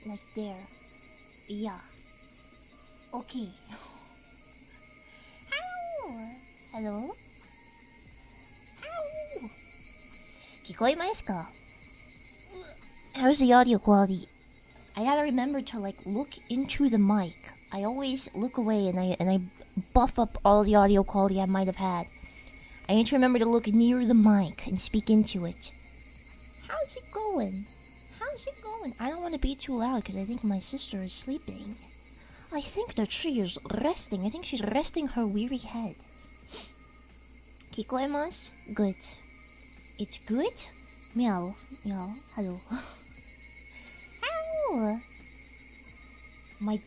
Like there. Yeah. Okay. Hello? Hello? 聞こえますか? How's the audio quality? I gotta remember to like look into the mic. I always look away and I buff up all the audio quality I might have had. I need to remember to look near the mic and speak into it. How's it going? How's it going? I don't want to be too loud because I think my sister is sleeping. I think that she is resting. I think she's resting her weary head. Kikoemasu? Good. It's good? Meow. Meow. Hello. Ow! My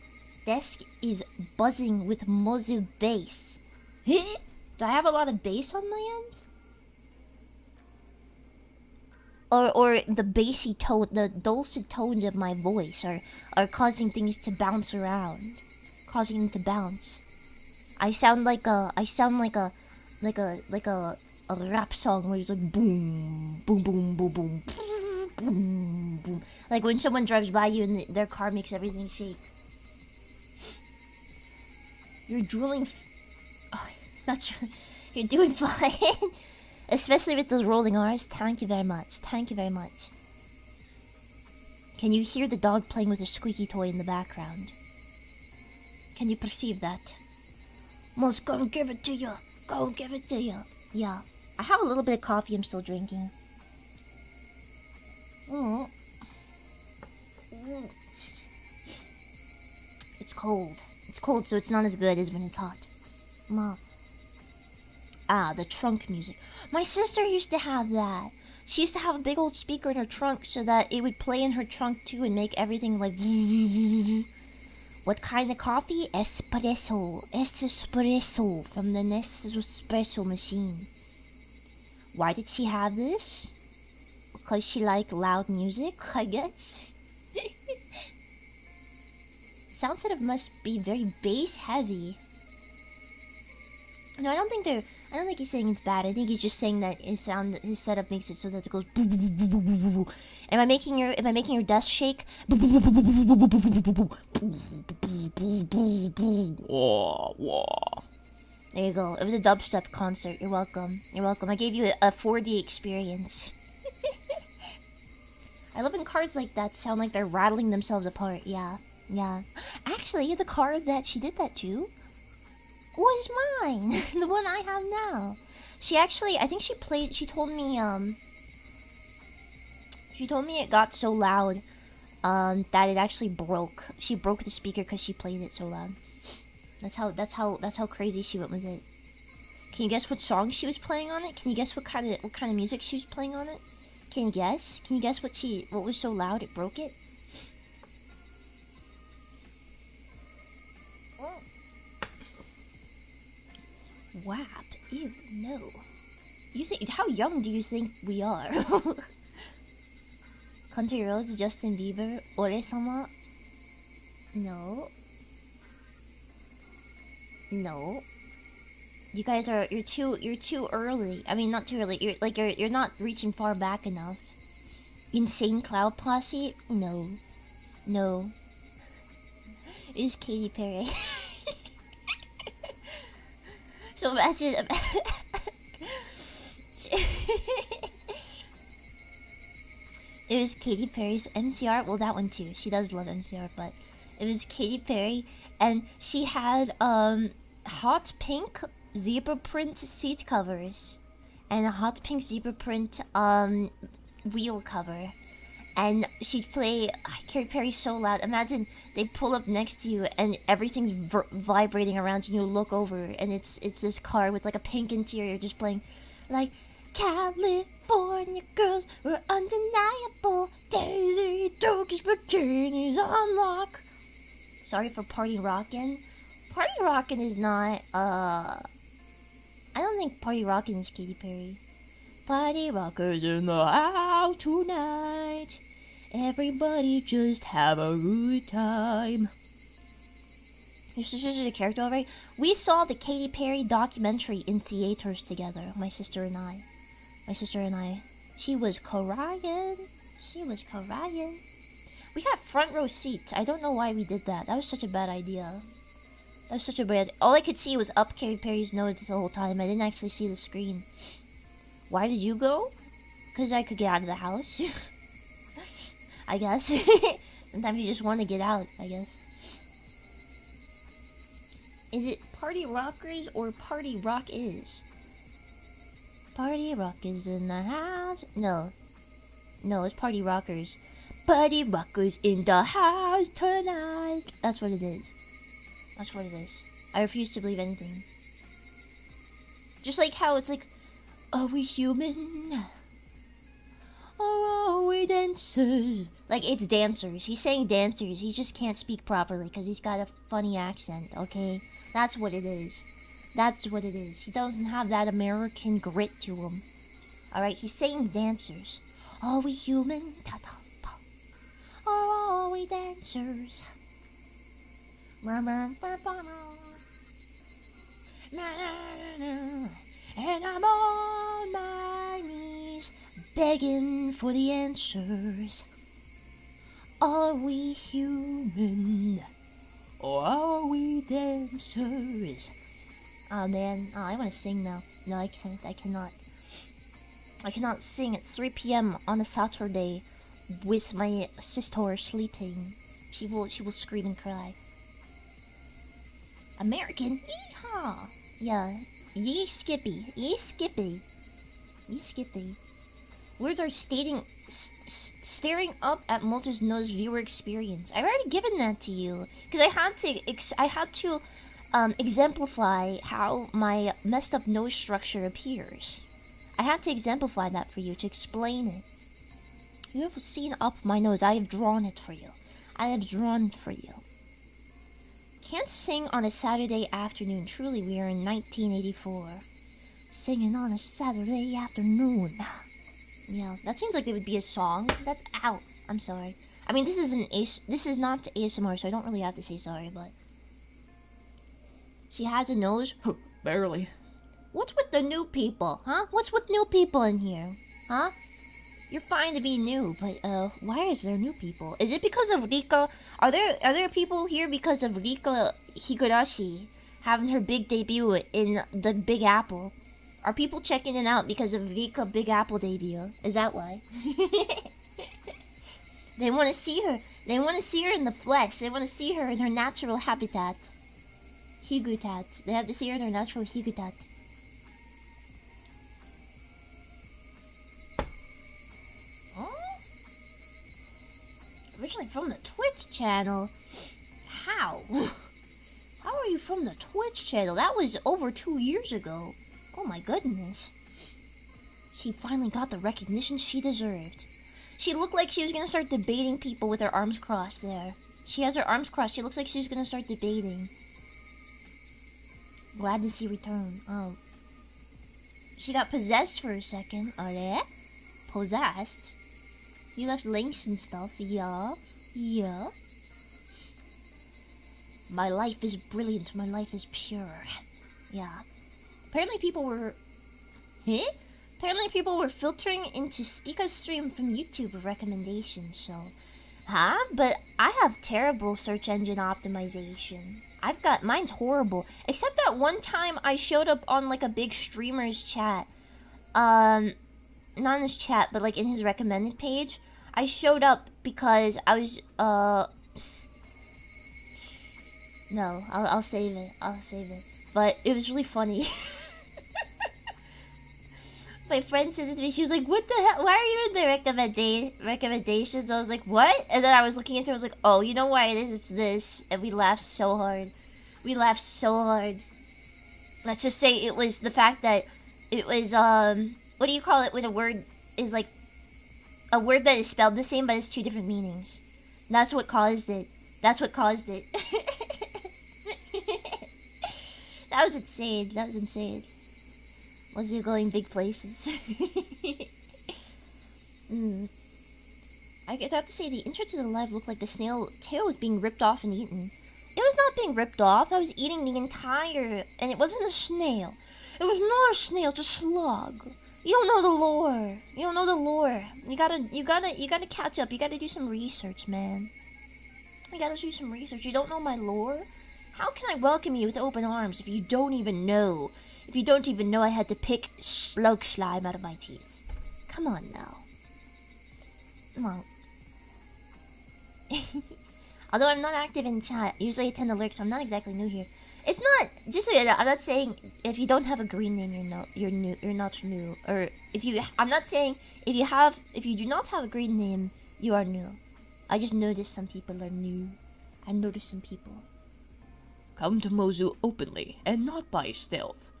desk is buzzing with Mozu bass. Do I have a lot of bass on my end? Or the bassy tone, the dulcet tones of my voice are causing things to bounce around, causing them to bounce. I sound like a rap song where it's like boom, boom, boom, boom, boom, boom, boom. Like when someone drives by you and their car makes everything shake. You're drooling. You're doing fine. Especially with those rolling R's. Thank you very much. Thank you very much. Can you hear the dog playing with a squeaky toy in the background? Can you perceive that? Must go and give it to you. Go and give it to you. Yeah. I have a little bit of coffee I'm still drinking. It's cold. It's cold, so it's not as good as when it's hot. Ma. Ah, the trunk music. My sister used to have that. She used to have a big old speaker in her trunk so that it would play in her trunk too and make everything like... What kind of coffee? Espresso. Espresso from the Nespresso machine. Why did she have this? Because she liked loud music, I guess. Sound setup must be very bass heavy. No, I don't think he's saying it's bad. I think he's just saying that his setup makes it so that it goes boo boo boo boo boo boo. Am I making your desk shake? There you go. It was a dubstep concert. You're welcome. You're welcome. I gave you a 4D experience. I love when cars like that sound like they're rattling themselves apart. Yeah. Yeah. Actually, the car that she did that to was mine. The one I have now. She actually, I think she told me it got so loud that it actually broke. She broke the speaker because she played it so loud. That's how crazy she went with it. Can you guess what song she was playing on it? Can you guess what kind of music she was playing on it? Can you guess? Can you guess what was so loud it broke it? WAP. Ew, no. You think, how young do you think we are? Country Roads, Justin Bieber, Ore-sama? No. No. You guys you're too early. I mean, not too early. You're not reaching far back enough. Insane Cloud Posse? No. No. It is Katy Perry. So imagine... It was Katy Perry's MCR. Well, that one too. She does love MCR, but it was Katy Perry, and she had hot pink zebra print seat covers and a hot pink zebra print wheel cover, and she'd play Katy Perry so loud. Imagine they pull up next to you and everything's vibrating around you, and you look over and it's this car with like a pink interior just playing like California girls were undeniable, Daisy Dukes bikinis on lock. Sorry for Party Rockin'. Party Rockin' is not I don't think Party Rockin' is Katy Perry. Party rockers in the house tonight. Everybody just have a good time. Your sister's a character, alright? We saw the Katy Perry documentary in theaters together, my sister and I. She was crying. We got front row seats. I don't know why we did that. That was such a bad idea. That was such a bad... All I could see was up Katy Perry's nose the whole time. I didn't actually see the screen. Why did you go? Because I could get out of the house. I guess. Sometimes you just want to get out, I guess. Is it Party Rockers or Party Rock is? Party Rock is in the house. No. No, it's Party Rockers. Party Rockers in the house tonight. That's what it is. That's what it is. I refuse to believe anything. Just like how it's like, are we human? Or are we dancers? Like, it's dancers. He's saying dancers. He just can't speak properly because he's got a funny accent, okay? That's what it is. That's what it is. He doesn't have that American grit to him. Alright, he's saying dancers. Are we human? Or are we dancers? And I'm on my knees begging for the answers. Are we human? Or are we dancers? Oh man, I want to sing now. No, I can't. I cannot. I cannot sing at 3 p.m. on a Saturday with my sister sleeping. She will scream and cry. American? Yeehaw! Yeah. Yee Skippy. Yee Skippy. Yee Skippy. Words are staring up at Moses' nose viewer experience. I've already given that to you. Because I had to exemplify how my messed up nose structure appears. I had to exemplify that for you, to explain it. You have seen up my nose. I have drawn it for you. I have drawn it for you. Can't sing on a Saturday afternoon. Truly, we are in 1984. Singing on a Saturday afternoon. Yeah, that seems like it would be a song. That's out. I'm sorry. I mean, this is not ASMR, so I don't really have to say sorry, but... She has a nose? Barely. What's with the new people, huh? What's with new people in here? Huh? You're fine to be new, but, why is there new people? Is it because of Rika? Are there people here because of Rika Higurashi having her big debut in the Big Apple? Are people checking it out because of Rika Big Apple debut? Is that why? They want to see her. They want to see her in the flesh. They want to see her in her natural habitat. Higutat. They have to see her in her natural higutat. Originally from the Twitch channel? How? How are you from the Twitch channel? That was over 2 years ago. Oh my goodness. She finally got the recognition she deserved. She looked like she was gonna start debating people with her arms crossed there. She has her arms crossed. She looks like she was gonna start debating. Glad to see return. Oh. She got possessed for a second. Alright? Possessed? You left links and stuff. Yeah. Yeah. My life is brilliant. My life is pure. Yeah. Apparently people were... Huh? Apparently people were filtering into Spica's stream from YouTube recommendations, so... Huh? But I have terrible search engine optimization. I've got... Mine's horrible. Except that one time I showed up on, like, a big streamer's chat. Not in his chat, but, like, in his recommended page. I showed up because I was, No, I'll save it. I'll save it. But it was really funny. My friend said it to me. She was like, what the hell? Why are you in the recommendations? I was like, what? And then I was looking into it. I was like, oh, you know why it is? It's this. And we laughed so hard. We laughed so hard. Let's just say it was the fact that it was, what do you call it when a word is like a word that is spelled the same but has two different meanings? That's what caused it. That's what caused it. That was insane. That was insane. Was it going big places? I have to say, the intro to the live looked like the snail tail was being ripped off and eaten. It was not being ripped off. I was eating the entire... And it wasn't a snail. It was not a snail, it's a slug. You don't know the lore. You don't know the lore. You gotta catch up. You gotta do some research, man. You gotta do some research. You don't know my lore? How can I welcome you with open arms if you don't even know? If you don't even know I had to pick slug slime out of my teeth. Come on now. Well. Although I'm not active in chat, usually I tend to lurk, so I'm not exactly new here. It's not, just so you know, I'm not saying if you don't have a green name, you're not new. Or I'm not saying if you do not have a green name, you are new. I just noticed some people are new. I noticed some people. Come to Mozu openly and not by stealth.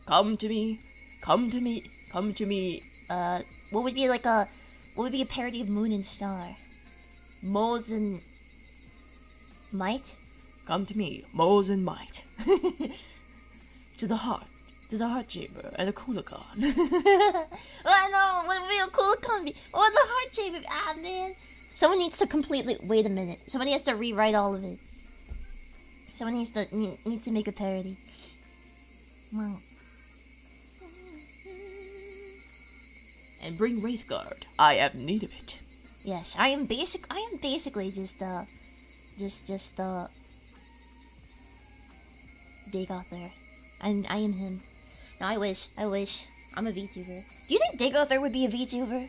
Come to me. Come to me. Come to me. What would be a parody of Moon and Star? Moles and Might? Come to me, moles and might. to the heart chamber and a Kulakan. I know, what would be a Kulakan be? What would the heart chamber be? Ah, man. Someone needs to completely, wait a minute. Somebody has to rewrite all of it. Someone needs to make a parody. Wow. And bring Wraithguard. I have need of it. Yes, I am basically just Digother. I am him. No, I wish. I'm a VTuber. Do you think Digother would be a VTuber?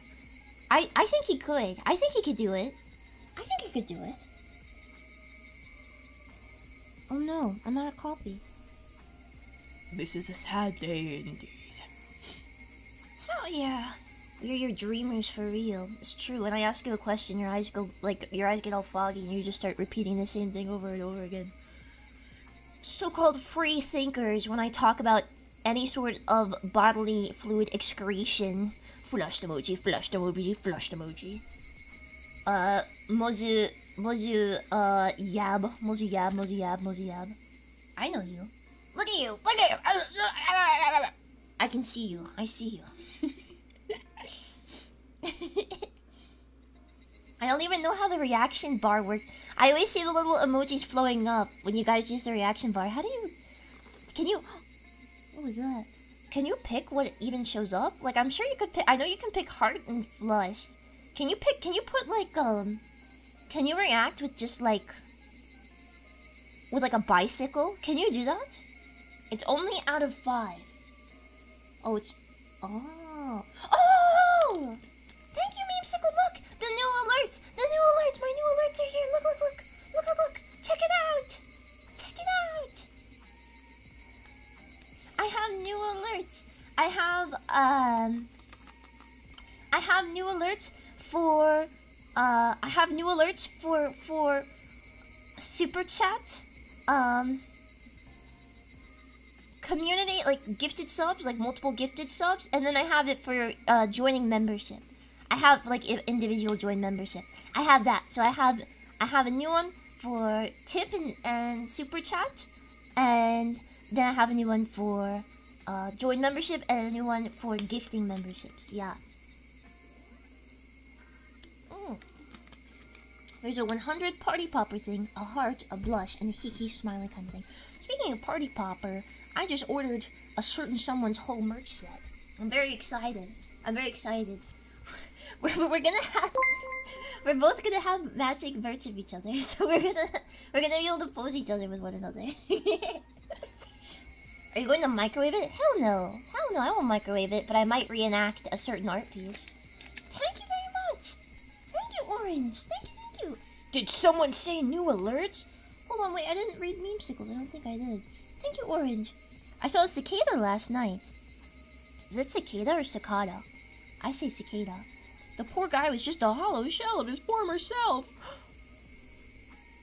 I think he could. I think he could do it. Oh no, I'm out of coffee. This is a sad day indeed. Hell yeah. You're dreamers for real. It's true. When I ask you a question, your eyes get all foggy and you just start repeating the same thing over and over again. So-called free thinkers, when I talk about any sort of bodily fluid excretion, flushed emoji. Mozu yab. I know you. Look at you. I can see you. I see you. I don't even know how the reaction bar works. I always see the little emojis flowing up when you guys use the reaction bar. What was that? Can you pick what even shows up? Like, I'm sure you could pick, I know you can pick heart and flush. Can you react with just with a bicycle? Can you do that? It's only out of 5. Oh, Oh! Thank you, Memesicle. Look! The new alerts! My new alerts are here! Look! Check it out! I have new alerts. I have new alerts for super chat, community, like gifted subs, like multiple gifted subs, and then I have it for joining membership. I have like individual join membership. I have that. So I have a new one for tip and super chat, and then I have a new one for join membership and a new one for gifting memberships. Yeah. There's a 100 party popper thing, a heart, a blush, and a hee smiley kind of thing. Speaking of party popper, I just ordered a certain someone's whole merch set. I'm very excited. We're both gonna have magic merch of each other, so we're gonna be able to pose each other with one another. Are you going to microwave it? Hell no, I won't microwave it, but I might reenact a certain art piece. Thank you very much. Thank you, Orange. Thank you. Did someone say new alerts? Hold on, wait, I didn't read Memesicles. I don't think I did. Thank you, Orange. I saw a cicada last night. Is it cicada or cicada? I say cicada. The poor guy was just a hollow shell of his former self.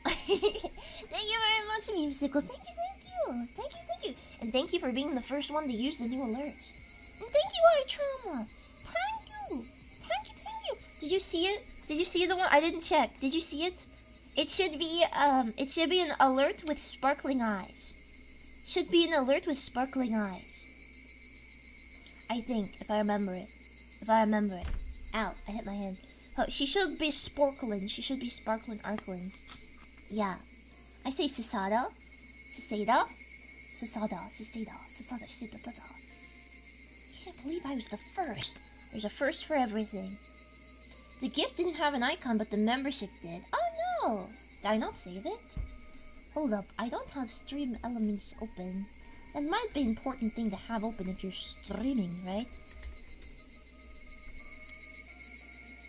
Thank you very much, Memesicle. Thank you. And thank you for being the first one to use the new alerts. And thank you, iTrauma. Thank you. Did you see it? Did you see the one? I didn't check. Did you see it? It should be an alert with sparkling eyes. Should be an alert with sparkling eyes. I think, if I remember it. Ow, I hit my hand. Oh, she should be sparkling. Arkling. Yeah. I say Sisada. believe I was the first. There's a first for everything. The gift didn't have an icon, but the membership did. Oh no! Did I not save it? Hold up, I don't have stream elements open. That might be an important thing to have open if you're streaming, right?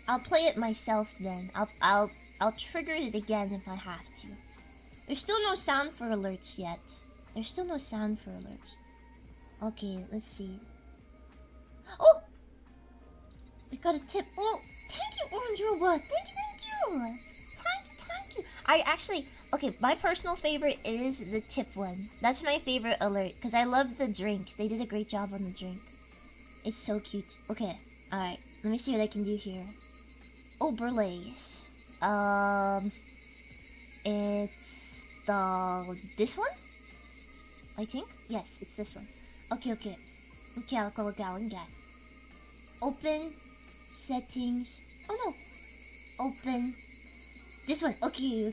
I'll play it myself then. I'll trigger it again if I have to. There's still no sound for alerts yet. There's still no sound for alerts. Okay, let's see. Oh! I got a tip. Oh, thank you, Orange Robot. Thank you. Thank you. I actually, okay, my personal favorite is the tip one. That's my favorite alert because I love the drink. They did a great job on the drink. It's so cute. Okay, alright. Let me see what I can do here. Overlays. It's this one? I think? Yes, it's this one. Okay, I'll go again. Open settings. Oh no. Open this one. Okay.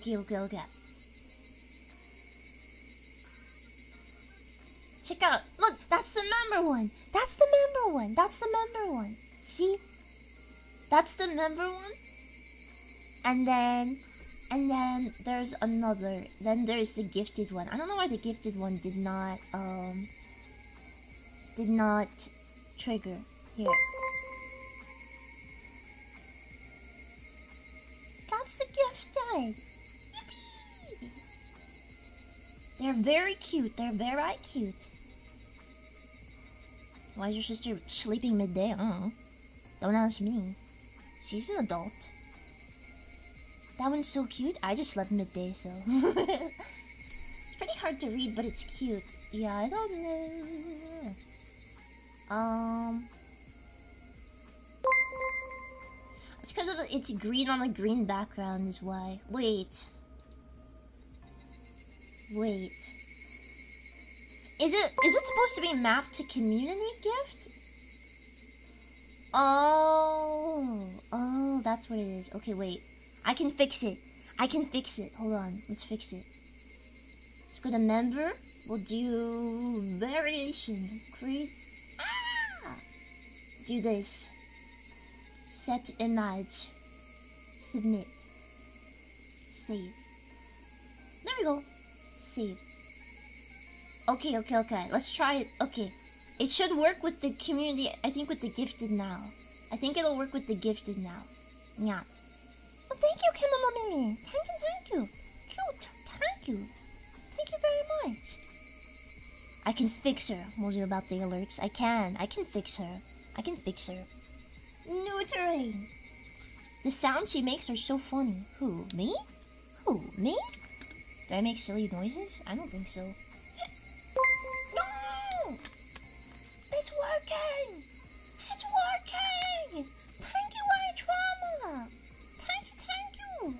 Check out. Look, that's the member one. See? That's the member one. And then there's another. Then there's the gifted one. I don't know why the gifted one did not trigger here. That's the gifted. Yippee! They're very cute. Why is your sister sleeping midday? I don't know. Don't ask me. She's an adult. That one's so cute. I just slept midday, so. It's pretty hard to read, but it's cute. Yeah, I don't know. It's because it's green on a green background is why. Wait. Is it supposed to be mapped to community gift? Oh, that's what it is. Okay, wait. I can fix it. Hold on. Let's fix it. Let's go to member. We'll do variation. Create. Do this. Set image. Submit. Save. There we go. Save. Okay. Let's try it. Okay. It should work with the community. I think with the gifted now. I think it'll work with the gifted now. Yeah. Oh, thank you, Kimamo Mimi. Thank you. Cute. Thank you. Thank you very much. I can fix her. Was it about the alerts? I can fix her. New terrain. The sounds she makes are so funny. Who? Me? Do I make silly noises? I don't think so. No! It's working! Thank you, iTrauma! Thank you!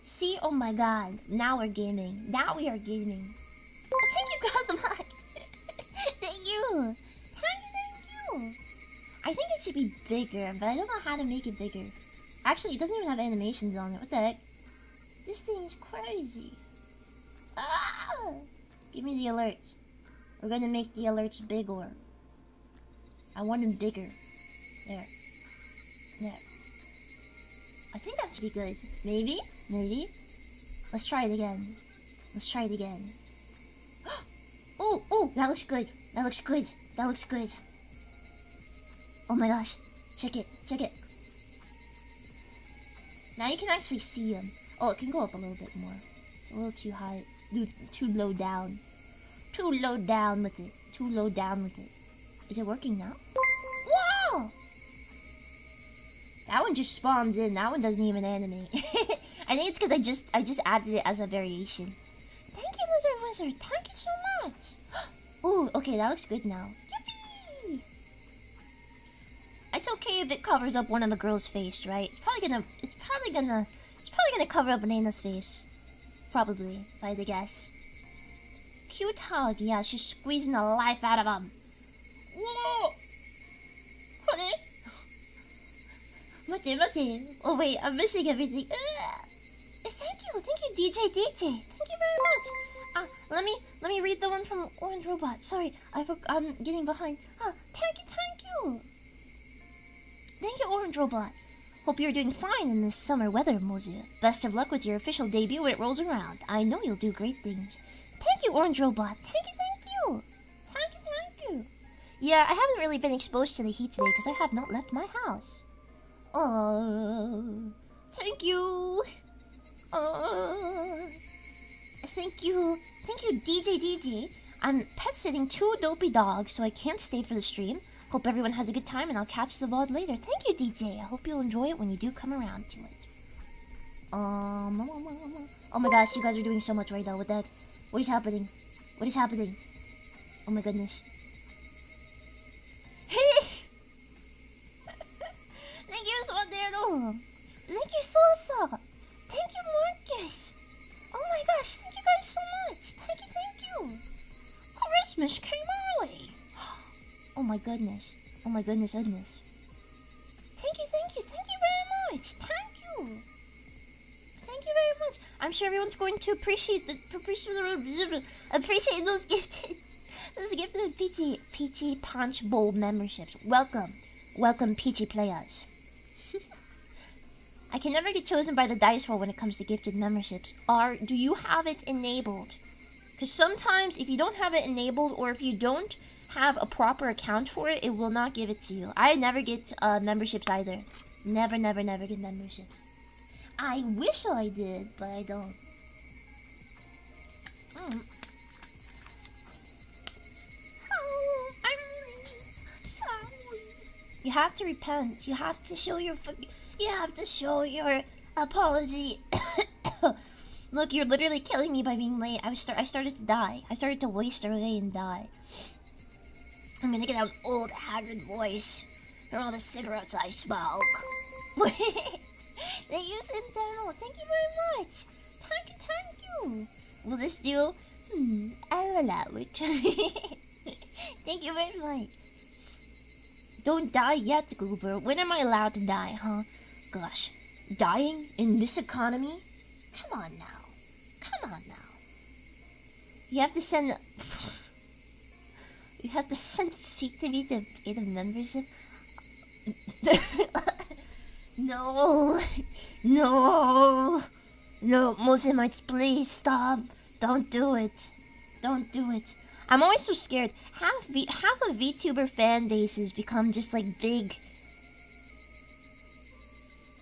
See? Oh my god. Now we are gaming. Oh, thank you, Cosmic! Thank you! I think it should be bigger, but I don't know how to make it bigger. Actually, it doesn't even have animations on it. What the heck? This thing is crazy. Give me the alerts. We're gonna make the alerts bigger. I want them bigger. There. I think that should be good. Maybe. Let's try it again. Oh, that looks good. Oh my gosh. Check it. Now you can actually see them. Oh, it can go up a little bit more. It's a little too high. Too low down. Too low down with it. Is it working now? Whoa! That one just spawns in. That one doesn't even animate. I think it's because I just added it as a variation. Thank you, Wizard. Thank you so much. Ooh, okay, that looks good now. Yippee! It's okay if it covers up one of the girls' face, right? It's probably gonna cover up Nana's face. Probably, if I had to guess. Cute hug. Yeah, she's squeezing the life out of him. Whoa! Honey? Mate. Oh wait, I'm missing everything. Thank you, DJ. Thank you very much. Let me read the one from Orange Robot. Sorry, I'm getting behind. Thank you. you. Thank you, Orange Robot. Hope you're doing fine in this summer weather, Mozu. Best of luck with your official debut when it rolls around. I know you'll do great things. Thank you, Orange Robot. Thank you, thank you. Thank you, thank you. Yeah, I haven't really been exposed to the heat today because I have not left my house. Oh, thank you. Thank you. Thank you, DJ. I'm pet sitting 2 dopey dogs, so I can't stay for the stream. Hope everyone has a good time, and I'll catch the VOD later. Thank you, DJ. I hope you'll enjoy it when you do come around to it. Oh my gosh, you guys are doing so much right now with that. What is happening? What is happening? Oh my goodness. Thank you, Sondero. Thank you, Salsa. Thank you, Marcus. Oh my gosh, thank you guys so much. Thank you. Christmas came early. Oh my goodness. Thank you very much. Thank you very much. I'm sure everyone's going to appreciate those gifted Peachy Punch Bowl memberships. Welcome, Peachy players. I can never get chosen by the dice roll when it comes to gifted memberships. Do you have it enabled? Because sometimes if you don't have it enabled, or if you don't have a proper account for it, it will not give it to you. I never get memberships either. Never get memberships. I wish I did, but I don't. Oh, I'm sorry. You have to repent. You have to show your apology. Look, you're literally killing me by being late. I started to die. I started to waste away and die. I'm gonna get an old, haggard voice from all the cigarettes I smoke. Thank you, Centeno. Thank you very much. Thank you. Will this do? I'll allow it. Thank you very much. Don't die yet, Goober. When am I allowed to die, huh? Gosh, dying in this economy? Come on now. You have to send feet to me to get a membership? No, Mosemites, please stop. Don't do it. I'm always so scared. Half of VTuber fan bases become just like big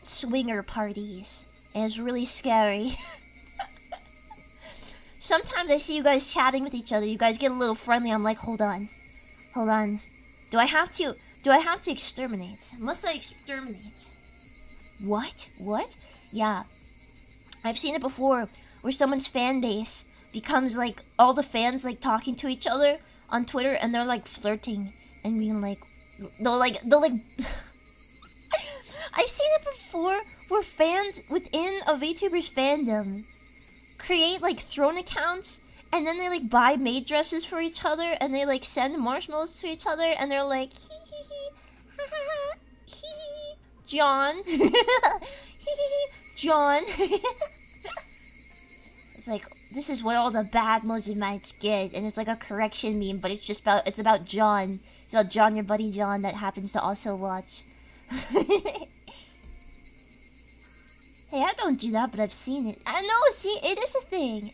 swinger parties, and it's really scary. Sometimes I see you guys chatting with each other. You guys get a little friendly. I'm like, hold on. Do I have to exterminate? Must I exterminate? What? Yeah. I've seen it before, where someone's fan base becomes like all the fans like talking to each other on Twitter, and they're like flirting and being like, they'll like. I've seen it before where fans within a VTuber's fandom create like throne accounts, and then they like buy maid dresses for each other, and they like send marshmallows to each other, and they're like hee ha ha hee John John. It's like, this is what all the bad Mosemites get, and it's like a correction meme, but it's about John. It's about John, your buddy John, that happens to also watch. Hey, I don't do that, but I've seen it. I know, see, it is a thing.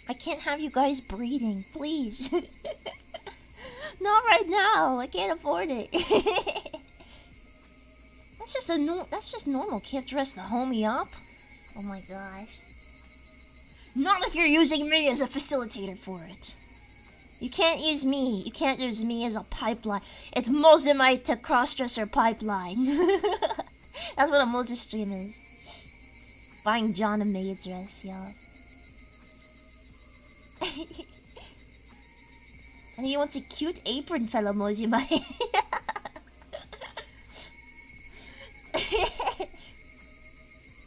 I can't have you guys breeding, please. Not right now. I can't afford it. That's just normal. Can't dress the homie up. Oh my gosh. Not if you're using me as a facilitator for it. You can't use me. You can't use me as a pipeline. It's Mosemite to crossdresser pipeline. That's what a Moses stream is. Buying John a maid dress, y'all. And he wants a cute apron, fellow Mosemite.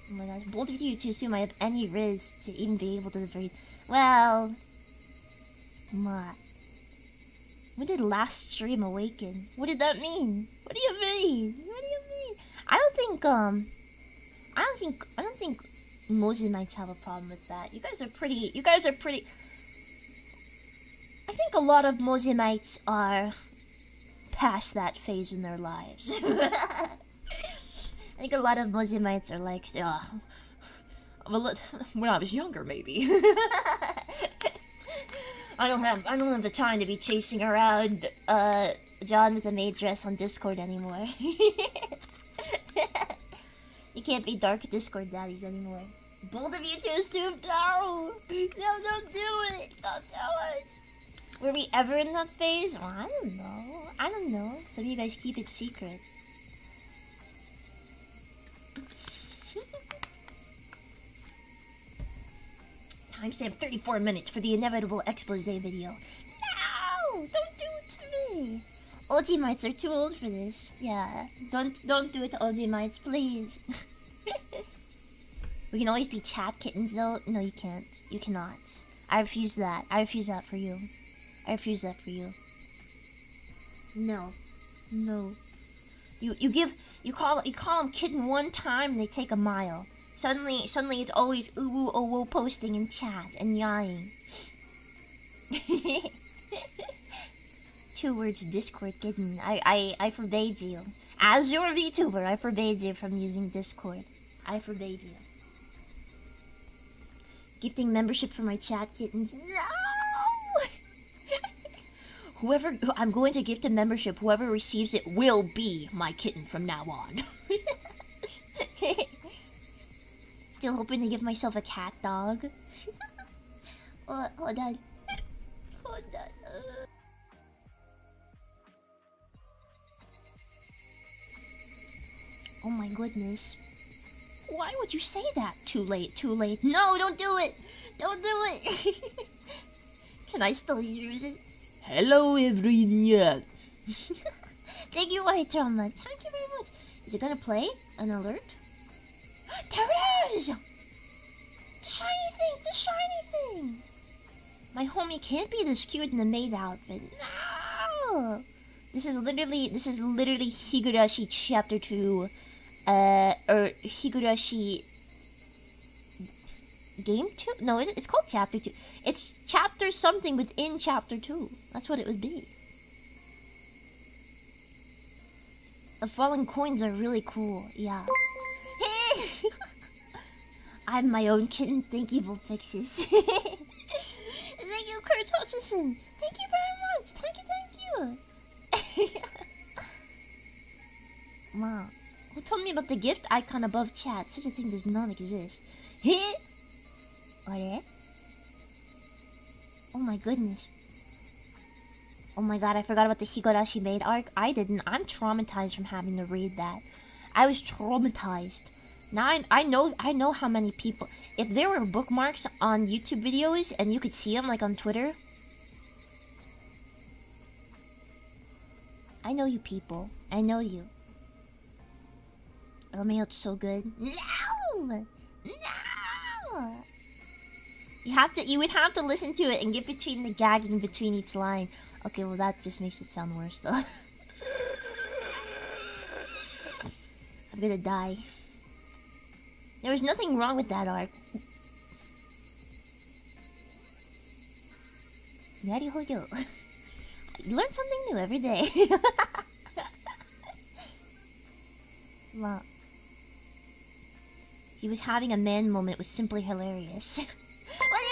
Oh my gosh, bold of you to assume I have any riz to even be able to breathe. Well, when did last stream awaken? What did that mean? What do you mean? I don't think Mosemites have a problem with that. You guys are pretty. I think a lot of Mosemites are past that phase in their lives. I think a lot of Muslims are like, well, when I was younger, maybe. I don't have the time to be chasing around John with a maid dress on Discord anymore. You can't be dark Discord daddies anymore. Bold of you too, Stoop. No, don't do it. Don't do it. Were we ever in that phase? Well, I don't know. Some of you guys keep it secret. Timestamp 34 minutes for the inevitable expose video. No! Don't do it to me! OG mites are too old for this. Yeah. Don't do it to OG mites, please. We can always be chat kittens though. No, you can't. You cannot. I refuse that. I refuse that for you. I refuse that for you. No. No. You call them kitten one time and they take a mile. Suddenly it's always ooh oh woo posting in chat and yawing. 2 words, Discord kitten. I forbade you. As your VTuber, I forbade you from using Discord. I forbade you. Gifting membership for my chat kittens. No! I'm going to gift a membership. Whoever receives it will be my kitten from now on. Still hoping to give myself a cat dog. Hold on. Hold on. Oh my goodness. Why would you say that? Too late, too late. No, don't do it! Don't do it! Can I still use it? Hello, everyone. Thank you, White Trauma. Thank you very much. Is it gonna play an alert? There it is! The shiny thing! The shiny thing! My homie can't be this cute in the maid outfit. No! This is literally Higurashi Chapter 2. Or Higurashi Game 2? No, it's called Chapter 2. It's Chapter something within Chapter 2. That's what it would be. The fallen coins are really cool. Yeah. I'm my own kitten. Thank you, Volpixis. Thank you, Kurt Hutchison. Thank you very much. Thank you. Wow. Who told me about the gift icon above chat? Such a thing does not exist. What? Oh my goodness. Oh my god, I forgot about the Higurashi maid arc. I didn't. I'm traumatized from having to read that. I was traumatized. Now I know how many people... If there were bookmarks on YouTube videos and you could see them like on Twitter... I know you people. I know you. Romeo, it's so good. No! No! You would have to listen to it and get between the gagging between each line. Okay, well that just makes it sound worse though. I'm gonna die. There was nothing wrong with that arc. Narihoyo. You learn something new every day. Well, he was having a man moment. It was simply hilarious. What do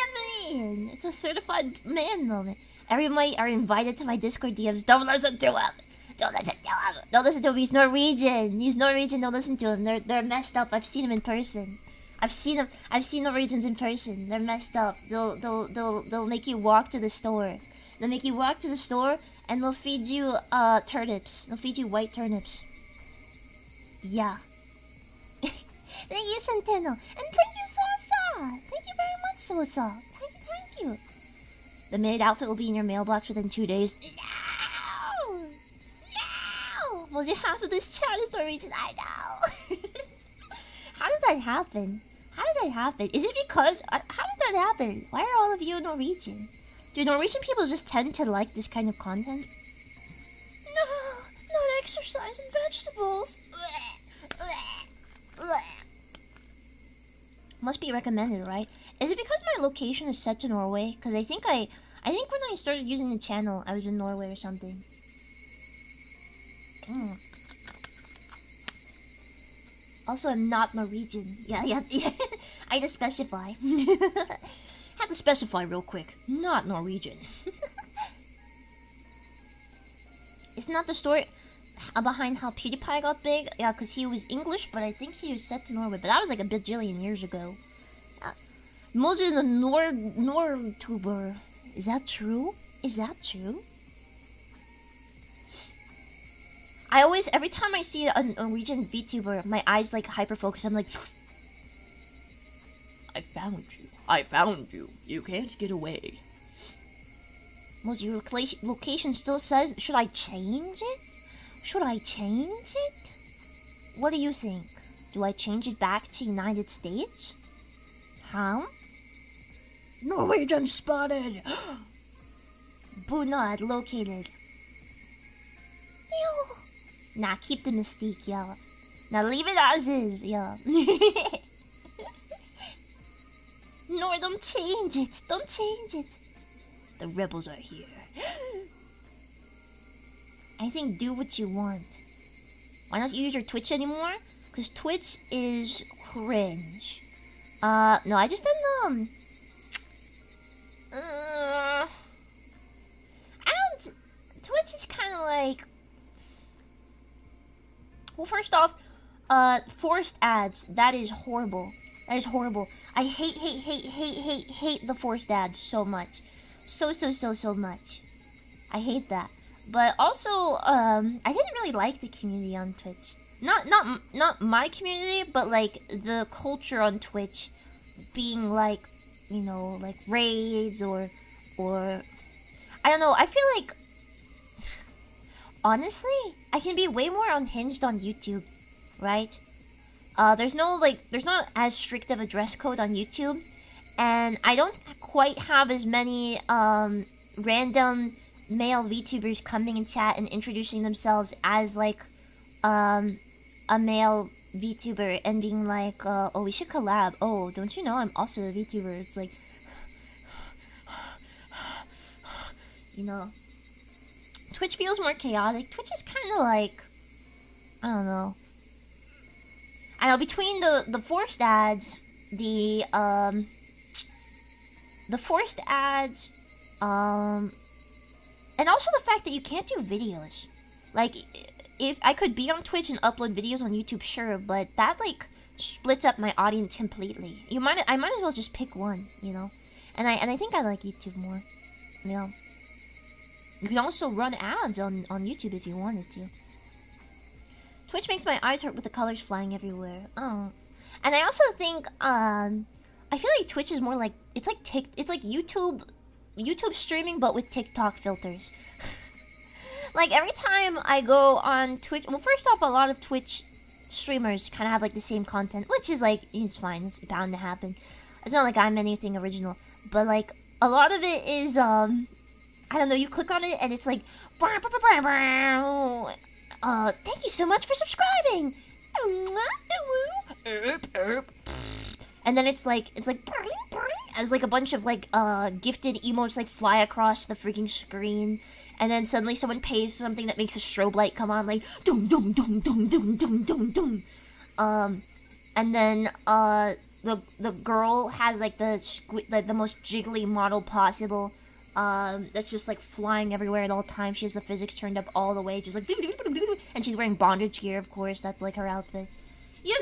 you mean? It's a certified man moment. Everybody are invited to my Discord DMs. Don't listen to him. Don't listen to him. Don't listen to him. He's Norwegian. He's Norwegian. Don't listen to him. They're messed up. I've seen him in person. I've seen them. I've seen Norwegians in person. They're messed up. They'll make you walk to the store. They'll make you walk to the store and they'll feed you turnips. They'll feed you white turnips. Yeah. Thank you, Centeno. And thank you, Sosa. Thank you very much, Sosa. Thank you. The maid outfit will be in your mailbox within 2 days. No! No! Well, half of this chat is Norwegian. I know. How did that happen? Is it because... how did that happen? Why are all of you Norwegian? Do Norwegian people just tend to like this kind of content? No, not exercise and vegetables. Must be recommended, right? Is it because my location is set to Norway? Because I think when I started using the channel, I was in Norway or something. Also, I'm not Norwegian. Yeah. I had to specify. Had to specify real quick. Not Norwegian. Isn't that the story behind how PewDiePie got big? Yeah, because he was English, but I think he was set to Norway. But that was like a bajillion years ago. Mozu the Vtuber. Is that true? Is that true? I always, every time I see a Norwegian VTuber, my eyes like hyper focus. I'm like, I found you. I found you. You can't get away. Was your location still says? Should I change it? Should I change it? What do you think? Do I change it back to United States? Huh? Norwegian spotted. Bunad located. Nah, keep the mystique, yeah. Now leave it as is, yeah. No, don't change it. Don't change it. The rebels are here. I think do what you want. Why not use your Twitch anymore? Because Twitch is cringe. No, I just didn't, I don't... Twitch is kind of like... Well, first off, forced ads. That is horrible. That is horrible. I hate the forced ads so much. So much. I hate that. But also, I didn't really like the community on Twitch. Not my community, but like the culture on Twitch being like, you know, like raids or I don't know. I feel like honestly, I can be way more unhinged on YouTube, right? There's not as strict of a dress code on YouTube, and I don't quite have as many random male VTubers coming in chat and introducing themselves as like a male VTuber and being like, oh, we should collab. Oh, don't you know I'm also a VTuber? It's like, you know, Twitch feels more chaotic. Twitch is kind of like, I don't know, between the forced ads, the forced ads, and also the fact that you can't do videos. Like, if I could be on Twitch and upload videos on YouTube, sure, but that like splits up my audience completely. I might as well just pick one, you know. And I think I like YouTube more, you know. You can also run ads on YouTube if you wanted to. Twitch makes my eyes hurt with the colors flying everywhere. Oh, and I also think I feel like Twitch is more like it's like YouTube streaming but with TikTok filters. Like every time I go on Twitch, well, first off, a lot of Twitch streamers kind of have like the same content, which is like it's fine, it's bound to happen. It's not like I'm anything original, but like a lot of it is I don't know. You click on it and it's like, thank you so much for subscribing. And then it's like as like a bunch of like gifted emotes like fly across the freaking screen, and then suddenly someone pays something that makes a strobe light come on like dum dum dum dum dum dum dum dum. And then the girl has like the most jiggly model possible. That's just like flying everywhere at all times. She has the physics turned up all the way, just like, and she's wearing bondage gear, of course. That's like her outfit. You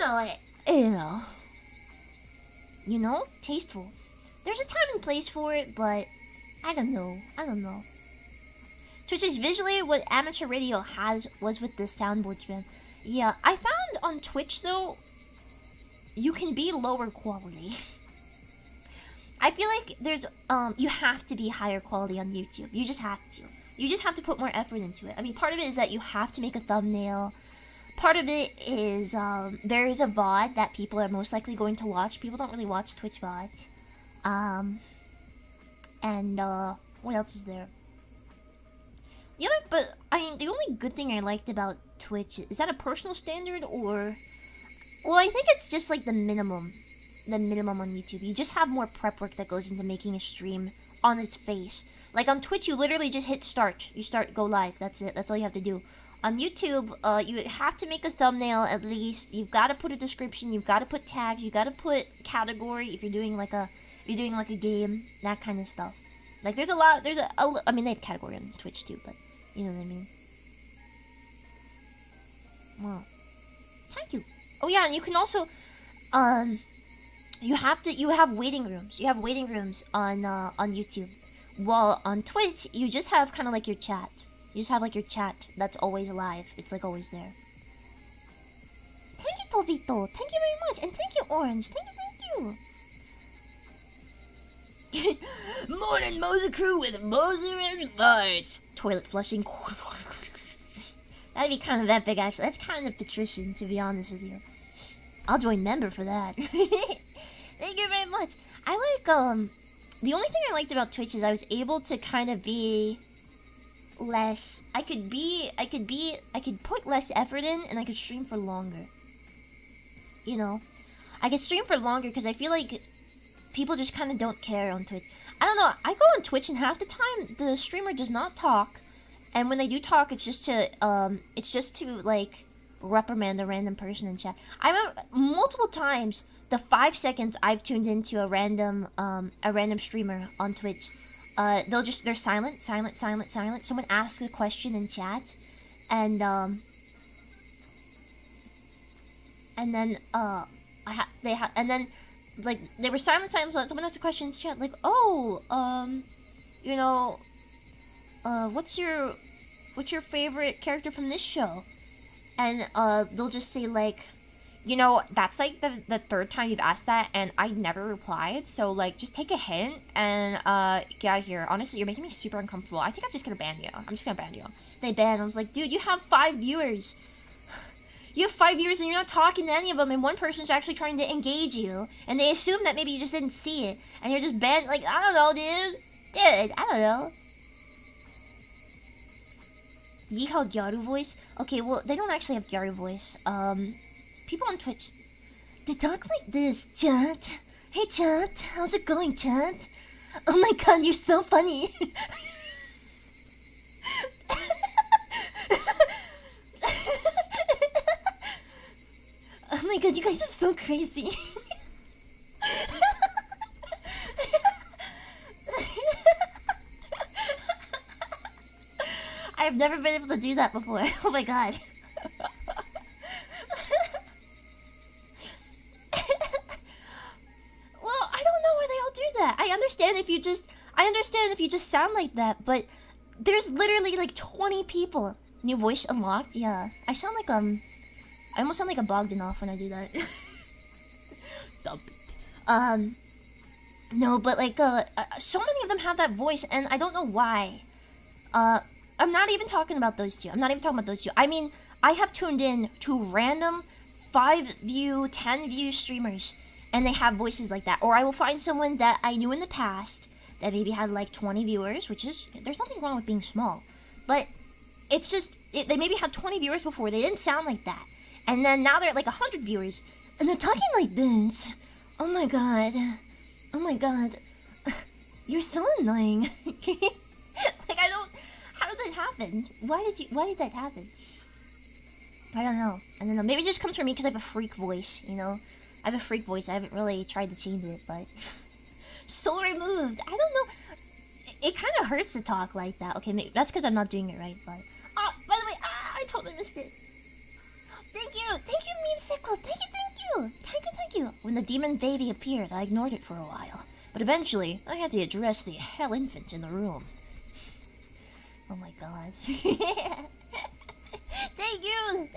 know, tasteful. There's a time and place for it, but I don't know. Twitch is visually what amateur radio was with the soundboards, man. Yeah, I found on Twitch though, you can be lower quality. I feel like there's you have to be higher quality on YouTube. You just have to. You just have to put more effort into it. I mean, part of it is that you have to make a thumbnail. Part of it is there is a VOD that people are most likely going to watch. People don't really watch Twitch VODs. And what else is there? The only good thing I liked about Twitch, is that a personal standard or... Well, I think it's just like the minimum on YouTube. You just have more prep work that goes into making a stream on its face. Like on Twitch, you literally just hit start. You go live. That's it. That's all you have to do. On YouTube, you have to make a thumbnail at least. You've got to put a description. You've got to put tags. You've got to put category if you're doing like a game, that kind of stuff. Like there's a lot. I mean, they have category on Twitch too, but you know what I mean. Wow. Thank you. Oh yeah, and you can also, you have waiting rooms. You have waiting rooms on YouTube. While on Twitch, you just have kind of like your chat. You just have like your chat that's always alive. It's like always there. Thank you, Tobito. Thank you very much, and thank you, Orange. Thank you. Morning, Moser crew with Moser and Farts. Toilet flushing. That'd be kind of epic, actually. That's kind of patrician, to be honest with you. I'll join member for that. Thank you very much. I like, the only thing I liked about Twitch is I was able to kind of be less, I could put less effort in, and I could stream for longer. You know? I could stream for longer, because I feel like people just kind of don't care on Twitch. I don't know, I go on Twitch, and half the time, the streamer does not talk. And when they do talk, it's just to, like, reprimand a random person in chat. I remember multiple times, the 5 seconds I've tuned into a random streamer on Twitch, they're silent. Someone asks a question in chat, and then, like, they were silent, so someone asked a question in chat, like, you know, what's your favorite character from this show? And they'll just say, like, you know, that's like the third time you've asked that, and I never replied, so like just take a hint and get out of here. Honestly, you're making me super uncomfortable. I think I'm just gonna ban you. They banned. I was like, dude, you have 5 viewers. You have 5 viewers and you're not talking to any of them, and one person's actually trying to engage you, and they assume that maybe you just didn't see it, and you're just banned. Like, I don't know, dude, I don't know. Yeehaw Gyaru voice? Okay, well, they don't actually have Gyaru voice. People on Twitch, they talk like this, chat. Hey, chat, how's it going, chat? Oh my god, you're so funny. Oh my god, you guys are so crazy. I've never been able to do that before. Oh my god. Well, I don't know why they all do that. I understand if you just sound like that, but there's literally like 20 people. New voice unlocked? Yeah. I almost sound like a Bogdanov when I do that. No, but like, so many of them have that voice, and I don't know why. I'm not even talking about those two. I mean, I have tuned in to random 5-view, 10-view streamers, and they have voices like that. Or I will find someone that I knew in the past that maybe had like 20 viewers, which is, there's nothing wrong with being small. But it's just, they maybe had 20 viewers before, they didn't sound like that. And then now they're at like 100 viewers, and they're talking like this. Oh my god. You're so annoying. Like, how did that happen? Why did that happen? I don't know. Maybe it just comes from me because I have a freak voice, you know? I have a freak voice. I haven't really tried to change it, but... Soul removed. I don't know. It kind of hurts to talk like that. Okay, maybe that's because I'm not doing it right, but... Oh, by the way, I totally missed it. Thank you, Memesicle. Thank you. When the demon baby appeared, I ignored it for a while. But eventually, I had to address the hell infant in the room. Oh my god. Thank you.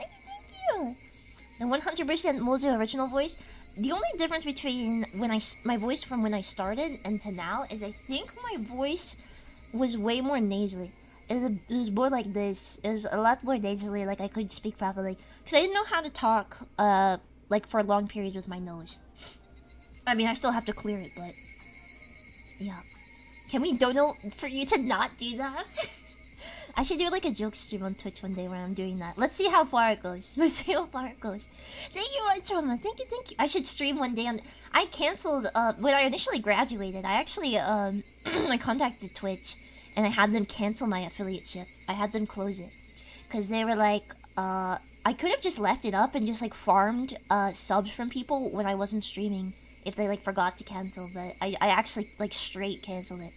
The 100% Mozu original voice. The only difference between my voice from when I started and to now is I think my voice was way more nasally. It was more like this. It was a lot more nasally, like I couldn't speak properly. Because I didn't know how to talk, like for long periods with my nose. I mean, I still have to clear it, but... Yeah. Can we dono for you to not do that? I should do like a joke stream on Twitch one day where I'm doing that. Let's see how far it goes. Thank you, Archoma. Thank you. I should stream one day on... I canceled, when I initially graduated, I actually, I contacted Twitch, and I had them cancel my affiliateship. I had them close it. because they were like, I could have just left it up and just like farmed subs from people when I wasn't streaming if they like forgot to cancel, but I actually like straight canceled it.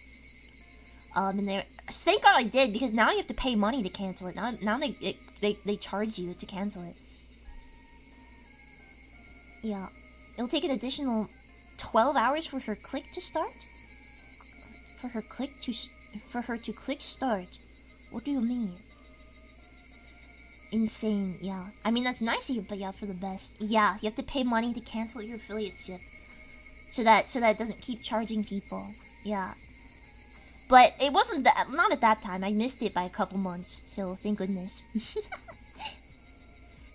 And they thank God I did, because now you have to pay money to cancel it. Now they charge you to cancel it. Yeah, it'll take an additional 12 hours for her click to start. For her to click start. What do you mean? Insane, yeah. I mean, that's nice of you, but yeah, for the best. Yeah, you have to pay money to cancel your affiliate ship. So that it doesn't keep charging people. Yeah. But it wasn't not at that time. I missed it by a couple months, so thank goodness.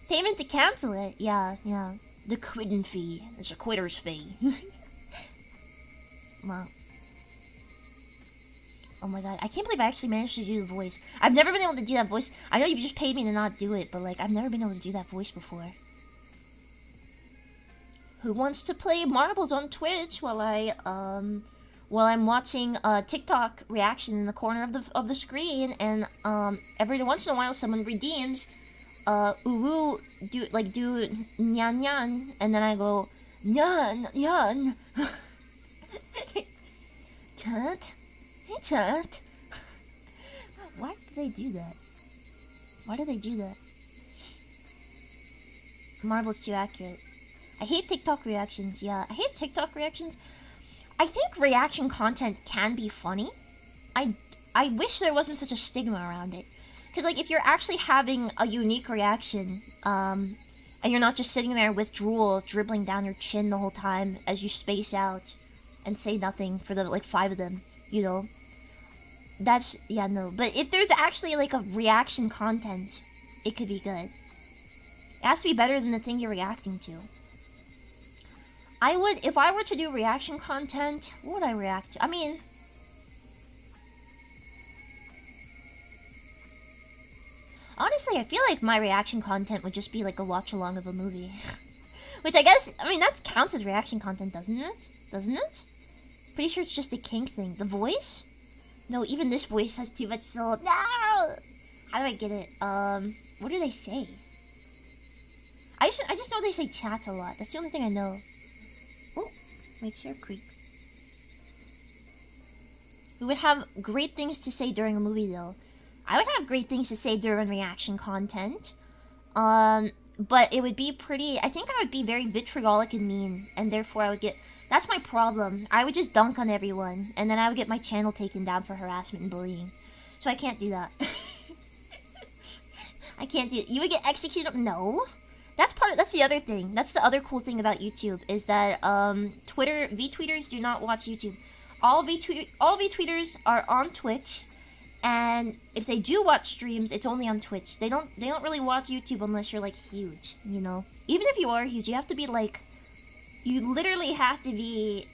Payment to cancel it, yeah. The quitting fee. It's a quitter's fee. Wow. Oh my god, I can't believe I actually managed to do the voice. I've never been able to do that voice. I know you just paid me to not do it, but like, I've never been able to do that voice before. Who wants to play marbles on Twitch while I'm watching TikTok reaction in the corner of the screen, and every once in a while someone redeems do nyan nyan, and then I go nyan nyan. Tut. Hey, Tut. Why do they do that? Why do they do that? Marble's too accurate. I hate TikTok reactions, yeah. I hate TikTok reactions. I think reaction content can be funny. I wish there wasn't such a stigma around it. Because, like, if you're actually having a unique reaction, and you're not just sitting there with drool dribbling down your chin the whole time as you space out and say nothing for the, like, 5 of them, you know? That's, yeah, no. But if there's actually, like, a reaction content, it could be good. It has to be better than the thing you're reacting to. I would, if I were to do reaction content, what would I react to? I mean, honestly, I feel like my reaction content would just be like a watch-along of a movie. Which I guess, I mean, that counts as reaction content, doesn't it? Doesn't it? Pretty sure it's just a kink thing. The voice? No, even this voice has too much soul. No! How do I get it? What do they say? I just know they say chat a lot. That's the only thing I know. Oh, my chair creak. We would have great things to say during a movie, though. I would have great things to say during reaction content. But it would be pretty... I think I would be very vitriolic and mean, and therefore I would get... That's my problem. I would just dunk on everyone, and then I would get my channel taken down for harassment and bullying. So I can't do that. I can't do it. You would get executed? No. That's the other thing. That's the other cool thing about YouTube, is that V-tweeters do not watch YouTube. All V-tweeters are on Twitch, and if they do watch streams, it's only on Twitch. They don't really watch YouTube unless you're like huge, you know? Even if you are huge, you have to be like, you literally have to be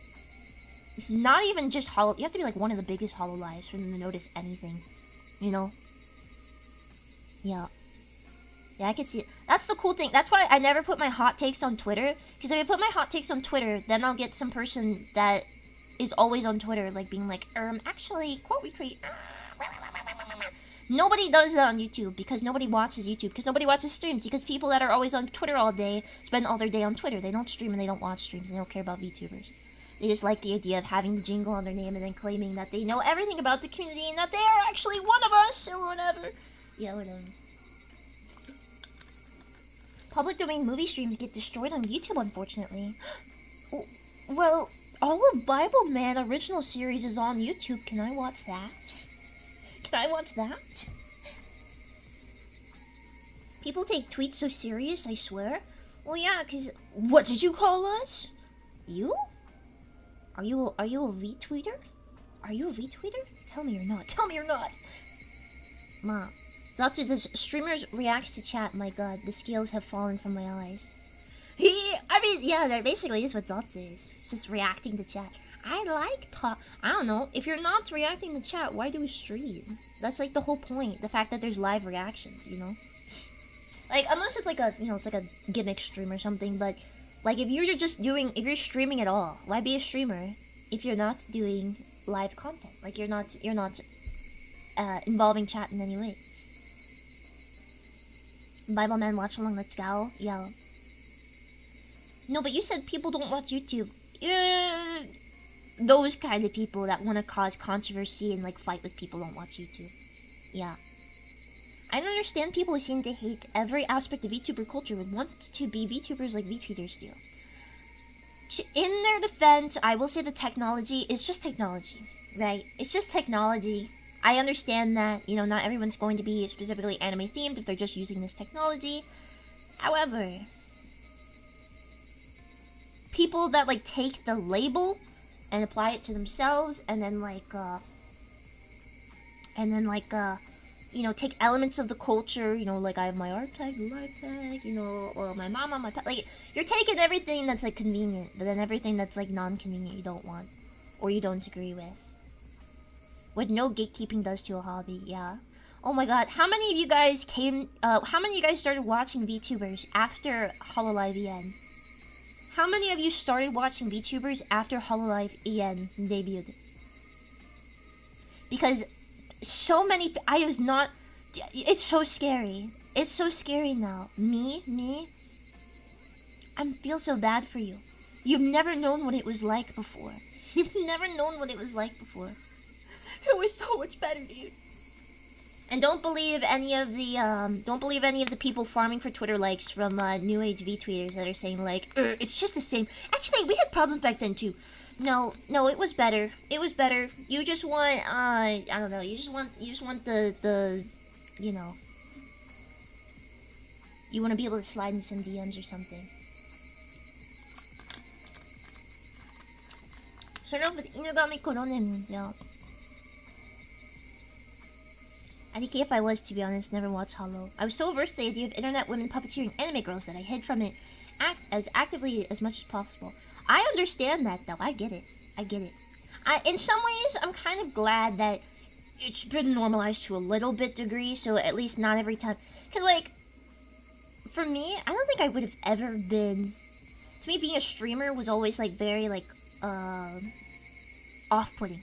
not even just you have to be like one of the biggest hololives for them to notice anything, you know? Yeah. Yeah, I could see it. That's the cool thing. That's why I never put my hot takes on Twitter. Because if I put my hot takes on Twitter, then I'll get some person that is always on Twitter, like being like, actually, quote retweet. Nobody does that on YouTube, because nobody watches YouTube, because nobody watches streams, because people that are always on Twitter all day spend all their day on Twitter. They don't stream and they don't watch streams, and they don't care about VTubers. They just like the idea of having the jingle on their name and then claiming that they know everything about the community and that they are actually one of us, or whatever. Yeah, whatever. Public domain movie streams get destroyed on YouTube, unfortunately. Well, all of Bible Man original series is on YouTube. Can I watch that? Can I watch that? People take tweets so serious, I swear. Well, yeah, because... What did you call us? You? Are you a retweeter? Are you a retweeter? Tell me you're not. Tell me you're not! Ma. Zatsu says, streamers reacts to chat. My god, the scales have fallen from my eyes. I mean, yeah, that basically is what Zatsu is. It's just reacting to chat. I don't know. If you're not reacting to chat, why do we stream? That's like the whole point. The fact that there's live reactions, you know? Like, unless it's like a, it's like a gimmick stream or something, but, like, if you're streaming at all, why be a streamer if you're not doing live content? Like, you're not involving chat in any way. Bible Man watch along, let's go. Yeah. No, but you said people don't watch YouTube. Those kind of people that want to cause controversy and like fight with people don't watch YouTube. Yeah. I don't understand people who seem to hate every aspect of VTuber culture would want to be VTubers like VTubers do. In their defense, I will say the technology is just technology, right? It's just technology. I understand that, you know, not everyone's going to be specifically anime themed if they're just using this technology. However, people that like take the label and apply it to themselves and then you know, take elements of the culture, you know, like I have my art tag, live tag, you know, or my mama, my pet, like, you're taking everything that's, like, convenient, but then everything that's, like, non-convenient you don't want, or you don't agree with. What no gatekeeping does to a hobby, yeah. Oh my god, how many of you guys started watching VTubers after Hololive EN? How many of you started watching VTubers after Hololive EN debuted? Because so many, it's so scary. It's so scary now. I feel so bad for you. You've never known what it was like before. You've never known what it was like before. It was so much better, dude. And don't believe any of the people farming for Twitter likes from new age V-tweeters that are saying like, it's just the same. Actually, we had problems back then too. No, it was better. It was better. You just want, I don't know. You just want the, you know. You want to be able to slide in some DMs or something. Start off with Inugami Koronemons, yeah. I think if I was, to be honest, never watched Hollow. I was so averse to the idea of internet women puppeteering anime girls that I hid from it as actively as much as possible. I understand that, though. I get it. In some ways, I'm kind of glad that it's been normalized to a little bit degree, so at least not every time. Because, like, for me, I don't think I would have ever been... To me, being a streamer was always, like, very, like, off-putting.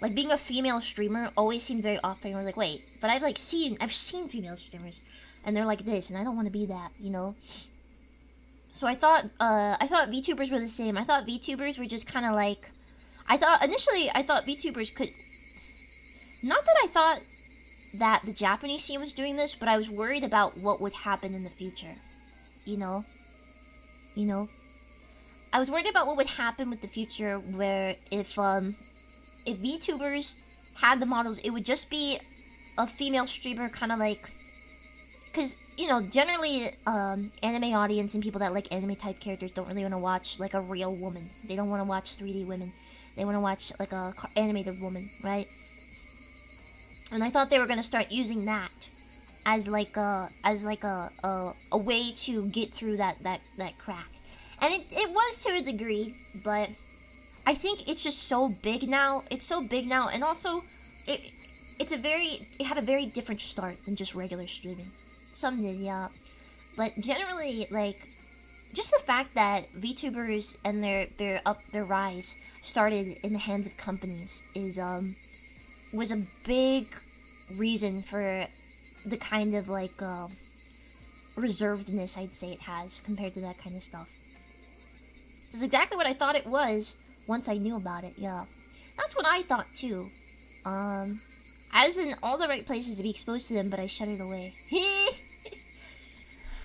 Like, being a female streamer always seemed very off-putting. I was like, wait, but I've seen female streamers, and they're like this, and I don't want to be that, you know? So I thought VTubers were the same. I thought VTubers were just kind of like... Initially, I thought VTubers could... Not that I thought that the Japanese scene was doing this, but I was worried about what would happen in the future. You know? I was worried about what would happen with the future, where if VTubers had the models, it would just be a female streamer kind of like... Because, you know, generally, anime audience and people that like anime-type characters don't really want to watch, like, a real woman. They don't want to watch 3D women. They want to watch, like, a animated woman, right? And I thought they were going to start using that as, like, a way to get through that crack. And it was to a degree, but I think it's just so big now. It's so big now, and also, it had a very different start than just regular streaming. Some did, yeah. But generally, like, just the fact that VTubers and their rise started in the hands of companies was a big reason for the kind of, like, reservedness I'd say it has compared to that kind of stuff. It's exactly what I thought it was once I knew about it, yeah. That's what I thought, too. I was in all the right places to be exposed to them, but I shut it away.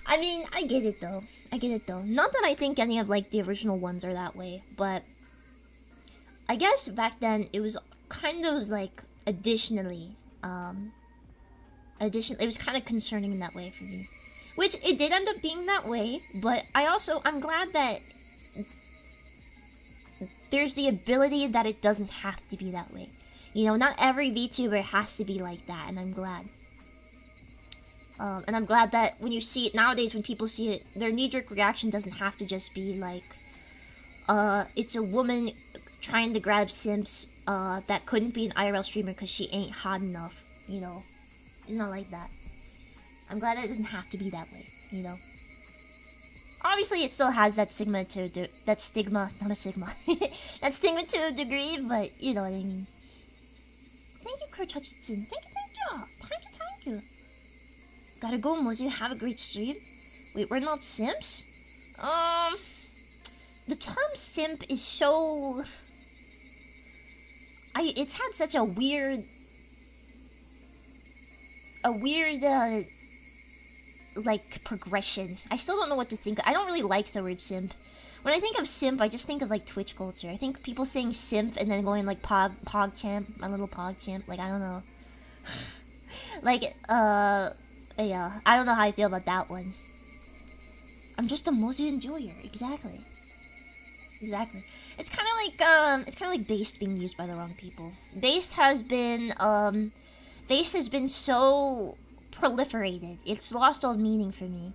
I mean, I get it though. Not that I think any of, like, the original ones are that way, but I guess back then it was kind of, like, additionally, it was kind of concerning in that way for me. Which, it did end up being that way, but I'm glad that there's the ability that it doesn't have to be that way. You know, not every VTuber has to be like that, and I'm glad. And I'm glad that when you see it nowadays, when people see it, their knee-jerk reaction doesn't have to just be like, it's a woman trying to grab simps, that couldn't be an IRL streamer because she ain't hot enough, you know. It's not like that. I'm glad that it doesn't have to be that way, you know. Obviously, it still has that stigma, not a stigma, that stigma to a degree, but you know what I mean. Thank you, Kurt Hutchinson. Thank you. Gotta go, Mozu. Have a great stream. Wait, we're not simps? The term simp is so... It's had such a weird, like, progression. I still don't know what to think. I don't really like the word simp. When I think of simp, I just think of, like, Twitch culture. I think people saying simp and then going, like, PogChamp, my little PogChamp. Like, I don't know. Like, yeah, I don't know how I feel about that one. I'm just a Mozu enjoyer. Exactly. It's kind of like based being used by the wrong people. Based has been so proliferated. It's lost all meaning for me.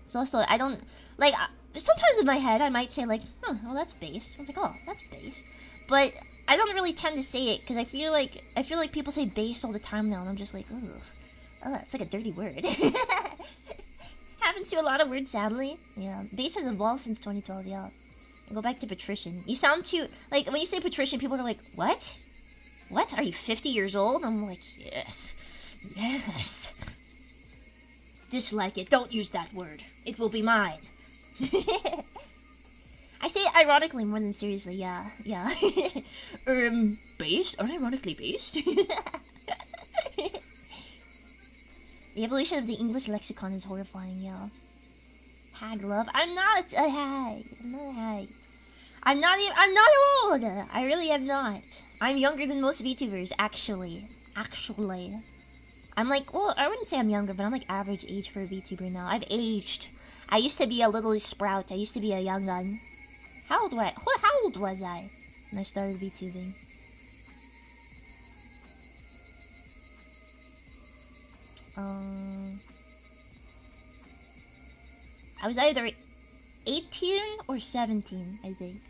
It's also, I don't, like, sometimes in my head I might say like, well that's based. I was like, oh, that's based. But I don't really tend to say it because I feel like people say based all the time now and I'm just like, oh, that's like a dirty word. Happens to a lot of words, sadly. Yeah, based has evolved since 2012, yeah. Go back to patrician. You sound too... Like, when you say patrician, people are like, what? What? Are you 50 years old? I'm like, yes. Yes. Dislike it. Don't use that word. It will be mine. I say it ironically more than seriously, yeah. Yeah. Based? Unironically based? The evolution of the English lexicon is horrifying, yeah. Hag love. I'm not a hag. I'm not old. I really am not. I'm younger than most VTubers, actually. I'm like, well, I wouldn't say I'm younger, but I'm like average age for a VTuber now. I've aged. I used to be a little sprout. I used to be a young gun. How old was I when I started VTubing? I was either 18 or 17, I think.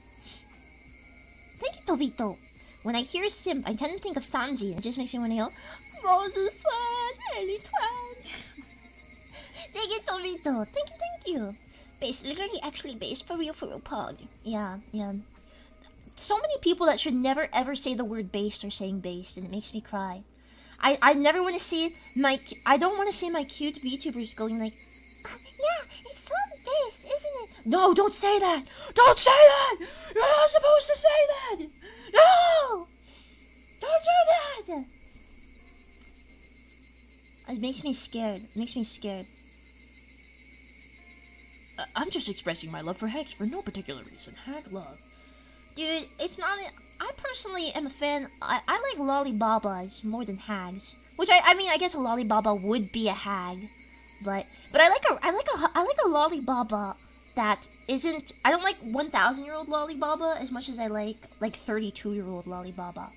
Thank you, Tobito. When I hear simp, I tend to think of Sanji. It just makes me want to yell, Rosa Swan, Ellie Twan. Thank you, Tobito. Thank you. Based, literally, actually based, for real, Pog. Yeah. So many people that should never ever say the word based are saying based, and it makes me cry. I never want to see I don't want to see my cute VTubers going like, yeah, it's so based, isn't it? No, don't say that! Don't say that! You're not supposed to say that! No! Don't do that! It makes me scared. I'm just expressing my love for hags for no particular reason. Hag love. Dude, it's not... I personally am a fan... I like lollibabas more than hags. Which, I mean, I guess a lollibaba would be a hag. But I like a lollibaba that isn't... I don't like 1,000-year-old lollibaba as much as I like 32-year-old lollibaba.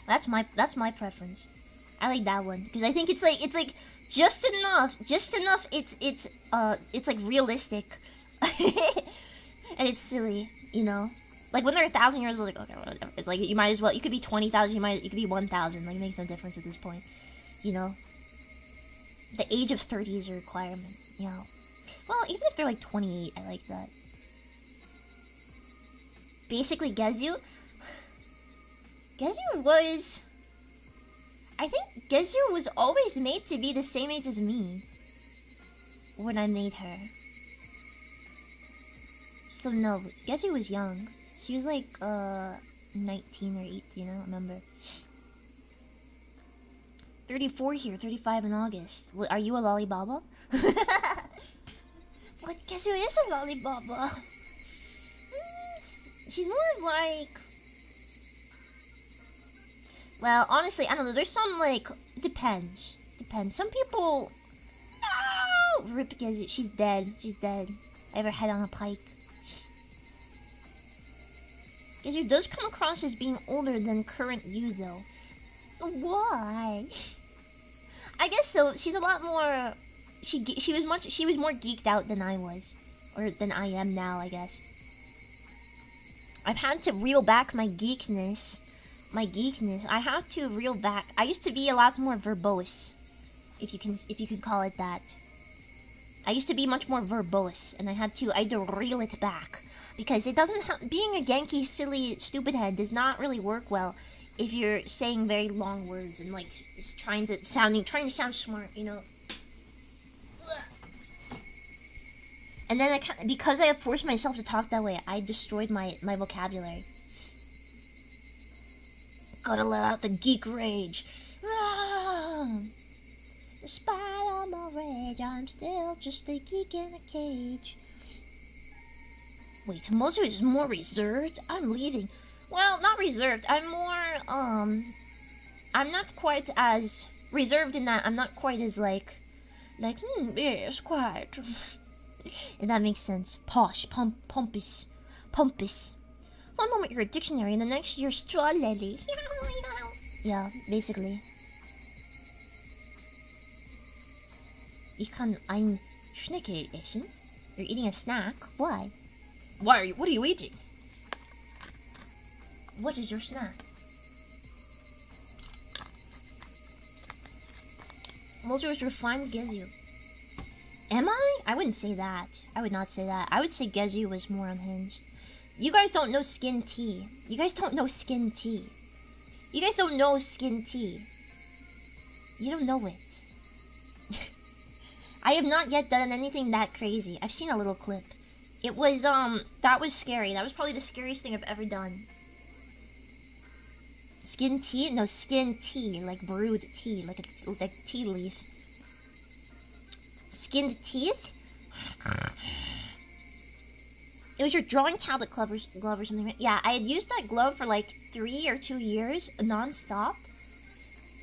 That's my preference. I like that one because I think it's like just enough. It's like realistic, and it's silly, you know. Like when they're 1,000 years old, like okay, whatever. It's like you might as well. You could be 20,000. You could be 1,000. Like it makes no difference at this point, you know. The age of 30 is a requirement, you know. Well, even if they're like 28, I like that. Basically, Gezu was... I think Gezu was always made to be the same age as me when I made her. So no, Gezu was young. She was like 19 or 18, I don't remember. 34 here, 35 in August. Are you a lollibaba? What? Gezu is a lollibaba. She's more of like... Well, honestly, I don't know. There's some, like... Depends. Some people... No! Rip Gezu. She's dead. I have her head on a pike. Gezu does come across as being older than current you, though. Why? I guess so. She's a lot more... She was more geeked out than I was. Or than I am now, I guess. I've had to reel back my geekness. I had to reel back. I used to be a lot more verbose, if you can call it that. I used to be much more verbose, and I had to reel it back because it doesn't. Being a Genki, silly, stupid head does not really work well if you're saying very long words and like trying to sound smart, you know. And then because I have forced myself to talk that way, I destroyed my vocabulary. Gotta let out the geek rage. Ah! Despite all my rage, I'm still just a geek in a cage. Wait, Mozu is more reserved? I'm leaving. Well, not reserved. I'm more, I'm not quite as reserved in that I'm not quite as yes, quiet. If that makes sense. Posh, pompous. One moment you're a dictionary, and the next you're straw lily. Yeah, basically. Ich kann ein Schnicke essen. You're eating a snack? Why? What are you eating? What is your snack? Mulder is refined Gezu. Am I? I wouldn't say that. I would not say that. I would say Gezu was more unhinged. You guys don't know skin tea. You guys don't know skin tea. You guys don't know skin tea. You don't know it. I have not yet done anything that crazy. I've seen a little clip. It was, that was scary. That was probably the scariest thing I've ever done. Skin tea? No, skin tea. Like brewed tea. Like tea leaf. Skinned teeth? It was your drawing tablet glove or something, right? Yeah, I had used that glove for like 3 or 2 years, non-stop.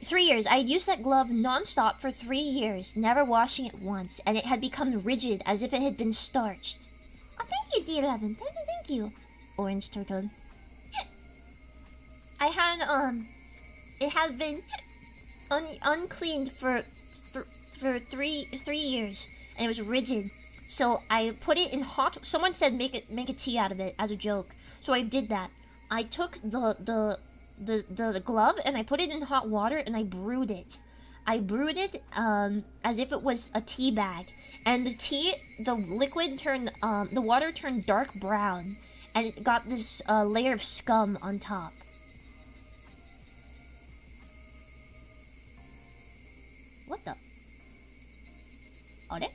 3 years. I had used that glove non-stop for 3 years, never washing it once, and it had become rigid as if it had been starched. Oh, thank you, D11. Thank you. Orange turtle. I had, it had been uncleaned for 3 years, and it was rigid. So I put it in hot. Someone said make a tea out of it as a joke. So I did that. I took the glove and I put it in hot water and I brewed it. I brewed it as if it was a tea bag, and the liquid turned the water turned dark brown, and it got this layer of scum on top. What the? Are they?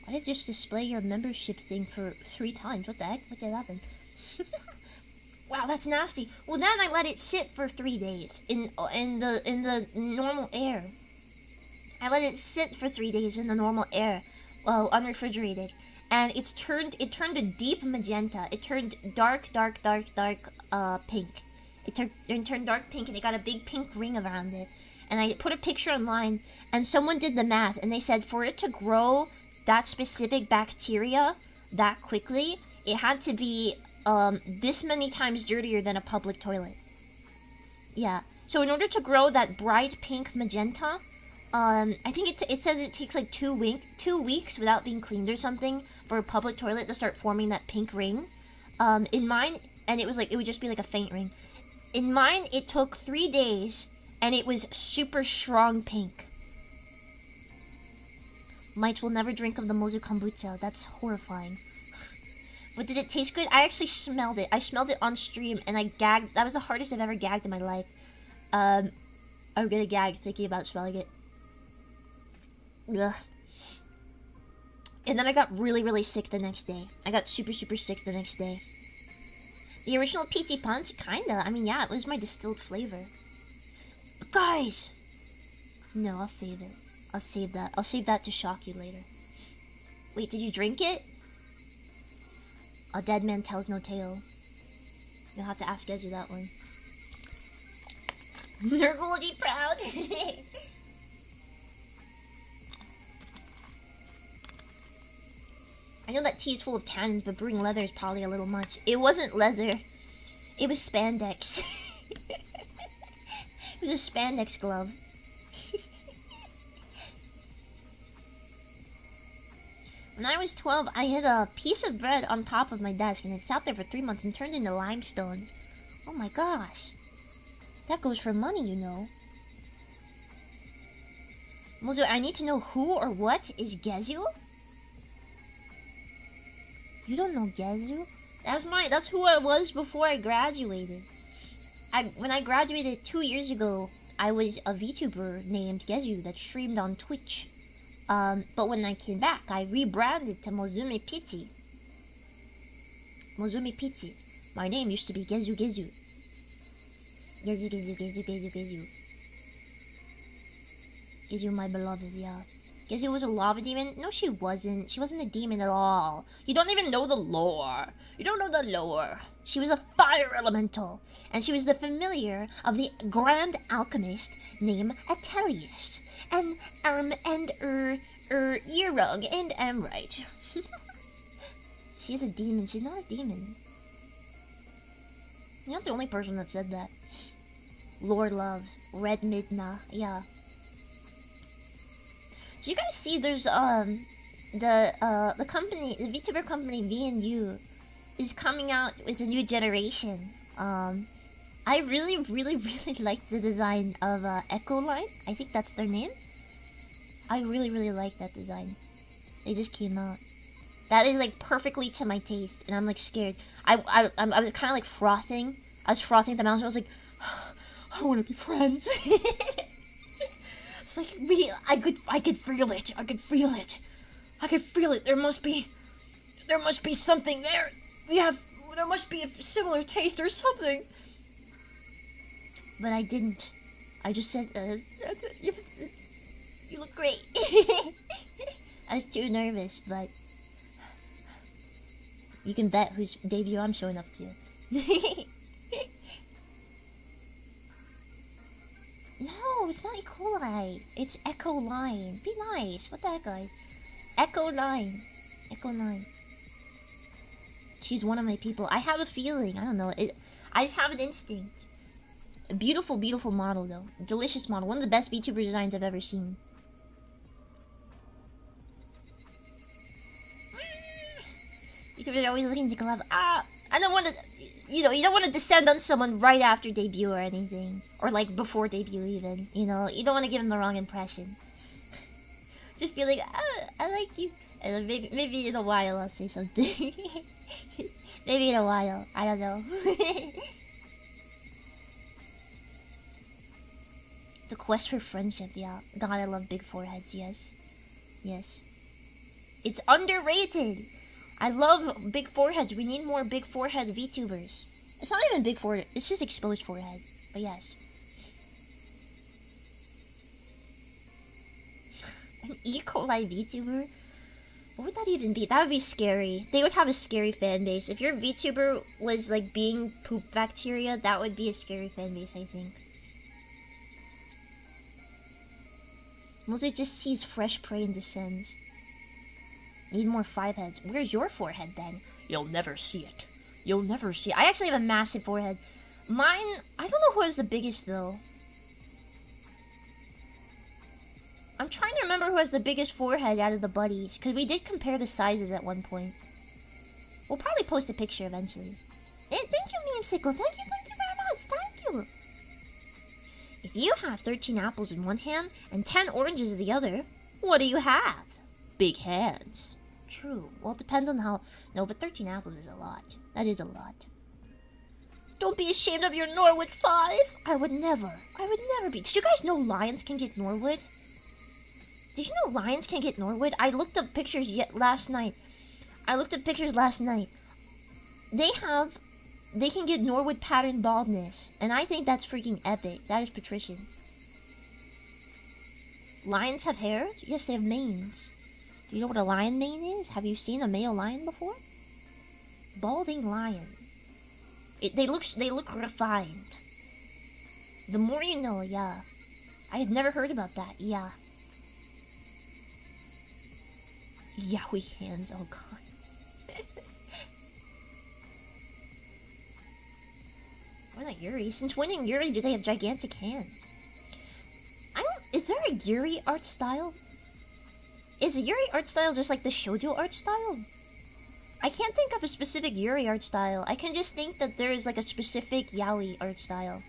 Why did it just display your membership thing for 3 times? What the heck? What did happen? Wow, that's nasty. Well, then I let it sit for 3 days in the normal air. I let it sit for 3 days in the normal air, unrefrigerated, and it turned a deep magenta. It turned dark pink. It turned dark pink, and it got a big pink ring around it. And I put a picture online, and someone did the math, and they said for it to grow that specific bacteria that quickly, it had to be this many times dirtier than a public toilet. Yeah. So in order to grow that bright pink magenta, I think it says it takes like 2 weeks without being cleaned or something for a public toilet to start forming that pink ring. In mine, and it would just be like a faint ring. In mine, it took 3 days, and it was super strong pink. Might will never drink of the Mozu kombucha. That's horrifying. But did it taste good? I actually smelled it. I smelled it on stream, and I gagged. That was the hardest I've ever gagged in my life. I'm gonna gag thinking about smelling it. Ugh. And then I got really, really sick the next day. I got super, super sick the next day. The original peachy punch? Kinda. I mean, yeah, it was my distilled flavor. But guys! No, I'll save it. I'll save that. I'll save that to shock you later. Wait, did you drink it? A dead man tells no tale. You'll have to ask Gezu that one. Nurgle proud! I know that tea is full of tannins, but brewing leather is probably a little much. It wasn't leather. It was spandex. It was a spandex glove. When I was 12, I hid a piece of bread on top of my desk, and it sat there for 3 months and turned into limestone. Oh my gosh. That goes for money, you know. Mozu, I need to know who or what is Gezu? You don't know Gezu? That's who I was before I graduated. When I graduated 2 years ago, I was a VTuber named Gezu that streamed on Twitch. But when I came back, I rebranded to Mozume Pichi. Mozume Pichi. My name used to be Gezu Gezu. Gezu Gezu Gezu Gezu Gezu. Gezu, my beloved, yeah. Gezu was a lava demon? No, she wasn't. She wasn't a demon at all. You don't even know the lore. You don't know the lore. She was a fire elemental, and she was the familiar of the grand alchemist named Atelius. And Yerug and Amrite. She is a demon. She's not a demon. You're not the only person that said that. Lord Love, Red Midna, yeah. Did you guys see there's the company, the Vtuber company V&U is coming out with a new generation. I really like the design of Echo Line. I think that's their name. I really like that design. They just came out. That is like perfectly to my taste, and I'm like scared. I was kind of like frothing. I was frothing at the mouth. And I was like, I want to be friends. It's like I could feel it. I could feel it. I could feel it. There must be something there. There must be a similar taste or something. But I didn't. I just said, you look great. I was too nervous, but you can bet whose debut I'm showing up to. No, it's not E. coli. It's Echo Line. Be nice. What the heck, guys? Echo Line. Echo Line. She's one of my people. I have a feeling. I don't know. I just have an instinct. A beautiful model, though. Delicious model. One of the best VTuber designs I've ever seen. VTubers are always looking to collab. I don't want to... You don't want to descend on someone right after debut or anything. Or, like, before debut, even. You don't want to give them the wrong impression. Just be like, I like you. And maybe in a while I'll say something. Maybe in a while. I don't know. The quest for friendship, yeah. God, I love big foreheads, yes. Yes. It's underrated! I love big foreheads. We need more big forehead VTubers. It's not even big forehead, it's just exposed forehead. But yes. An E. coli VTuber? What would that even be? That would be scary. They would have a scary fan base. If your VTuber was like being poop bacteria, that would be a scary fan base, I think. Mozart just sees fresh prey and descends. Need more 5 heads. Where's your forehead then? You'll never see it. You'll never see it. I actually have a massive forehead. Mine, I don't know who has the biggest though. I'm trying to remember who has the biggest forehead out of the buddies, because we did compare the sizes at one point. We'll probably post a picture eventually. Thank you, Memesicle. Thank you very much. Thank you. If you have 13 apples in one hand and 10 oranges in the other, what do you have? Big hands. True. Well, it depends on how... No, but 13 apples is a lot. That is a lot. Don't be ashamed of your Norwood 5. I would never be. Did you guys know lions can get Norwood? Did you know lions can get Norwood? I looked up pictures last night. They can get Norwood pattern baldness. And I think that's freaking epic. That is patrician. Lions have hair? Yes, they have manes. Do you know what a lion mane is? Have you seen a male lion before? Balding lion. They look refined. The more you know, yeah. I had never heard about that, yeah. Yowie hands, oh god. Why not Yuri? Since when in Yuri do they have gigantic hands? Is there a Yuri art style? Is Yuri art style just like the shoujo art style? I can't think of a specific Yuri art style. I can just think that there is like a specific yaoi art style.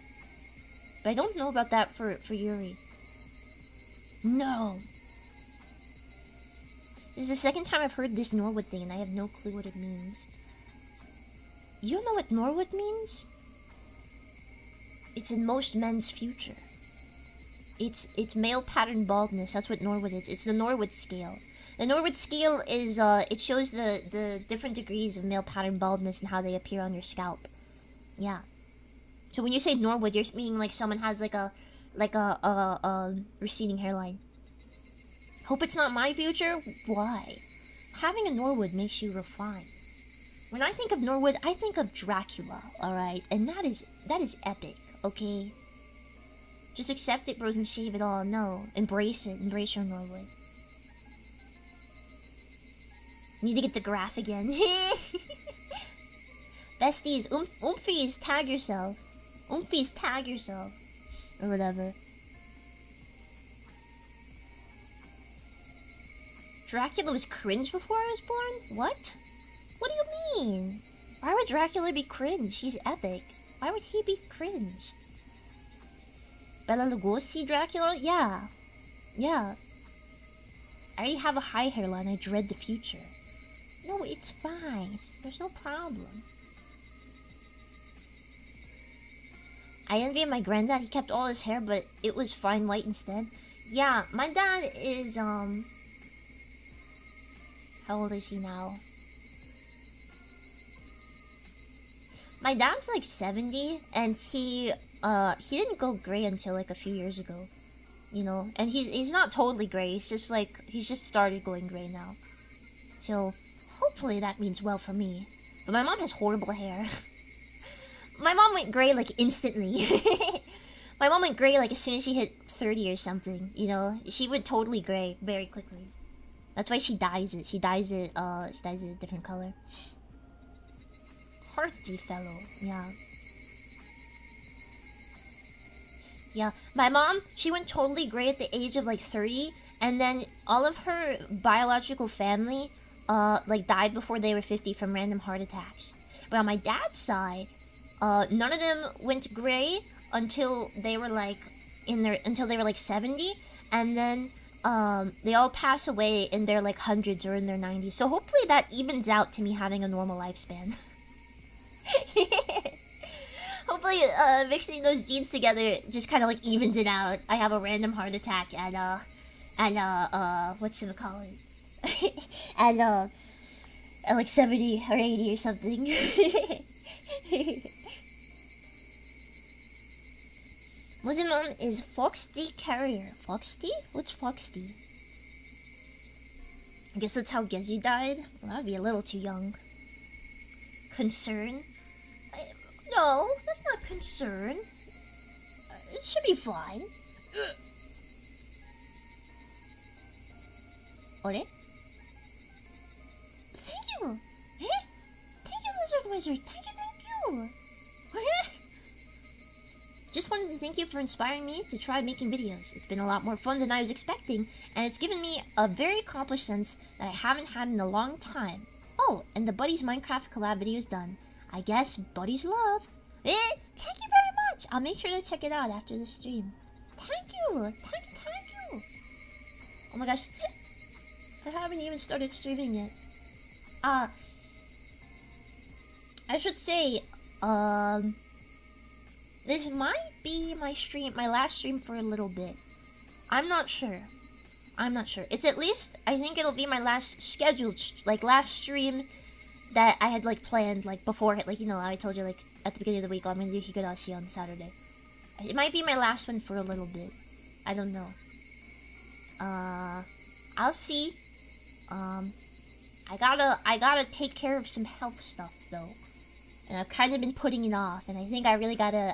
But I don't know about that for Yuri. No. This is the second time I've heard this Norwood thing and I have no clue what it means. You don't know what Norwood means? It's in most men's future. It's male pattern baldness. That's what Norwood is. It's the Norwood scale. The Norwood scale is it shows the different degrees of male pattern baldness and how they appear on your scalp. Yeah. So when you say Norwood, you're meaning like someone has like a receding hairline. Hope it's not my future. Why? Having a Norwood makes you refined. When I think of Norwood, I think of Dracula. All right, and that is epic. Okay. Just accept it, bros, and shave it all. No, embrace it. Embrace your Norwood. Need to get the graph again. Besties, oomfies, tag yourself. Oomfies, tag yourself. Or whatever. Dracula was cringe before I was born? What? What do you mean? Why would Dracula be cringe? He's epic. Why would he be cringe? Bela Lugosi Dracula? Yeah. Yeah. I already have a high hairline. I dread the future. No, it's fine. There's no problem. I envy my granddad. He kept all his hair, but it was fine white instead. Yeah, my dad is, how old is he now? My dad's like 70, and he didn't go gray until like a few years ago. You know, and he's not totally gray. He's just started going gray now. So, hopefully that means well for me. But my mom has horrible hair. My mom went gray like instantly. My mom went gray like as soon as she hit 30 or something, you know? She went totally gray very quickly. That's why she dyes it. She dyes it a different color. Hearty fellow, yeah. Yeah, my mom, she went totally gray at the age of like 30, and then all of her biological family, like died before they were 50 from random heart attacks. But on my dad's side, none of them went gray until they were like 70, and then they all pass away in their like hundreds or in their 90s. So hopefully that evens out to me having a normal lifespan. Hopefully mixing those genes together just kind of like evens it out. I have a random heart attack and what's it called? at like 70 or 80 or something. Muslim mom is Foxty Carrier. Foxty? What's Foxty? I guess that's how Gezu died? Well, that would be a little too young. Concern? No, that's not concern. It should be fine. Ore? Thank you! Eh? Thank you, Lizard Wizard! Thank you! Ore? Just wanted to thank you for inspiring me to try making videos. It's been a lot more fun than I was expecting, and it's given me a very accomplished sense that I haven't had in a long time. Oh, and the Buddies Minecraft collab video is done. I guess Buddies love. Thank you very much! I'll make sure to check it out after the stream. Thank you! Thank you! Oh my gosh. I haven't even started streaming yet. I should say, this might be my last stream for a little bit. I'm not sure. It's at least, I think it'll be my last scheduled, last stream that I had, planned, before, you know, I told you, at the beginning of the week, I'm gonna do Higurash on Saturday. It might be my last one for a little bit. I don't know. I'll see. I gotta take care of some health stuff, though. And I've kind of been putting it off, and I think I really gotta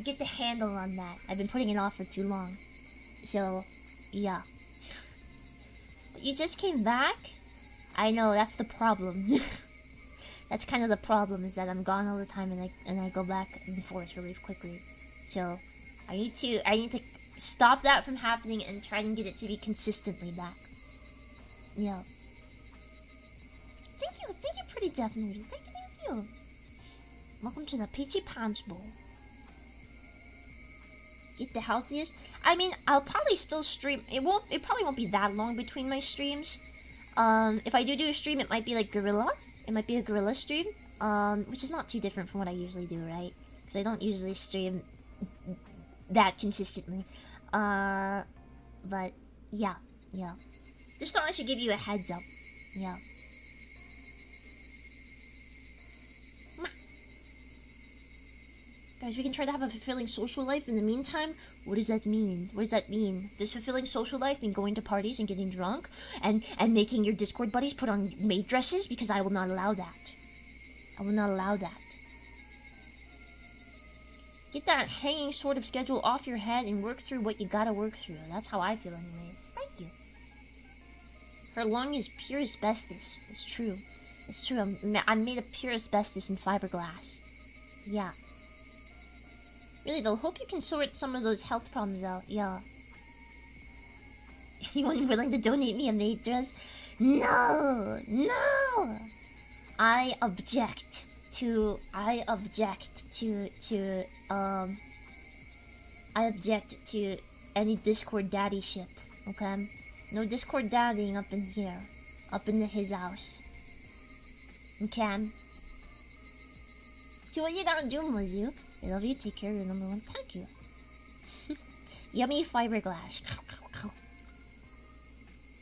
get the handle on that. I've been putting it off for too long. So, yeah. You just came back? I know, that's the problem. That's kind of the problem, is that I'm gone all the time, and I go back and forth really quickly. So, I need to stop that from happening and try and get it to be consistently back. Yeah. Thank you, pretty definitely. Thank you. Welcome to the Peachy Punch Bowl. Get the healthiest. I mean, I'll probably still stream. It probably won't be that long between my streams. If I do a stream, it might be like Gorilla. It might be a Gorilla stream. Which is not too different from what I usually do, right? because I don't usually stream that consistently. But yeah. Just thought I should give you a heads up. Yeah. Guys, we can try to have a fulfilling social life in the meantime. What does that mean? Does fulfilling social life mean going to parties and getting drunk? And making your Discord buddies put on maid dresses? Because I will not allow that. I will not allow that. Get that hanging sort of schedule off your head and work through what you gotta work through. That's how I feel anyways. Thank you. Her lung is pure asbestos. It's true. I'm made of pure asbestos and fiberglass. Yeah. Really though, hope you can sort some of those health problems out. Yeah. Anyone willing to donate me a maid dress? No! I object to any Discord daddy ship, okay? No Discord daddying up in here. Up in his house. Okay? Do what you gotta do, Mozu. I love you, take care, you're number one. Thank you. Yummy fiberglass.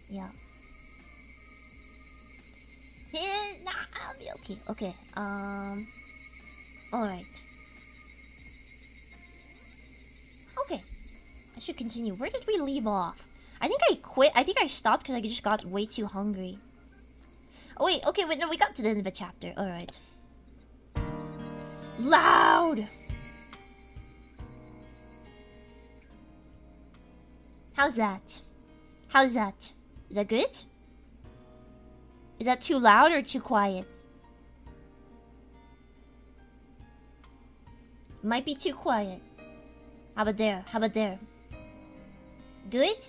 Yeah. Nah, I'll be okay. Okay, alright. Okay. I should continue. Where did we leave off? I think I quit. I think I stopped because I just got way too hungry. Oh wait, okay, wait, no, we got to the end of a chapter. Alright. Loud! How's that? Is that good? Is that too loud or too quiet? Might be too quiet. How about there? Good?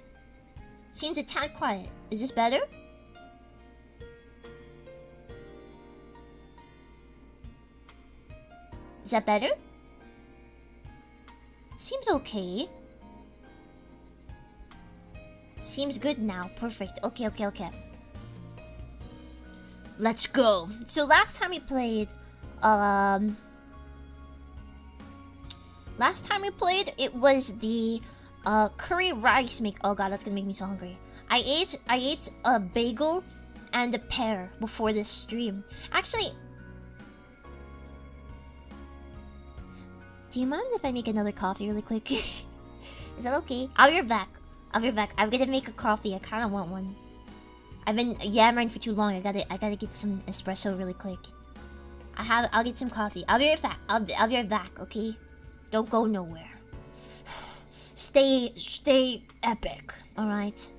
Seems a tad quiet. Is this better? Is that better? Seems okay. Seems good now. Perfect. Okay. Let's go. So last time we played, it was the curry rice make. Oh god, that's gonna make me so hungry. I ate a bagel and a pear before this stream. Actually, do you mind if I make another coffee really quick? Is that okay? I'll be back. I'm gonna make a coffee. I kind of want one. I've been yammering for too long. I gotta get some espresso really quick. I'll get some coffee. I'll be right back. I'll be right back. Okay, don't go nowhere. Stay epic. All right.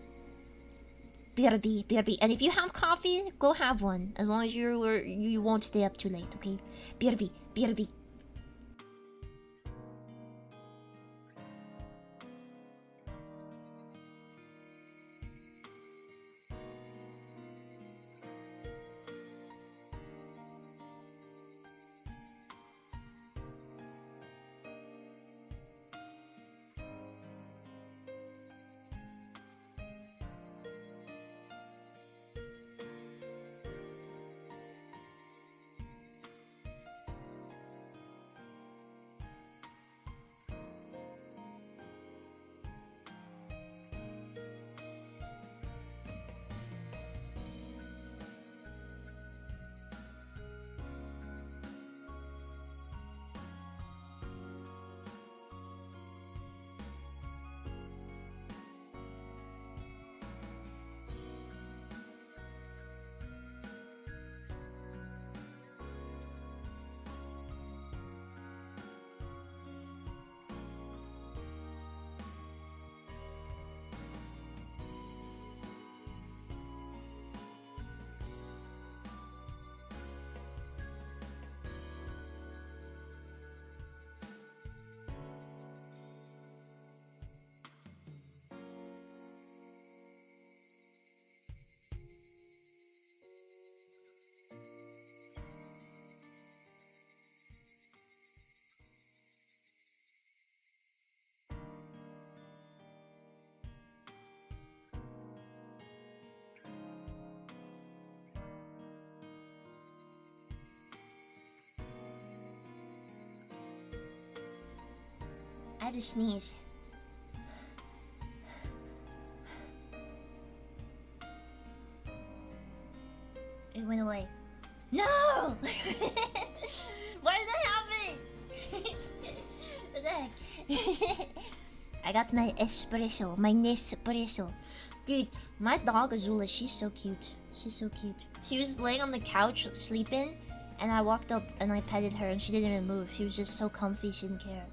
BRB. And if you have coffee, go have one. As long as you won't stay up too late. Okay. BRB. had to sneeze. It went away. No! Why did that happen? What the heck? I got my espresso, my Nespresso. Dude, my dog Azula, she's so cute. She's so cute. She was laying on the couch sleeping, and I walked up and I petted her and she didn't even move. She was just so comfy, she didn't care.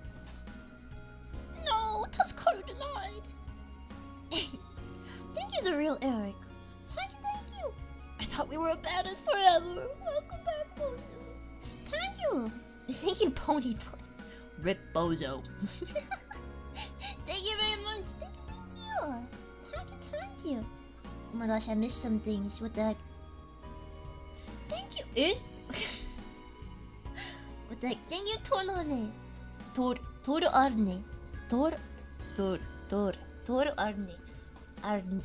No, Tuskar denied. Thank you, the real Eric. Thank you. I thought we were abandoned forever. Welcome back, Bozo. Thank you. Thank you, Pony Boy. Rip Bozo. Thank you very much. Thank you. Oh my gosh, I missed some things. What the heck? Thank you. What the heck? Thank you, Tornone. Tor Arne. Tor Arne. Arne.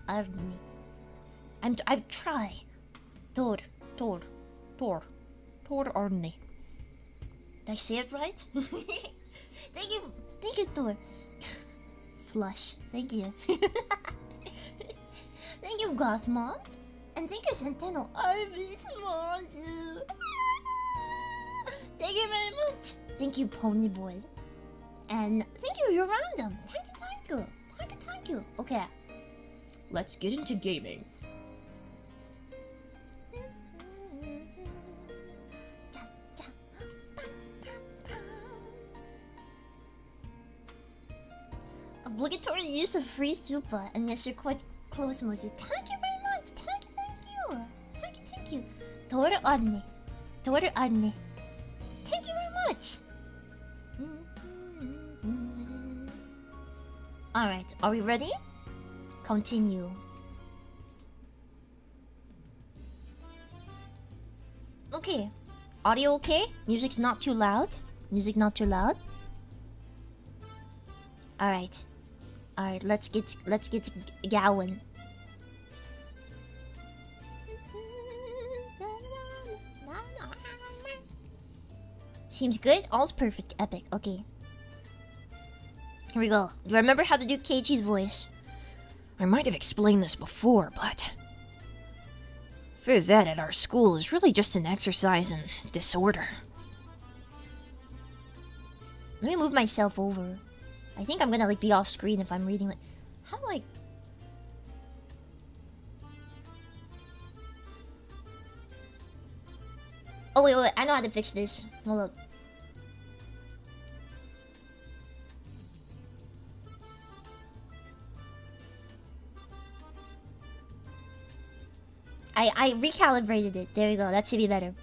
I've tried. Tor Arne. Did I say it right? Thank you, Thor. Flush. Thank you. Thank you, Gothmon. And thank you, Centennial. I miss Mazu. Thank you very much. Thank you, Ponyboy. And thank you, you're random. Thank you. Okay. Let's get into gaming. Obligatory use of free super, and yes, you're quite close, Moses. Thank you very much. Thank you. Tor Arne. Thank you very much. Alright, are we ready? Continue. Okay. Audio okay? Music's not too loud? Alright, let's get going. Seems good. All's perfect. Epic. Okay. Here we go. Do I remember how to do Keiichi's voice? I might have explained this before, but phys ed at our school is really just an exercise in disorder. Let me move myself over. I think I'm gonna be off screen if I'm reading how do I... Oh wait, I know how to fix this. Hold up. I recalibrated it. There we go. That should be better.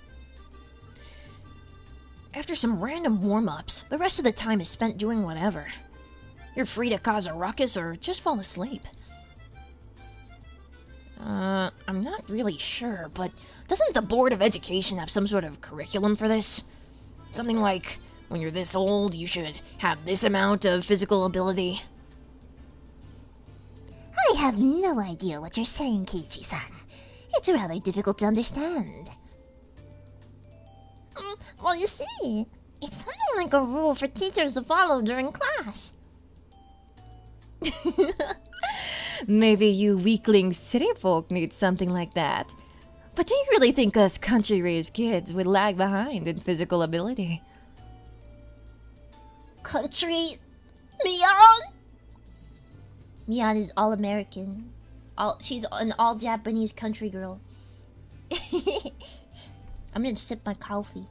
After some random warm-ups, the rest of the time is spent doing whatever. You're free to cause a ruckus or just fall asleep. I'm not really sure, but doesn't the Board of Education have some sort of curriculum for this? Something like, when you're this old, you should have this amount of physical ability? I have no idea what you're saying, Keiichi-san. It's rather difficult to understand. Well, you see, it's something like a rule for teachers to follow during class. Maybe you weakling city folk need something like that. But do you really think us country-raised kids would lag behind in physical ability? Country... Mion? Mion is all-American. She's an all-Japanese country girl. I'm gonna sip my coffee.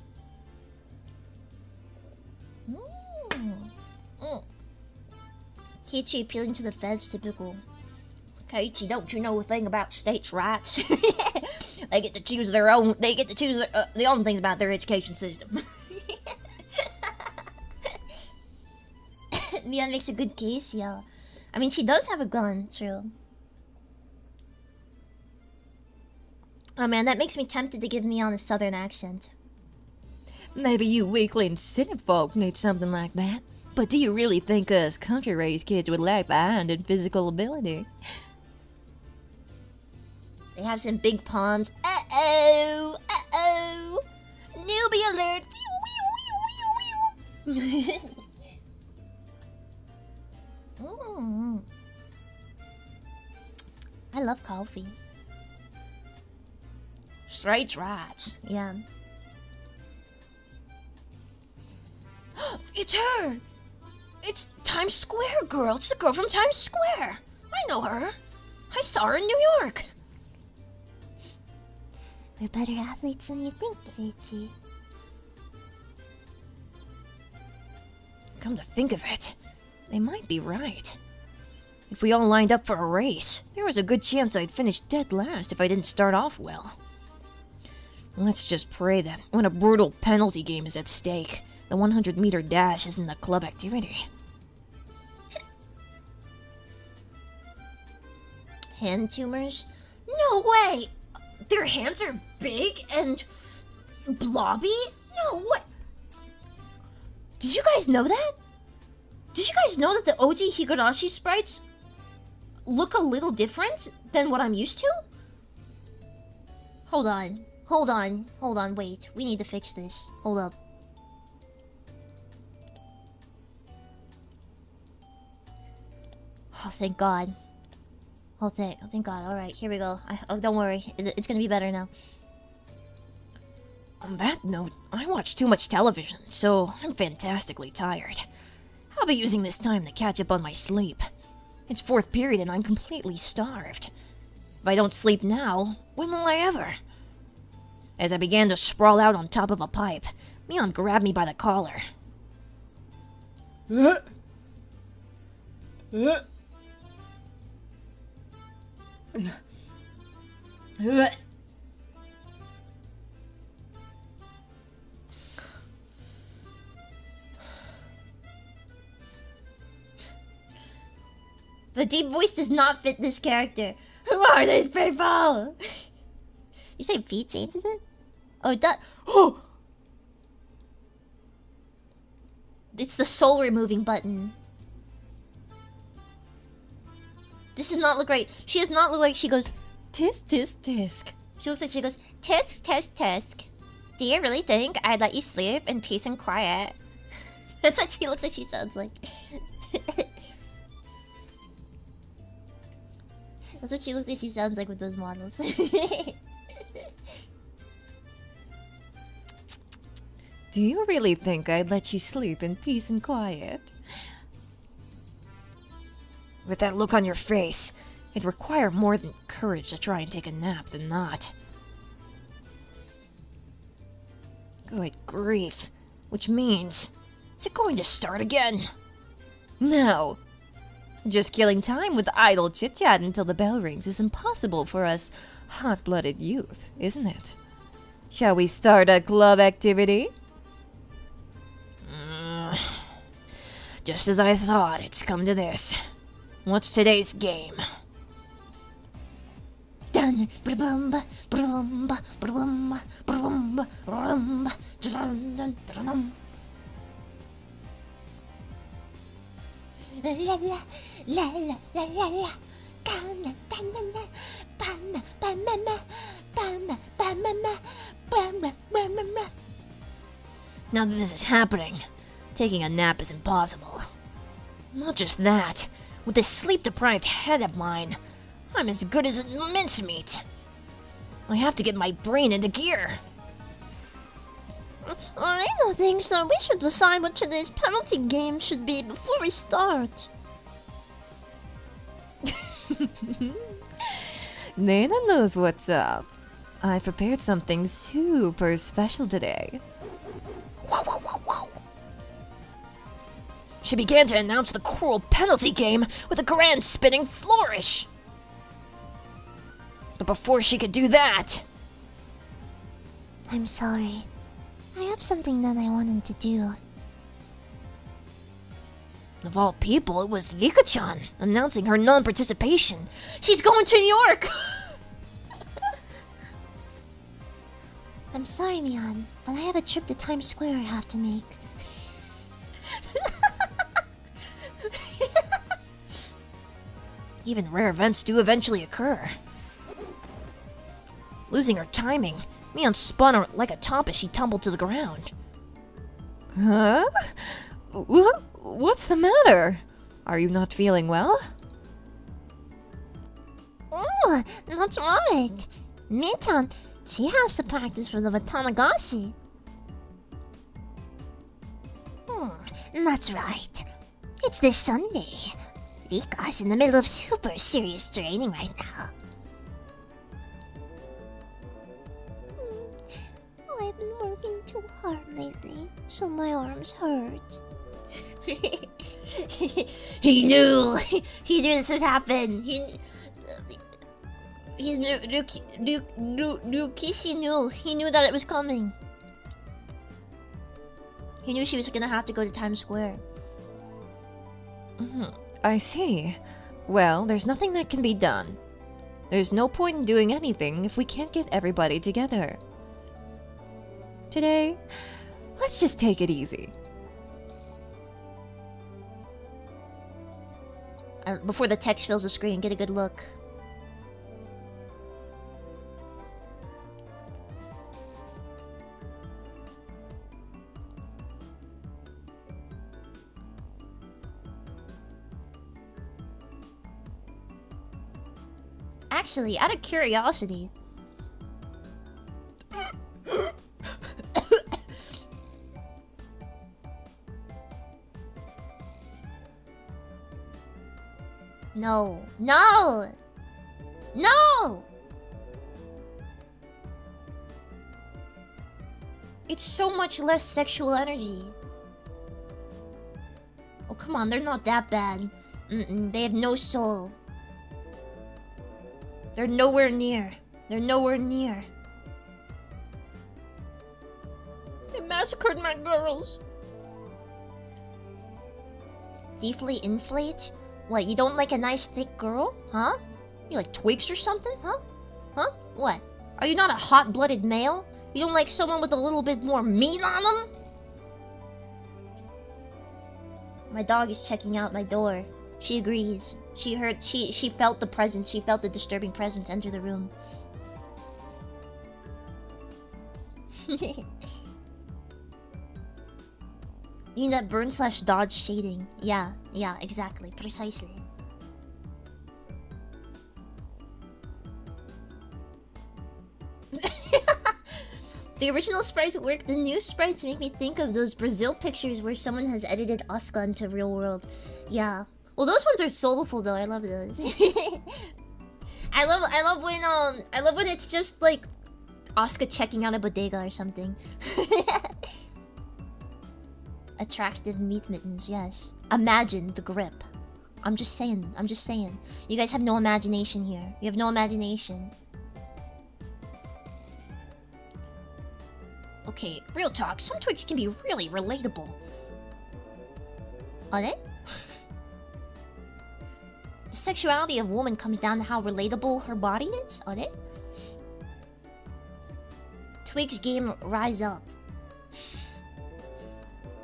Keiichi appealing to the feds, typical. Keiichi, don't you know a thing about states' rights? They get to choose their own. They get to choose the own things about their education system. Mion makes a good case, yeah. I mean, she does have a gun, true. Oh man, that makes me tempted to give Mion a southern accent. Maybe you weakling city folk need something like that. But do you really think us country-raised kids would lag behind in physical ability? They have some big palms. Uh-oh! Newbie alert! Mm. I love coffee. Straight right. Yeah. It's her! It's Times Square girl. It's the girl from Times Square. I know her. I saw her in New York. We're better athletes than you think, Keiichi. Come to think of it, they might be right. If we all lined up for a race, there was a good chance I'd finish dead last if I didn't start off well. Let's just pray that when a brutal penalty game is at stake, the 100-meter dash isn't a club activity. Hand tumors? No way! Their hands are big and blobby? No, what? Did you guys know that? Did you guys know that the OG Higurashi sprites look a little different than what I'm used to? Hold on, wait. We need to fix this. Hold up. Oh, thank God. Oh, thank God. Alright, here we go. Don't worry. It's gonna be better now. On that note, I watch too much television, so I'm fantastically tired. I'll be using this time to catch up on my sleep. It's fourth period and I'm completely starved. If I don't sleep now, when will I ever? As I began to sprawl out on top of a pipe, Mion grabbed me by the collar. The deep voice does not fit this character. Who are these people? You say V changes it? Oh, it does. Oh! It's the soul removing button. This does not look right. She does not look like she goes tisk tisk tisk. She looks like she goes tisk tisk tisk. Do you really think I'd let you sleep in peace and quiet? That's what she looks like she sounds like. That's what she looks like she sounds like with those models. Do you really think I'd let you sleep in peace and quiet? With that look on your face, it'd require more than courage to try and take a nap than not. Good grief. Which means, is it going to start again? No. Just killing time with idle chit-chat until the bell rings is impossible for us hot-blooded youth, isn't it? Shall we start a club activity? Just as I thought, it's come to this. What's today's game? Dun, ba-dum-ba, ba-dum-ba, ba-dum-ba, ba-dum-ba, ba-dum-ba, dun-dun-dun-dun. La la la la la la la. Dun, dun, dun, dun. Bam, bam, bam, bam, bam, bam, bam, bam, bam, bam. Now that this is happening, taking a nap is impossible. Not just that, with this sleep-deprived head of mine, I'm as good as mincemeat. I have to get my brain into gear. I don't think so. We should decide what today's penalty game should be before we start. Nana knows what's up. I prepared something super special today. Whoa, whoa, whoa, whoa. She began to announce the cruel penalty game with a grand spinning flourish. But before she could do that... I'm sorry. I have something that I wanted to do. Of all people, it was Rika-chan announcing her non-participation. She's going to New York! I'm sorry, Mion, but I have a trip to Times Square I have to make. Even rare events do eventually occur. Losing her timing, Mion spun her like a top as she tumbled to the ground. Huh? What's the matter? Are you not feeling well? Oh, that's right. Mitan, she has to practice for the Watanagashi. That's right. It's this Sunday. Rika's in the middle of super serious training right now. I've been working too hard lately, so my arms hurt. He knew! He knew this would happen! He knew, Ryukishi knew. He knew that it was coming. He knew she was gonna have to go to Times Square. I see. Well, there's nothing that can be done. There's no point in doing anything if we can't get everybody together. Today, let's just take it easy. Before the text fills the screen, get a good look. Actually, out of curiosity... No! No! No! It's so much less sexual energy. Oh, come on, they're not that bad. They have no soul. They're nowhere near. They're nowhere near. They massacred my girls. Deflate, inflate? What, you don't like a nice thick girl? Huh? You like twigs or something? Huh? Huh? What? Are you not a hot-blooded male? You don't like someone with a little bit more meat on them? My dog is checking out my door. She agrees. She felt the presence. She felt the disturbing presence enter the room. You need that burn/dodge shading. Yeah, exactly. Precisely. The original sprites work. The new sprites make me think of those Brazil pictures where someone has edited Asuka into real world. Yeah. Well, those ones are soulful though. I love those. I love when it's just like Asuka checking out a bodega or something. Attractive meat mittens, yes. Imagine the grip. I'm just saying. You guys have no imagination here. You have no imagination. Okay, real talk. Some twigs can be really relatable. Are they? The sexuality of woman comes down to how relatable her body is? Are they? Twigs game, rise up.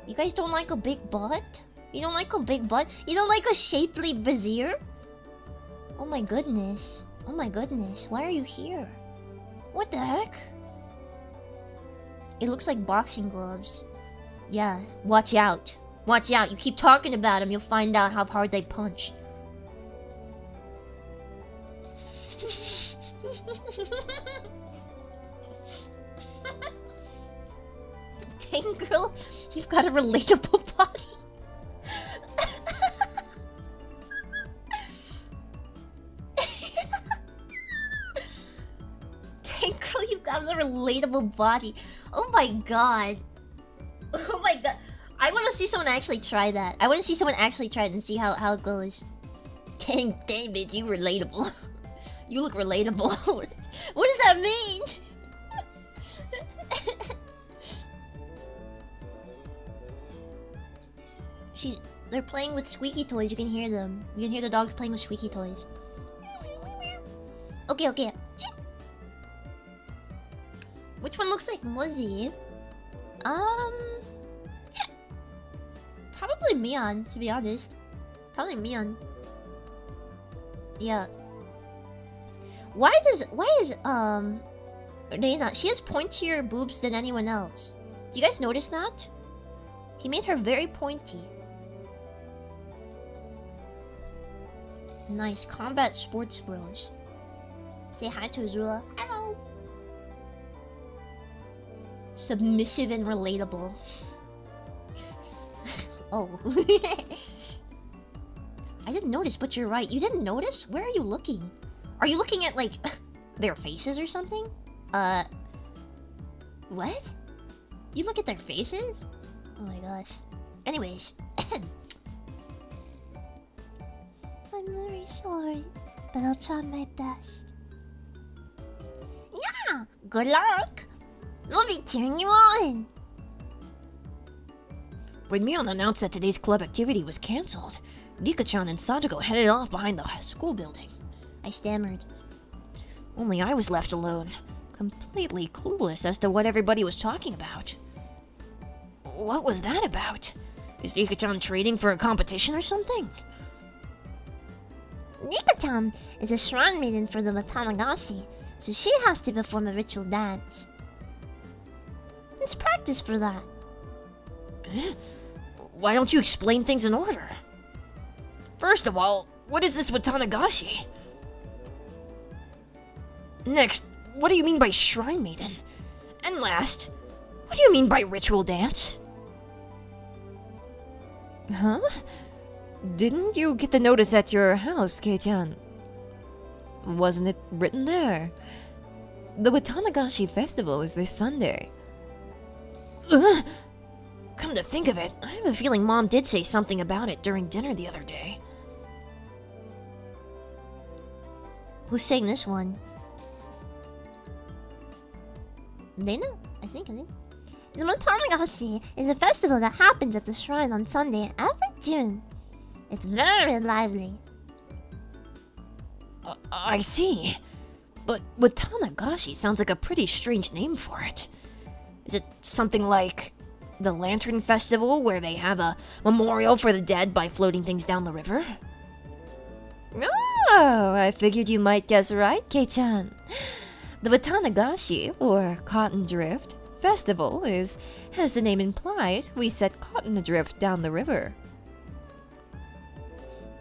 You guys don't like a big butt? You don't like a big butt? You don't like a shapely brassiere? Oh my goodness. Oh my goodness. Why are you here? What the heck? It looks like boxing gloves. Yeah, watch out. Watch out. You keep talking about them, you'll find out how hard they punch. Dang girl, you've got a relatable body. Dang girl, you've got a relatable body. Oh my god. Oh my god. I want to see someone actually try that. I want to see someone actually try it and see how it goes. Dang bitch, you relatable. You look relatable. What does that mean? They're playing with squeaky toys. You can hear them. You can hear the dogs playing with squeaky toys. Okay. Which one looks like Muzzy? Probably Mion, to be honest. Probably Mion. Yeah. Why is Reina, she has pointier boobs than anyone else. Do you guys notice that? He made her very pointy. Nice. Combat sports bros. Say hi to Azula. Hello. Submissive and relatable. Oh. I didn't notice, but you're right. You didn't notice? Where are you looking? Are you looking at, like, their faces or something? What? You look at their faces? Oh my gosh. Anyways. I'm very sorry, but I'll try my best. Yeah! Good luck! Let me turn you on! When Mion announced that today's club activity was cancelled, Rika-chan and Sadako headed off behind the school building. I stammered. Only I was left alone, completely clueless as to what everybody was talking about. What was that about? Is Rika-chan training for a competition or something? Rika-chan is a shrine maiden for the Watanagashi, so she has to perform a ritual dance. It's practice for that. Why don't you explain things in order? First of all, what is this Watanagashi? Next, what do you mean by shrine maiden? And last, what do you mean by ritual dance? Huh? Didn't you get the notice at your house, Kei-chan? Wasn't it written there? The Watanagashi festival is this Sunday. Come to think of it, I have a feeling Mom did say something about it during dinner the other day. Who's saying this one? Dana? I think. The Watanagashi is a festival that happens at the shrine on Sunday every June. It's very lively. I see. But Watanagashi sounds like a pretty strange name for it. Is it something like the Lantern Festival, where they have a memorial for the dead by floating things down the river? Oh, I figured you might guess right, Kei-chan. The Watanagashi, or Cotton Drift, Festival is, as the name implies, we set cotton adrift down the river.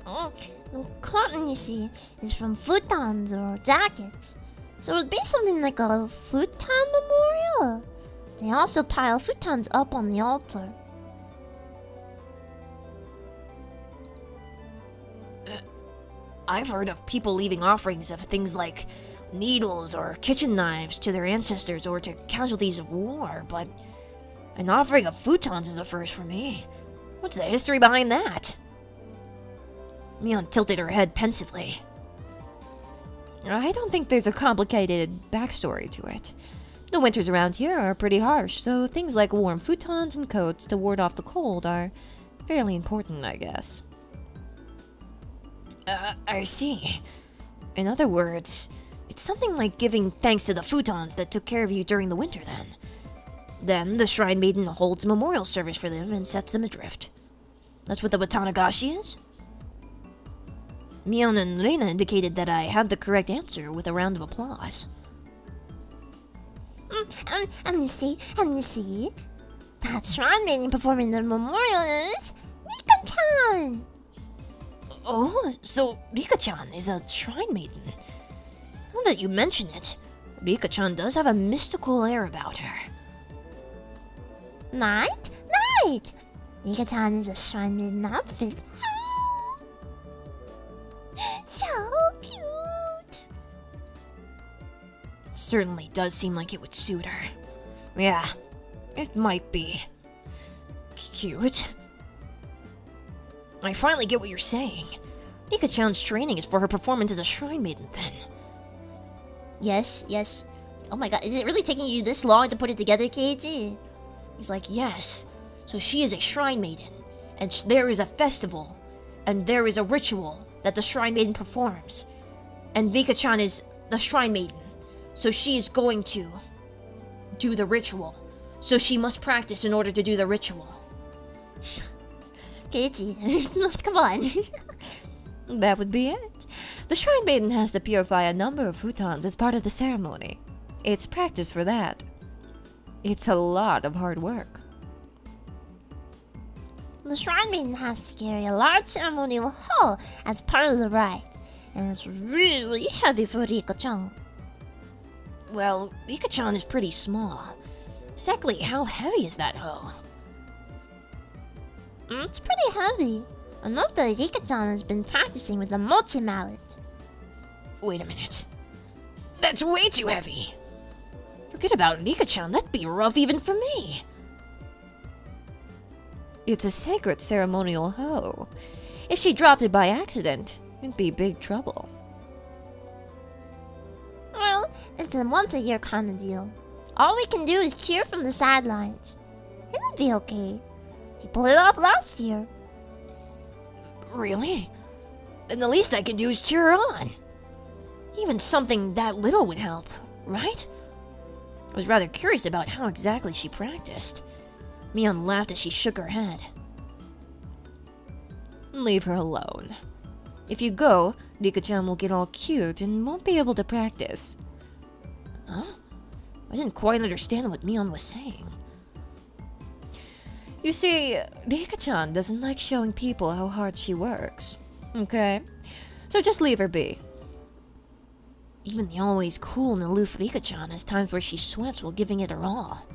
The cotton, you see, is from futons or jackets. So it'd be something like a futon memorial. They also pile futons up on the altar. I've heard of people leaving offerings of things like needles or kitchen knives to their ancestors or to casualties of war, but an offering of futons is a first for me. What's the history behind that? Mion tilted her head pensively. I don't think there's a complicated backstory to it. The winters around here are pretty harsh, so things like warm futons and coats to ward off the cold are fairly important, I guess. I see. In other words, it's something like giving thanks to the futons that took care of you during the winter then. Then the Shrine Maiden holds a memorial service for them and sets them adrift. That's what the Watanagashi is? Mion and Reina indicated that I had the correct answer with a round of applause. And you see, that Shrine Maiden performing the memorial is Rika-chan! Oh, so Rika-chan is a Shrine Maiden. Now that you mention it, Rika-chan does have a mystical air about her. Night! Rika-chan is a Shrine Maiden outfit. So cute! Certainly does seem like it would suit her. Yeah, it might be cute. I finally get what you're saying. Rika-chan's training is for her performance as a Shrine Maiden, then. Yes. Oh my god, is it really taking you this long to put it together, Keiji? He's like, yes. So she is a Shrine Maiden, and there is a festival, and there is a ritual that the Shrine Maiden performs. And Rika-chan is the Shrine Maiden, so she is going to do the ritual. So she must practice in order to do the ritual. Keiji, come on. That would be it. The Shrine Maiden has to purify a number of futons as part of the ceremony. It's practice for that. It's a lot of hard work. The Shrine Maiden has to carry a large ceremonial hall as part of the rite. And it's really heavy for Rika-chan. Well, Rika-chan is pretty small. Exactly how heavy is that hoe? It's pretty heavy. Enough that Rika-chan has been practicing with the mochi mallet. Wait a minute. That's way too heavy. Forget about Rika-chan, that'd be rough even for me. It's a sacred ceremonial hoe. If she dropped it by accident, it'd be big trouble. Well, it's a once-a-year kind of deal. All we can do is cheer from the sidelines. It'll be okay. You pulled it off last year. Really? Then the least I can do is cheer her on. Even something that little would help, right? I was rather curious about how exactly she practiced. Mion laughed as she shook her head. Leave her alone. If you go, Rika-chan will get all cute and won't be able to practice. Huh? I didn't quite understand what Mion was saying. You see, Rika-chan doesn't like showing people how hard she works. Okay? So just leave her be. Even the always cool and aloof Rika-chan has times where she sweats while giving it her all.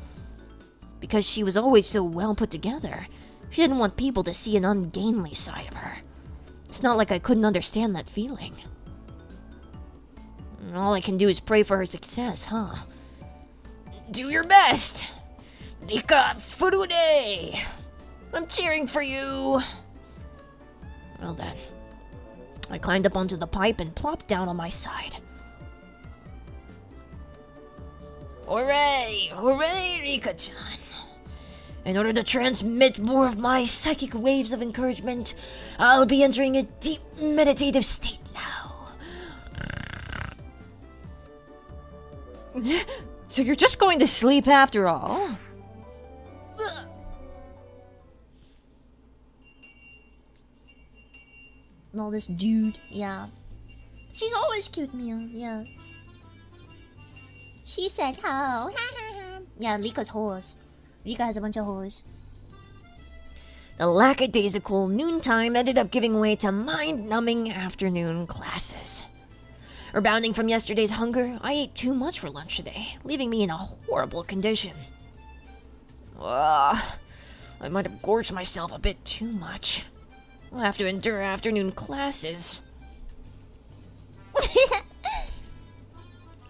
Because she was always so well put together, she didn't want people to see an ungainly side of her. It's not like I couldn't understand that feeling. All I can do is pray for her success, huh? Do your best! Rika Furude! I'm cheering for you! Well then, I climbed up onto the pipe and plopped down on my side. Hooray! Hooray, Rika-chan! In order to transmit more of my psychic waves of encouragement, I'll be entering a deep meditative state now. So you're just going to sleep after all? No, this dude, yeah. She's always cute, Mia, yeah. She said ho, ha ha ha. Yeah, Rika's hoes. Rika has a bunch of hoes. The lackadaisical noontime ended up giving way to mind-numbing afternoon classes. Rebounding from yesterday's hunger, I ate too much for lunch today, leaving me in a horrible condition. Ugh, I might have gorged myself a bit too much. I'll have to endure afternoon classes.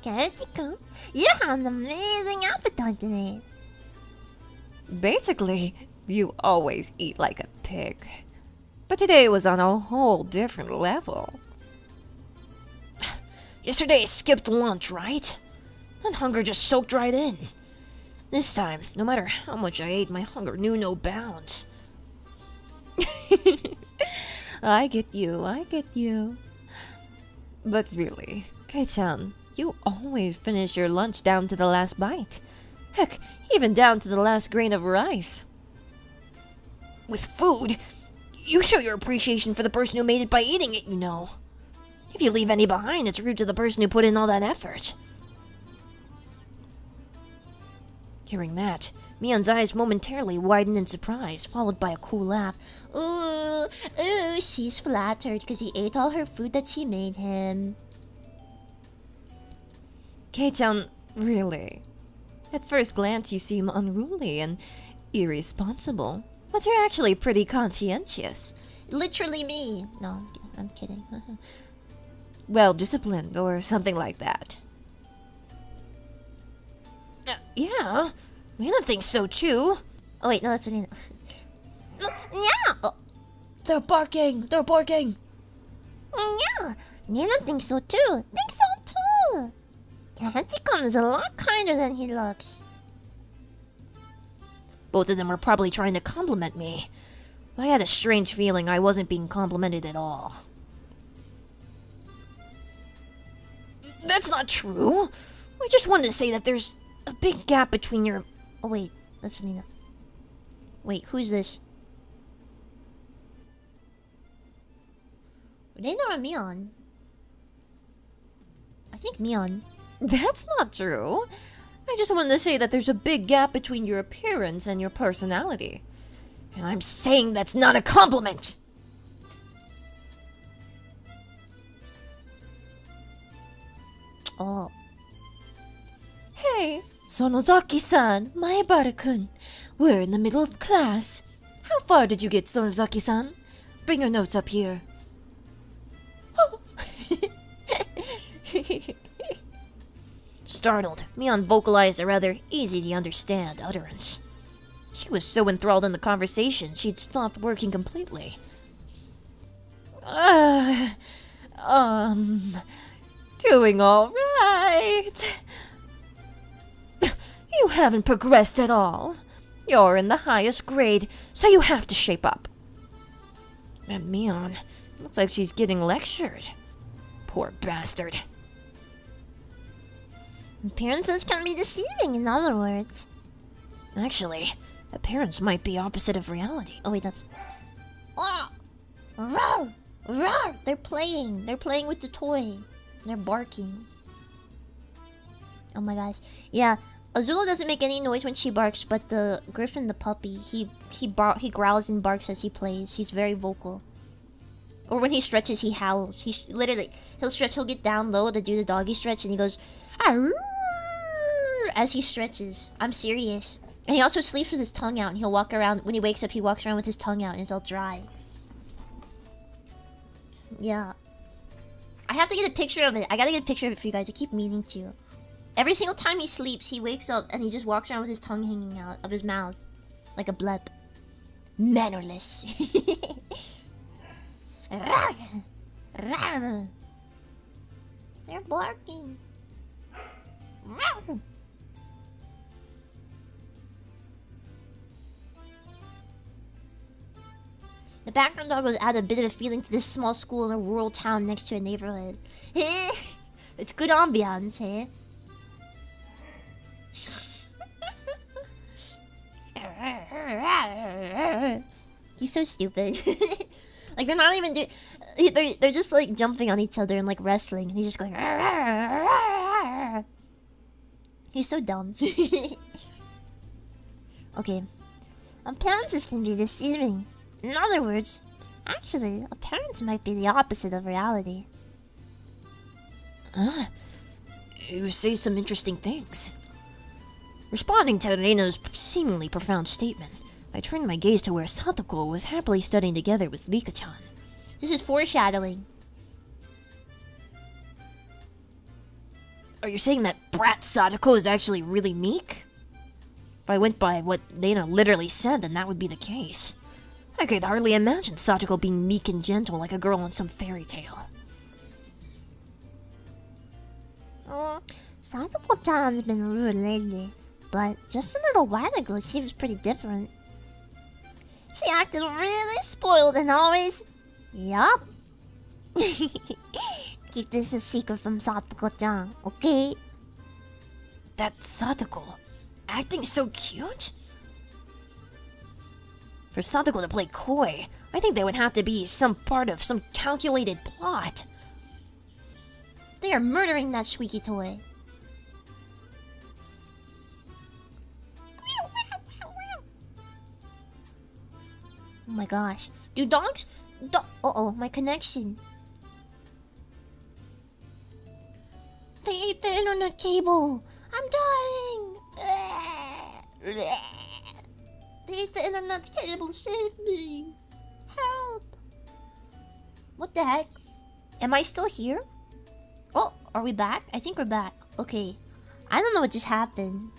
Kirispica, you have an amazing appetite today. Basically, you always eat like a pig. But today was on a whole different level. Yesterday I skipped lunch, right? That hunger just soaked right in. This time, no matter how much I ate, my hunger knew no bounds. I get you. But really, Kei-chan, you always finish your lunch down to the last bite. Heck, even down to the last grain of rice. With food, you show your appreciation for the person who made it by eating it, you know. If you leave any behind, it's rude to the person who put in all that effort. Hearing that, Mion's eyes momentarily widened in surprise, followed by a cool laugh. Ooh, she's flattered because he ate all her food that she made him. Kei-chan, really? At first glance, you seem unruly and irresponsible, but you're actually pretty conscientious. Literally me. No, I'm kidding. Well disciplined, or something like that. Yeah, Nina thinks so too. Oh wait, no, that's Nina. Yeah. Oh. They're barking. Yeah, Nina thinks so too. Kirispica is a lot kinder than he looks. Both of them were probably trying to compliment me. I had a strange feeling I wasn't being complimented at all. That's not true. I just wanted to say that there's a big gap between your... Oh wait, that's Nina. Wait, who's this? Rena or Mion? I think Mion. That's not true. I just wanted to say that there's a big gap between your appearance and your personality. And I'm saying that's not a compliment. Oh. Hey, Sonozaki-san, Maebaru-kun. We're in the middle of class. How far did you get, Sonozaki-san? Bring your notes up here. Startled, Mion vocalized a rather easy-to-understand utterance. She was so enthralled in the conversation, she'd stopped working completely. Doing all right. You haven't progressed at all. You're in the highest grade, so you have to shape up. And Mion, looks like she's getting lectured. Poor bastard. Appearances can be deceiving, in other words. Actually, appearance might be opposite of reality. Oh wait, that's... Oh! Roar! Roar! They're playing. They're playing with the toy. They're barking. Oh my gosh. Yeah, Azula doesn't make any noise when she barks, but the Griffin, the puppy, he growls and barks as he plays. He's very vocal. Or when he stretches, he howls. He'll stretch, he'll get down low to do the doggy stretch, and he goes... Arr! As he stretches. I'm serious. And he also sleeps with his tongue out, and he'll walk around, when he wakes up, he walks around with his tongue out, and it's all dry. Yeah. I have to get a picture of it. I gotta get a picture of it for you guys. I keep meaning to. Every single time he sleeps, he wakes up, and he just walks around with his tongue hanging out of his mouth. Like a bleb. Mannerless. They're barking. The background dog add a bit of a feeling to this small school in a rural town next to a neighborhood. It's good ambiance, eh? He's so stupid. Like they're not even they're just like jumping on each other and like wrestling, and he's just going. He's so dumb. Okay. Appearances can be deceiving. In other words, actually, appearance might be the opposite of reality. You say some interesting things. Responding to Reina's seemingly profound statement, I turned my gaze to where Satoko was happily studying together with Rika-chan. This is foreshadowing. Are you saying that brat Sadako is actually really meek? If I went by what Reina literally said, then that would be the case. I could hardly imagine Satoko being meek and gentle like a girl in some fairy tale. Satoko-chan's been rude lately, but just a little while ago she was pretty different. She acted really spoiled and always... Yup. Keep this a secret from Satoko-chan, okay? That Satoko, acting so cute? For Satoko to play coy, I think there would have to be some part of some calculated plot. They are murdering that squeaky toy. Oh my gosh. Do dogs... Uh-oh, my connection. They ate the internet cable. I'm dying. They ate the internet cable. Save me. Help. What the heck? Am I still here? Oh, are we back? I think we're back. Okay. I don't know what just happened.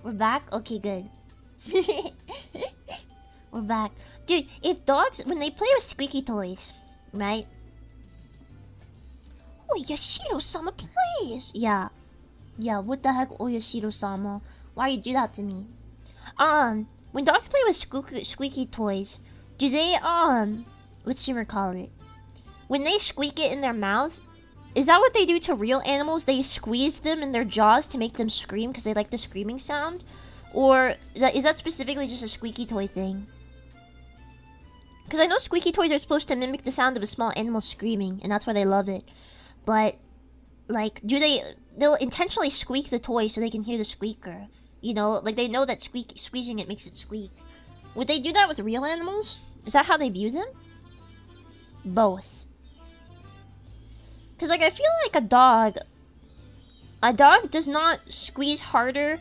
We're back? Okay, good. We're back. Dude, if dogs, when they play with squeaky toys, right? Oh, Yashiro-sama, please! Yeah. Yeah, what the heck, oh, Yashiro-sama? Why you do that to me? When dogs play with squeaky toys, do they, call it? When they squeak it in their mouths, is that what they do to real animals? They squeeze them in their jaws to make them scream because they like the screaming sound? Or is that specifically just a squeaky toy thing? Because I know squeaky toys are supposed to mimic the sound of a small animal screaming, and that's why they love it. But, like, they'll intentionally squeak the toy so they can hear the squeaker. You know, like they know that squeezing it makes it squeak. Would they do that with real animals? Is that how they view them? Both. Because, like, I feel like a dog does not squeeze harder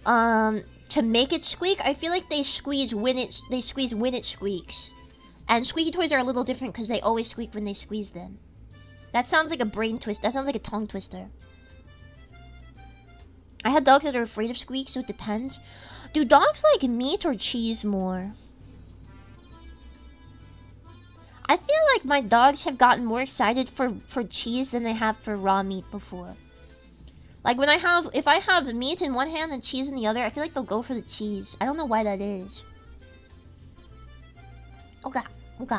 to make it squeak. I feel like they squeeze when it squeaks. And squeaky toys are a little different because they always squeak when they squeeze them. That sounds like a brain twist. That sounds like a tongue twister. I had dogs that are afraid of squeaks, so it depends. Do dogs like meat or cheese more? I feel like my dogs have gotten more excited for cheese than they have for raw meat before. Like if I have meat in one hand and cheese in the other, I feel like they'll go for the cheese. I don't know why that is. Okay. Here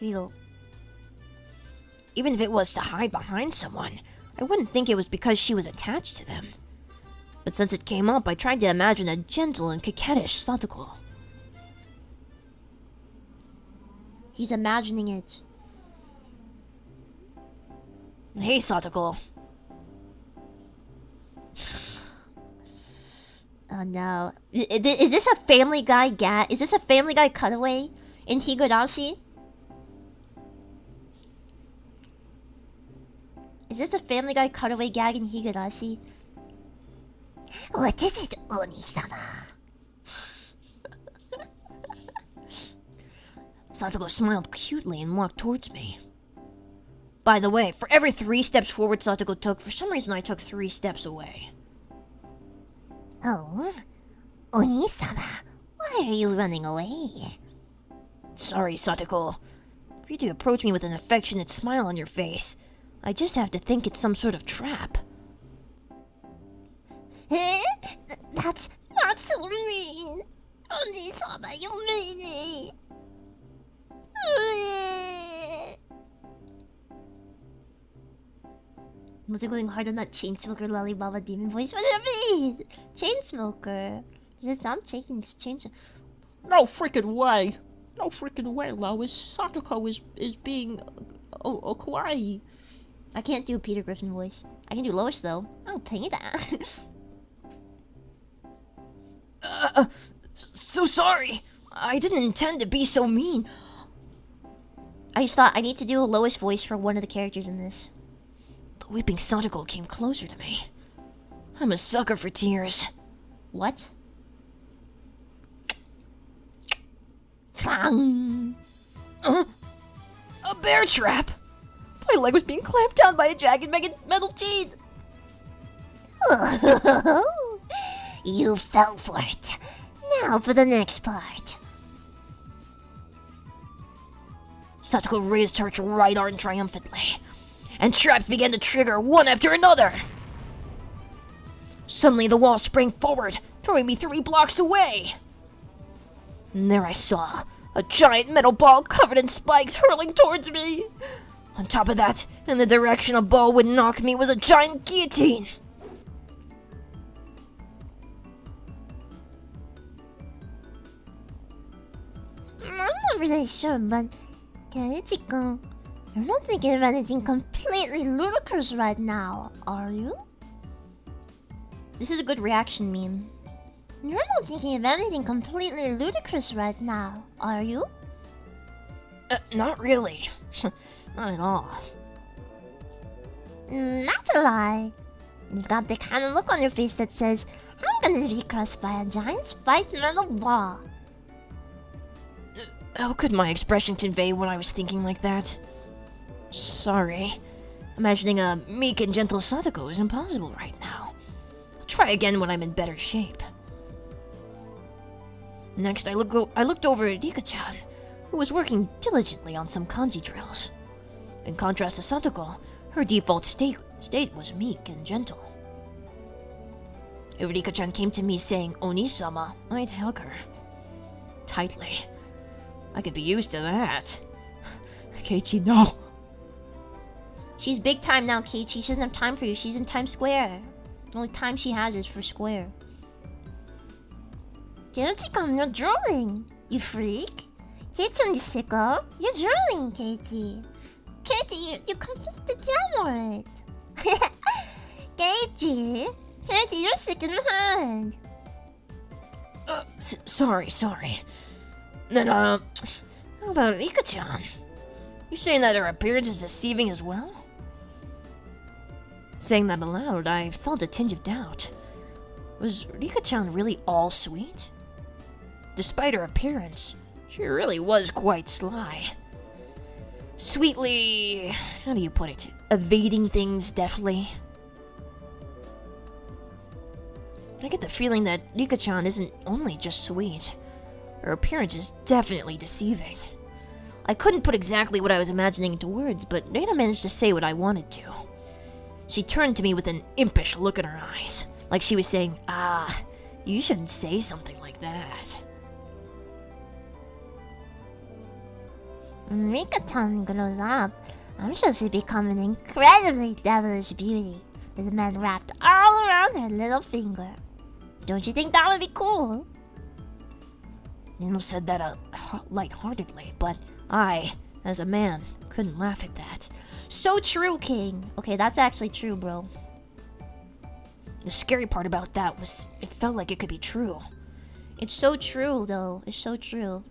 you go. Even if it was to hide behind someone, I wouldn't think it was because she was attached to them. But since it came up, I tried to imagine a gentle and coquettish Satoko. He's imagining it. Hey, Satoko. Oh no. Is this a Family Guy Is this a Family Guy cutaway in Higurashi? Is this a Family Guy cutaway gag in Higurashi? What is it, Oni-sama? Satoko smiled cutely and walked towards me. By the way, for every 3 steps forward Satoko took, for some reason I took 3 steps away. Oh, Oni-sama, why are you running away? Sorry, Satoko. For you to approach me with an affectionate smile on your face, I just have to think it's some sort of trap. That's not so mean. Oni-sama, you mean it. Was it going hard on that Chainsmoker Lollibaba demon voice? What did it mean? Chainsmoker. Does it sound chainsmoker? No freaking way. No freaking way, Lois. Satoko is being kawaii. I can't do a Peter Griffin voice. I can do Lois though. I'll pay that. So sorry. I didn't intend to be so mean. I just thought I need to do a Lois voice for one of the characters in this. The weeping Satoko came closer to me. I'm a sucker for tears. What? Clang! A bear trap! My leg was being clamped down by a jagged metal teeth! You fell for it. Now for the next part. Satoko raised her right arm triumphantly, and traps began to trigger one after another. Suddenly the wall sprang forward, throwing me 3 blocks away. And there I saw a giant metal ball covered in spikes hurling towards me. On top of that, in the direction a ball would knock me was a giant guillotine. I'm not really sure, but Kirispica, you're not thinking of anything completely ludicrous right now, are you? This is a good reaction meme. You're not thinking of anything completely ludicrous right now, are you? Not really. Not at all. That's a lie. You've got the kind of look on your face that says, I'm gonna be crushed by a giant spiked metal ball. How could my expression convey what I was thinking like that? Sorry. Imagining a meek and gentle Satoko is impossible right now. I'll try again when I'm in better shape. Next, I looked over at Rika-chan, who was working diligently on some kanji drills. In contrast to Satoko, her default state was meek and gentle. If Rika-chan came to me saying Oni-sama, I'd hug her. Tightly. I could be used to that. Keiichi, no. She's big time now, Keiichi. She doesn't have time for you. She's in Times Square. The only time she has is for Square. Kirispica, you're drooling, you freak. Keiichi, you sicko. You're drooling, Keiichi. Keiichi, you completely jammed it. Keiichi, you're sick in the head. Sorry. Then, how about Rika-chan? You saying that her appearance is deceiving as well? Saying that aloud, I felt a tinge of doubt. Was Rika-chan really all sweet? Despite her appearance, she really was quite sly. Sweetly, how do you put it, evading things deftly. I get the feeling that Rika-chan isn't only just sweet. Her appearance is definitely deceiving. I couldn't put exactly what I was imagining into words, but Reina managed to say what I wanted to. She turned to me with an impish look in her eyes, like she was saying, "Ah, you shouldn't say something like that." When Rika-chan grows up, I'm sure she'll become an incredibly devilish beauty, with a man wrapped all around her little finger. Don't you think that would be cool? Nino said that lightheartedly, but I, as a man, couldn't laugh at that. So true, King. Okay, that's actually true, bro. The scary part about that was it felt like it could be true. It's so true, though. It's so true.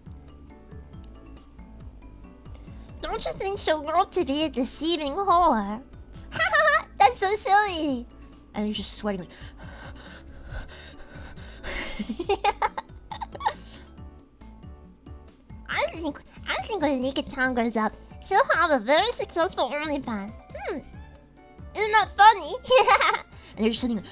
Don't you think she'll grow to be a deceiving whore? Haha, that's so silly. And they're just sweating like... I think when Rika-chan grows up, she'll have a very successful OnlyFans. Isn't that funny? And they're just sitting like...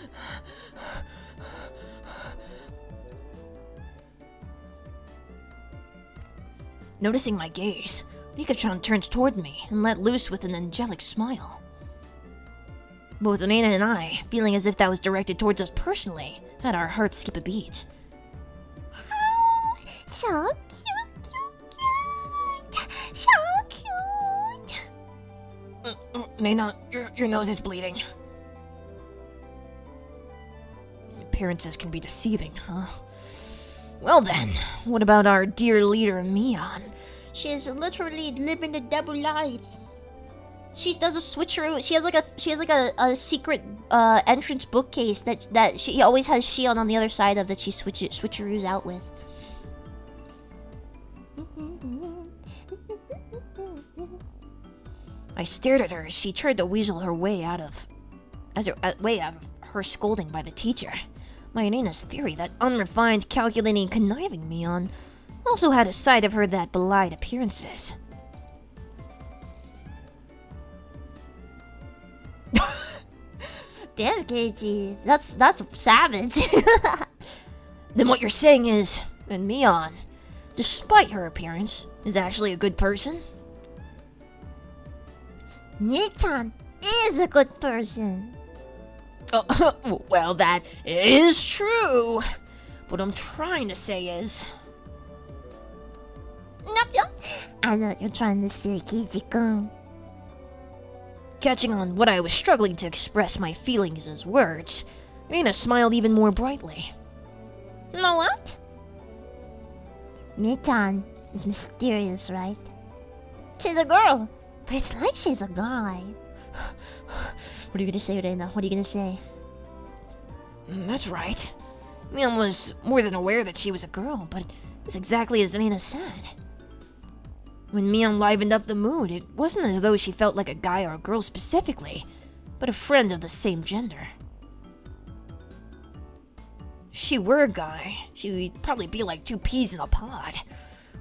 Noticing my gaze, Rika-chan turned toward me and let loose with an angelic smile. Both Nena and I, feeling as if that was directed towards us personally, had our hearts skip a beat. Oh, so cute. So cute. Nena, your nose is bleeding. Appearances can be deceiving, huh? Well then, what about our dear leader, Mion? She's literally living a double life. She does a switcheroo. She has like a secret entrance bookcase that she always has Shion on the other side of that she switcheroos out with. I stared at her as she tried to weasel her way out of her scolding by the teacher. My Nina's theory that unrefined, calculating, conniving Mion also had a side of her that belied appearances. Damn, KG, that's savage. Then what you're saying is, and Mion, despite her appearance, is actually a good person? Mi-chan is a good person. Well, that is true. What I'm trying to say is... I know what you're trying to say, Kirispica. Catching on what I was struggling to express my feelings as words, Rina smiled even more brightly. Know what? Mi-chan is mysterious, right? She's a girl, but it's like she's a guy. What are you gonna say, Reina? What are you gonna say? That's right. Mion was more than aware that she was a girl, but it's exactly as Reina said. When Mion livened up the mood, it wasn't as though she felt like a guy or a girl specifically, but a friend of the same gender. If she were a guy, she'd probably be like two peas in a pod.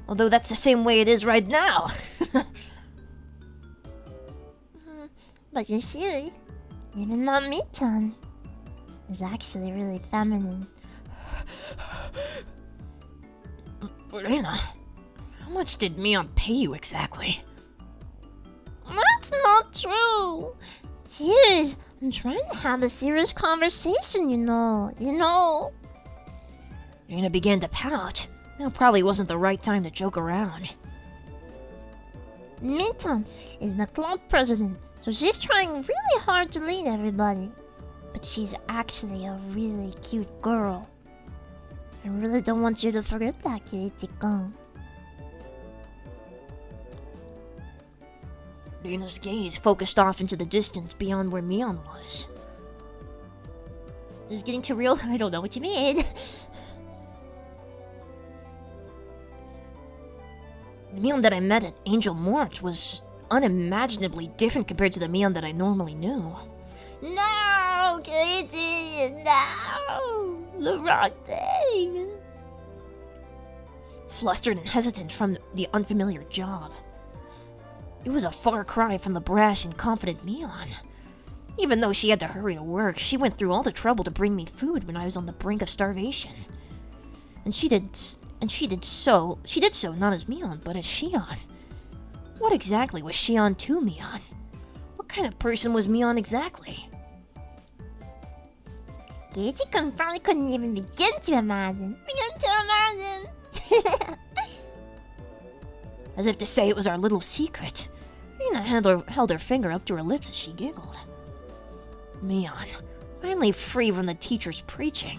Although that's the same way it is right now. But you see, even not Mi-chan is actually really feminine. Reina, how much did Mion pay you exactly? That's not true. Jeez, I'm trying to have a serious conversation, you know. Reina began to pout. Now probably wasn't the right time to joke around. Mi-chan is the club president, so she's trying really hard to lead everybody. But she's actually a really cute girl. I really don't want you to forget that, Kirispica. Reina's gaze focused off into the distance beyond where Mion was. This is getting too real. I don't know what you mean. The Mion that I met at Angel March was unimaginably different compared to the Mion that I normally knew. No, Katie, no, the wrong thing. Flustered and hesitant from the unfamiliar job. It was a far cry from the brash and confident Mion. Even though she had to hurry to work, she went through all the trouble to bring me food when I was on the brink of starvation. And she did so not as Mion, but as Shion. What exactly was Shion to Mion? What kind of person was Mion exactly? Katie probably couldn't even begin to imagine. As if to say it was our little secret. Mina held her finger up to her lips as she giggled. Mion, finally free from the teacher's preaching,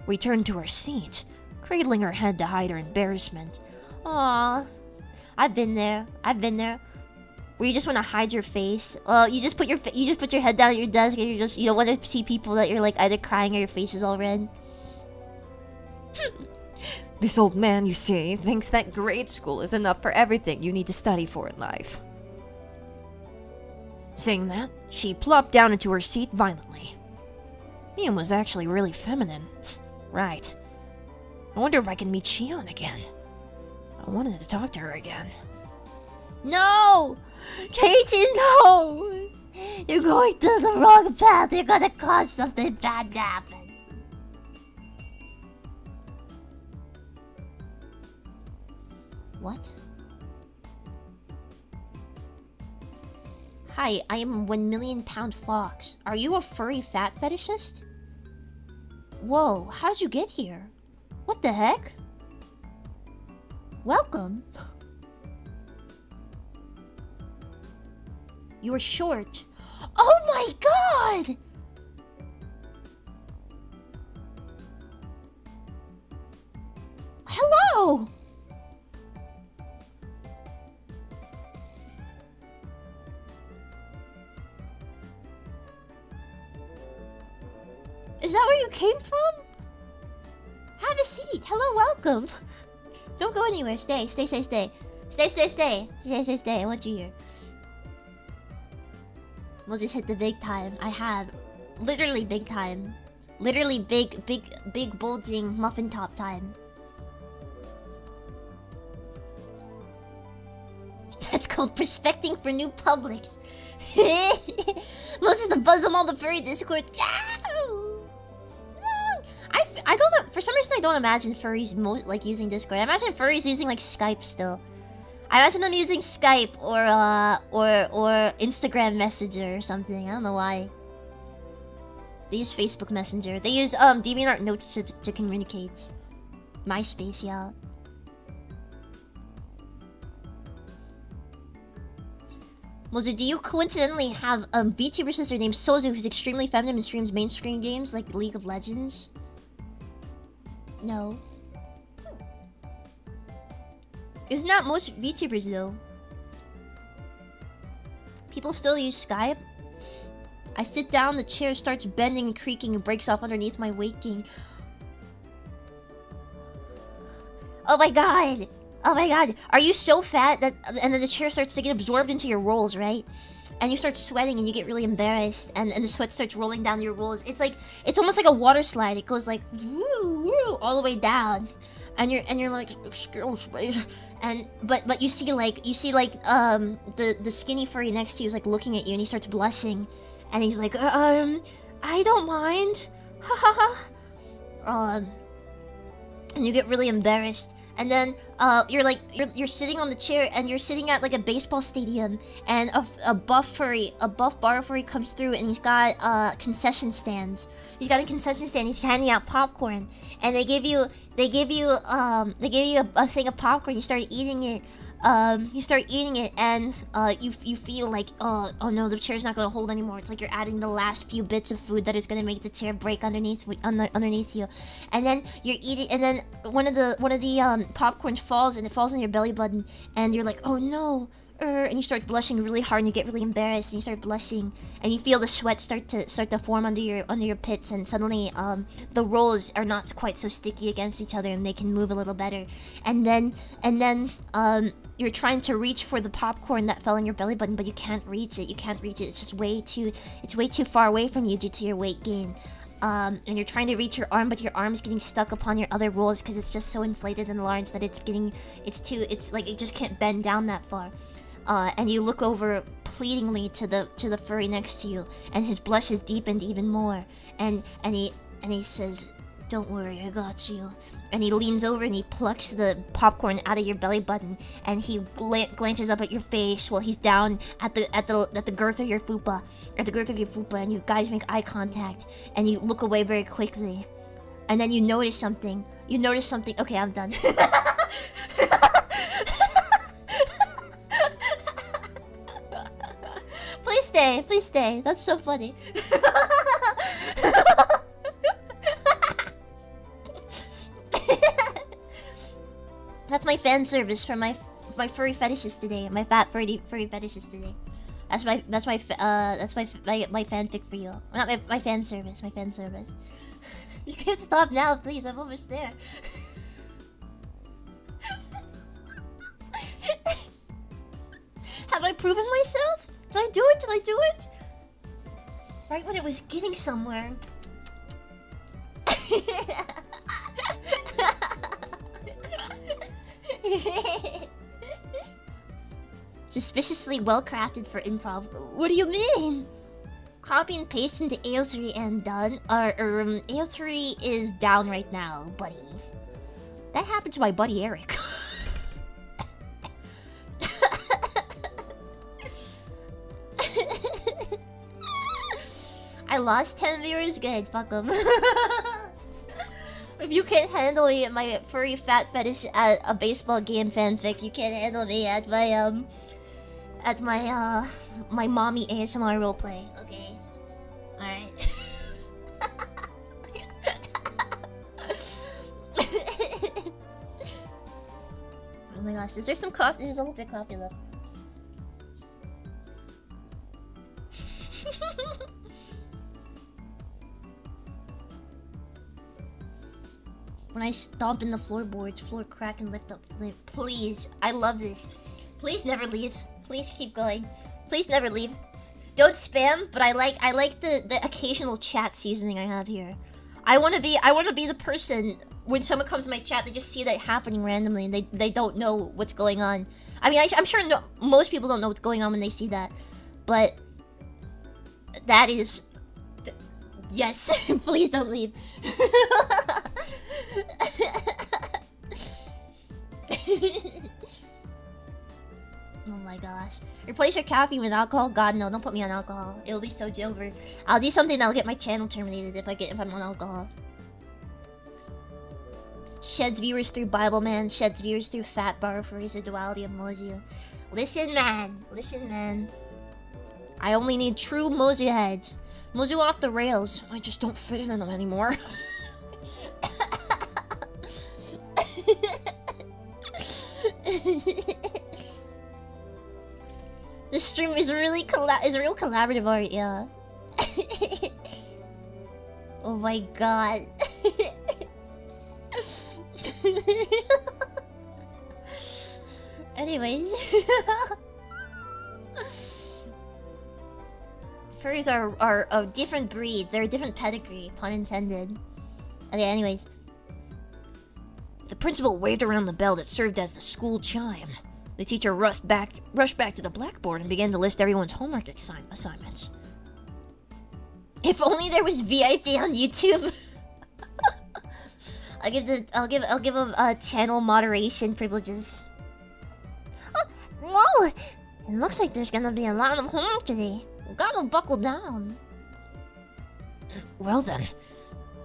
returned to her seat, cradling her head to hide her embarrassment. Aw, I've been there. Where you just want to hide your face. You just put your head down at your desk and you don't want to see people that you're like either crying or your face is all red. This old man, you see, thinks that grade school is enough for everything you need to study for in life. Saying that, she plopped down into her seat violently. Mion was actually really feminine. Right. I wonder if I can meet Shion again. I wanted to talk to her again. No! Katie, no! You're going to the wrong path. You're gonna cause something bad to happen. What? Hi, I am 1 million pound fox. Are you a furry fat fetishist? Whoa, how'd you get here? What the heck? Welcome. You're short. Oh my god! Hello! Is that where you came from? Have a seat. Hello, welcome. Don't go anywhere. Stay. Stay. I want you here. Moses hit the big time. I have. Literally big time. Literally big bulging muffin top time. That's called prospecting for new publics. Moses the buzz on all the furry discords. I don't know. For some reason, I don't imagine furries like using Discord. I imagine furries using like Skype still. I imagine them using Skype or Instagram Messenger or something. I don't know why. They use Facebook Messenger. They use DeviantArt Notes to communicate. MySpace, yeah. Mozu, do you coincidentally have a VTuber sister named Sozu who's extremely feminine and streams mainstream games like League of Legends? No. Isn't that most VTubers though? People still use Skype? I sit down, the chair starts bending and creaking and breaks off underneath my waking. Oh my god! Oh my god! Are you so fat that and then the chair starts to get absorbed into your rolls, right? And you start sweating and you get really embarrassed and the sweat starts rolling down your rolls. It's almost like a water slide. It goes like woo, woo, all the way down. And you're like, excuse me. And but you see the skinny furry next to you is like looking at you and he starts blushing and he's like, I don't mind. Ha ha ha. And you get really embarrassed. And then you're sitting on the chair and you're sitting at like a baseball stadium and a buff bar furry comes through and he's got concession stands. He's got a concession stand. He's handing out popcorn, and they give you a thing of popcorn. You start eating it. And you feel like oh no, the chair's not gonna hold anymore. It's like you're adding the last few bits of food that is gonna make the chair break underneath you, and then you're eating, and then one of the popcorn falls and it falls on your belly button, and you're like, oh no. And you start blushing really hard and you get really embarrassed and you start blushing and you feel the sweat start to form under your pits, and suddenly the rolls are not quite so sticky against each other and they can move a little better, and then you're trying to reach for the popcorn that fell on your belly button, but you can't reach it. It's just way too far away from you due to your weight gain. And you're trying to reach your arm, but your arm's getting stuck upon your other rolls because it's just so inflated and large that it's like it just can't bend down that far. And you look over pleadingly to the furry next to you, and his blush has deepened even more. And he says, "Don't worry, I got you." And he leans over and he plucks the popcorn out of your belly button, and he glances up at your face while he's down at the girth of your fupa, and you guys make eye contact, and you look away very quickly, and then you notice something. Okay, I'm done. Please stay. That's so funny. That's my fan service for my furry fetishes today. My fat furry fetishes today. That's my fanfic for you. Not my fan service. My fan service. You can't stop now, please. I'm almost there. Have I proven myself? Did I do it? Right when it was getting somewhere. Suspiciously well crafted for improv. What do you mean? Copy and paste into AO3 and done. AO3 is down right now, buddy. That happened to my buddy Eric. I lost 10 viewers. Good, fuck them. If you can't handle me at my furry fat fetish at a baseball game fanfic, you can't handle me at my my mommy ASMR roleplay. Okay, all right. Oh my gosh, is there some coffee? There's a little bit of coffee left. When I stomp in the floorboards, floor crack and lift up flip. Please, I love this. Please never leave. Please keep going. Please never leave. Don't spam, but I like the occasional chat seasoning I have here. I wanna be the person when someone comes to my chat, they just see that happening randomly and they don't know what's going on. I mean, I'm sure most people don't know what's going on when they see that, but that is. Yes, please don't leave. Oh my gosh. Replace your caffeine with alcohol? God no, don't put me on alcohol. It'll be so over. I'll do something that'll get my channel terminated if I'm on alcohol. Sheds viewers through Bible Man, sheds viewers through Fat Bar for the duality of Mozu. Listen man. I only need true Mozu heads. Mozu off the rails. I just don't fit in them anymore. This stream is really real collaborative art, yeah. Oh my god. Anyways. Furries are a different breed. They're a different pedigree, pun intended. Okay, anyways. The principal waved around the bell that served as the school chime. The teacher rushed back to the blackboard and began to list everyone's homework assignments. If only there was VIP on YouTube. I'll give him channel moderation privileges. Oh, whoa! It looks like there's gonna be a lot of homework today. Gotta buckle down. Well then,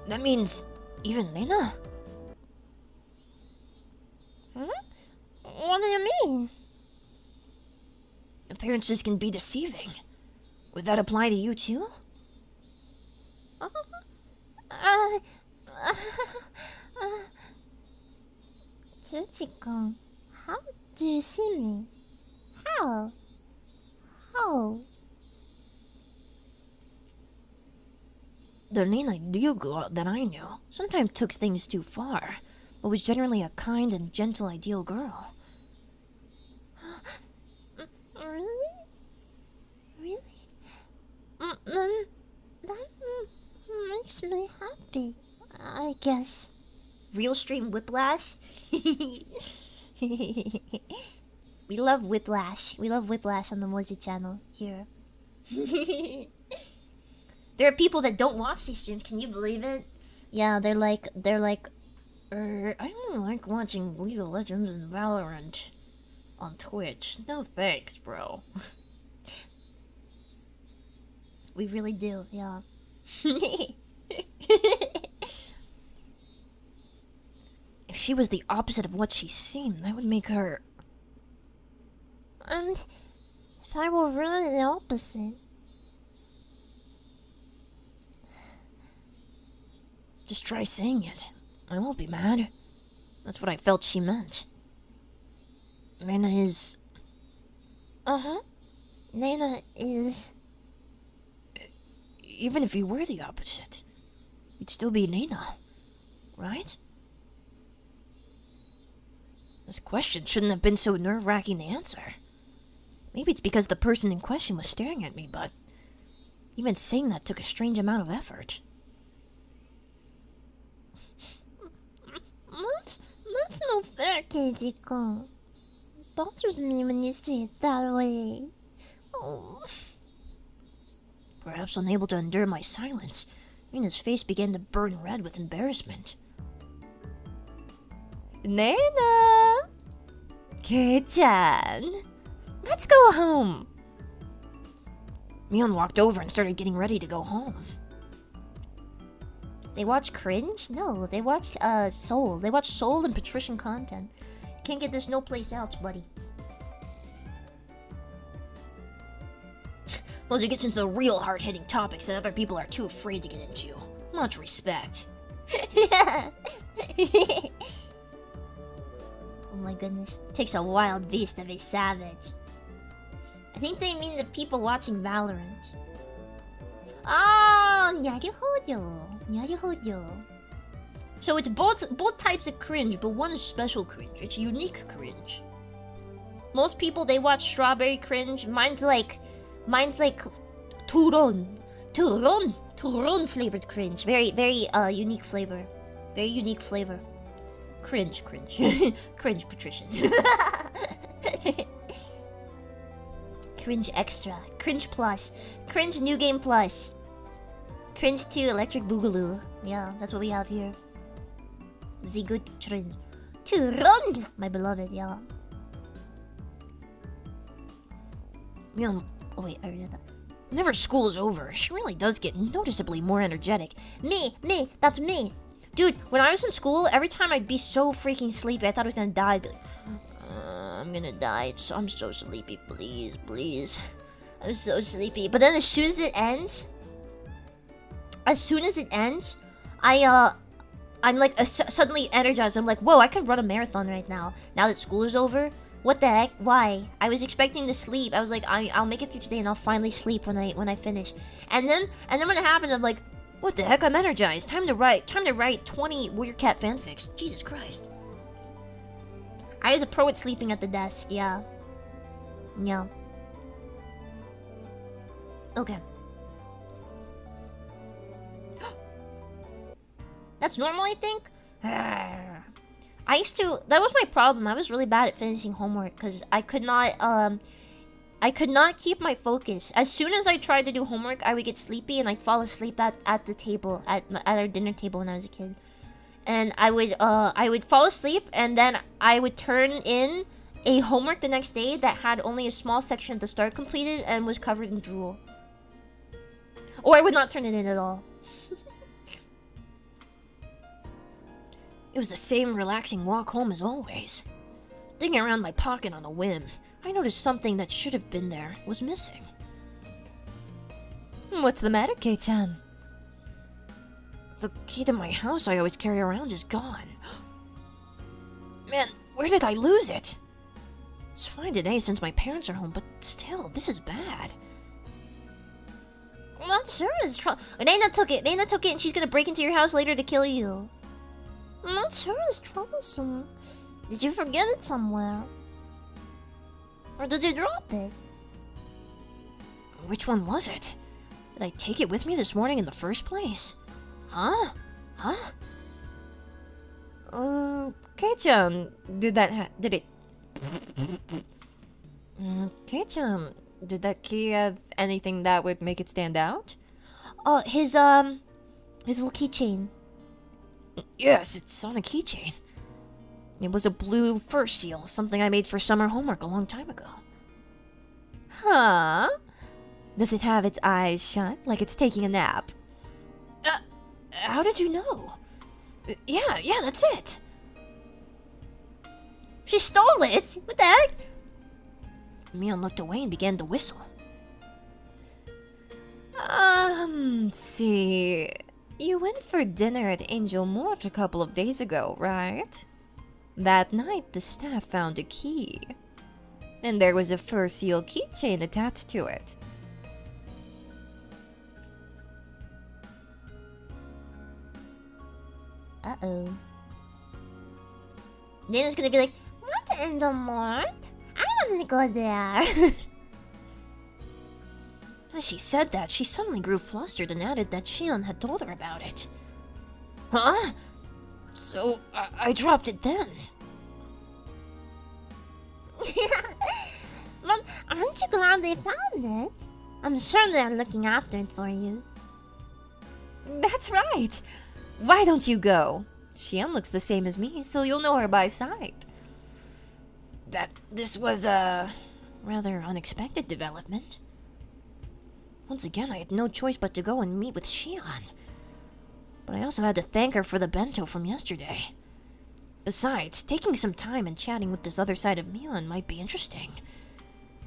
that means even Lena? Huh? What do you mean? Appearances can be deceiving. Would that apply to you too? Kirispica, how do you see me? How? The Lena Ryugu that I knew sometimes took things too far, but was generally a kind and gentle ideal girl. That makes me happy, I guess. Real stream whiplash? We love whiplash. We love whiplash on the Moji channel here. There are people that don't watch these streams, can you believe it? Yeah, they're like, I don't like watching League of Legends and Valorant on Twitch. No thanks, bro. we really do, yeah. If she was the opposite of what she seemed, that would make her... And if I were really the opposite... Just try saying it. I won't be mad. That's what I felt she meant. Nana is... Uh-huh. Nana is... Even if you were the opposite, you'd still be Nana, right? This question shouldn't have been so nerve-wracking to answer. Maybe it's because the person in question was staring at me, but even saying that took a strange amount of effort. That's not fair, Keiji-kun. Bothers me when you say it that way. Oh. Perhaps unable to endure my silence, Nina's face began to burn red with embarrassment. Nana! Kei-chan! Let's go home! Mion walked over and started getting ready to go home. They watch cringe? No, they watch soul. They watch soul and patrician content. You can't get this no place else, buddy. Mosey gets into the real hard-hitting topics that other people are too afraid to get into. Much respect. Oh my goodness. Takes a wild beast of a savage. I think they mean the people watching Valorant. Oh, naruhodo. So it's both types of cringe, but one is special cringe. It's unique cringe. Most people, they watch strawberry cringe. Mine's like turon flavored cringe. Very unique flavor. Very unique flavor. Cringe. Cringe patrician. Cringe extra. Cringe plus. Cringe new game plus. Cringe 2 electric boogaloo. Yeah, that's what we have here. Zigut cringe. Turon! My beloved, yeah. Mion, Oh wait, I already did that. whenever school is over, she really does get noticeably more energetic. Me, that's me. Dude, when I was in school, every time I'd be so freaking sleepy, I thought I was gonna die. I'd be like, I'm gonna die. I'm so sleepy. Please. I'm so sleepy. But then as soon as it ends, I'm like suddenly energized. I'm like, whoa, I could run a marathon right now. Now that school is over. What the heck? Why? I was expecting to sleep. I was like, I'll make it through today and I'll finally sleep when I finish. And then when it happened, I'm like, What the heck? I'm energized. Time to write 20 Weircat fanfics. Jesus Christ. I was a pro at sleeping at the desk. Yeah. Okay. That's normal, I think. That was my problem. I was really bad at finishing homework because I could not keep my focus. As soon as I tried to do homework, I would get sleepy and I'd fall asleep at the table, at our dinner table when I was a kid. And I would fall asleep and then I would turn in a homework the next day that had only a small section at the start completed and was covered in drool. Or I would not turn it in at all. It was the same relaxing walk home as always. Digging around my pocket on a whim, I noticed something that should have been there was missing. What's the matter, Kei-chan? The key to my house I always carry around is gone. Man, where did I lose it? It's fine today since my parents are home, but still, this is bad. I'm not sure it's Reina took it and she's gonna break into your house later to kill you. I'm not sure it's troublesome. Did you forget it somewhere? Or did you drop it? Which one was it? Did I take it with me this morning in the first place? Huh? Huh? Kei-chan, did it... Kei-chan, did that key have anything that would make it stand out? Oh, his little keychain. Yes, it's on a keychain. It was a blue fur seal, something I made for summer homework a long time ago. Huh? Does it have its eyes shut like it's taking a nap? How did you know? Yeah, that's it. She stole it? What the heck? Mion looked away and began to whistle. See... You went for dinner at Angel Mort a couple of days ago, right? That night, the staff found a key. And there was a fur seal keychain attached to it. Uh-oh. Nana's gonna be like, what's Angel Mort? I want to go there. As she said that, she suddenly grew flustered and added that Shion had told her about it. Huh? So, I dropped it then. But aren't you glad they found it? I'm sure they're looking after it for you. That's right. Why don't you go? Shion looks the same as me, so you'll know her by sight. This was a rather unexpected development. Once again, I had no choice but to go and meet with Shion. But I also had to thank her for the bento from yesterday. Besides, taking some time and chatting with this other side of Mion might be interesting.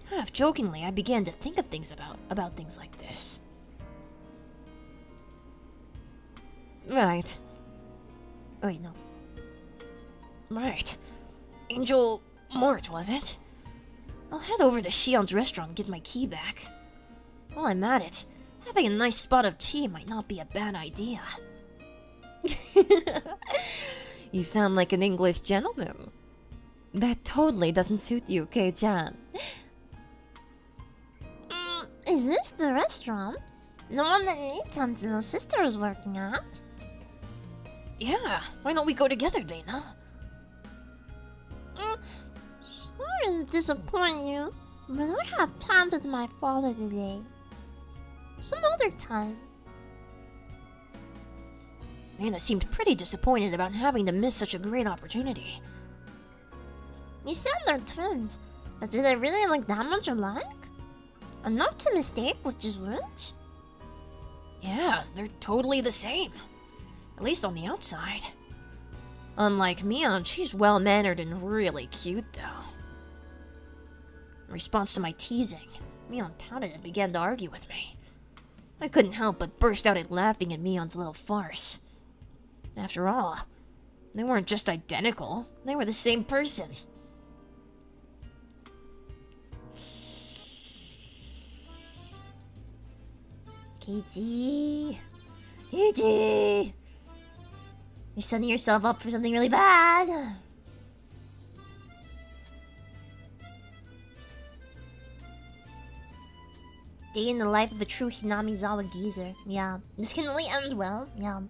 Half jokingly, I began to think of things about things like this. Right. Oh, wait, no. Right. Angel Mort, was it? I'll head over to Shion's restaurant and get my key back. While I'm at it, having a nice spot of tea might not be a bad idea. You sound like an English gentleman. That totally doesn't suit you, Kei-chan. Is this the restaurant? The one that Nichan's little sister is working at? Yeah, why don't we go together, Dana? Sorry to disappoint you, but I have plans with my father today. Some other time. Nana seemed pretty disappointed about having to miss such a great opportunity. You said they're twins, but do they really look that much alike? Enough to mistake with just words? Yeah, they're totally the same. At least on the outside. Unlike Mion, she's well-mannered and really cute, though. In response to my teasing, Mion pouted and began to argue with me. I couldn't help but burst out at laughing at Mion's little farce. After all, they weren't just identical, they were the same person. Kichi. Kichi. You're setting yourself up for something really bad. Day in the life of a true Hinamizawa geezer. Yeah. This can only end well. Yeah.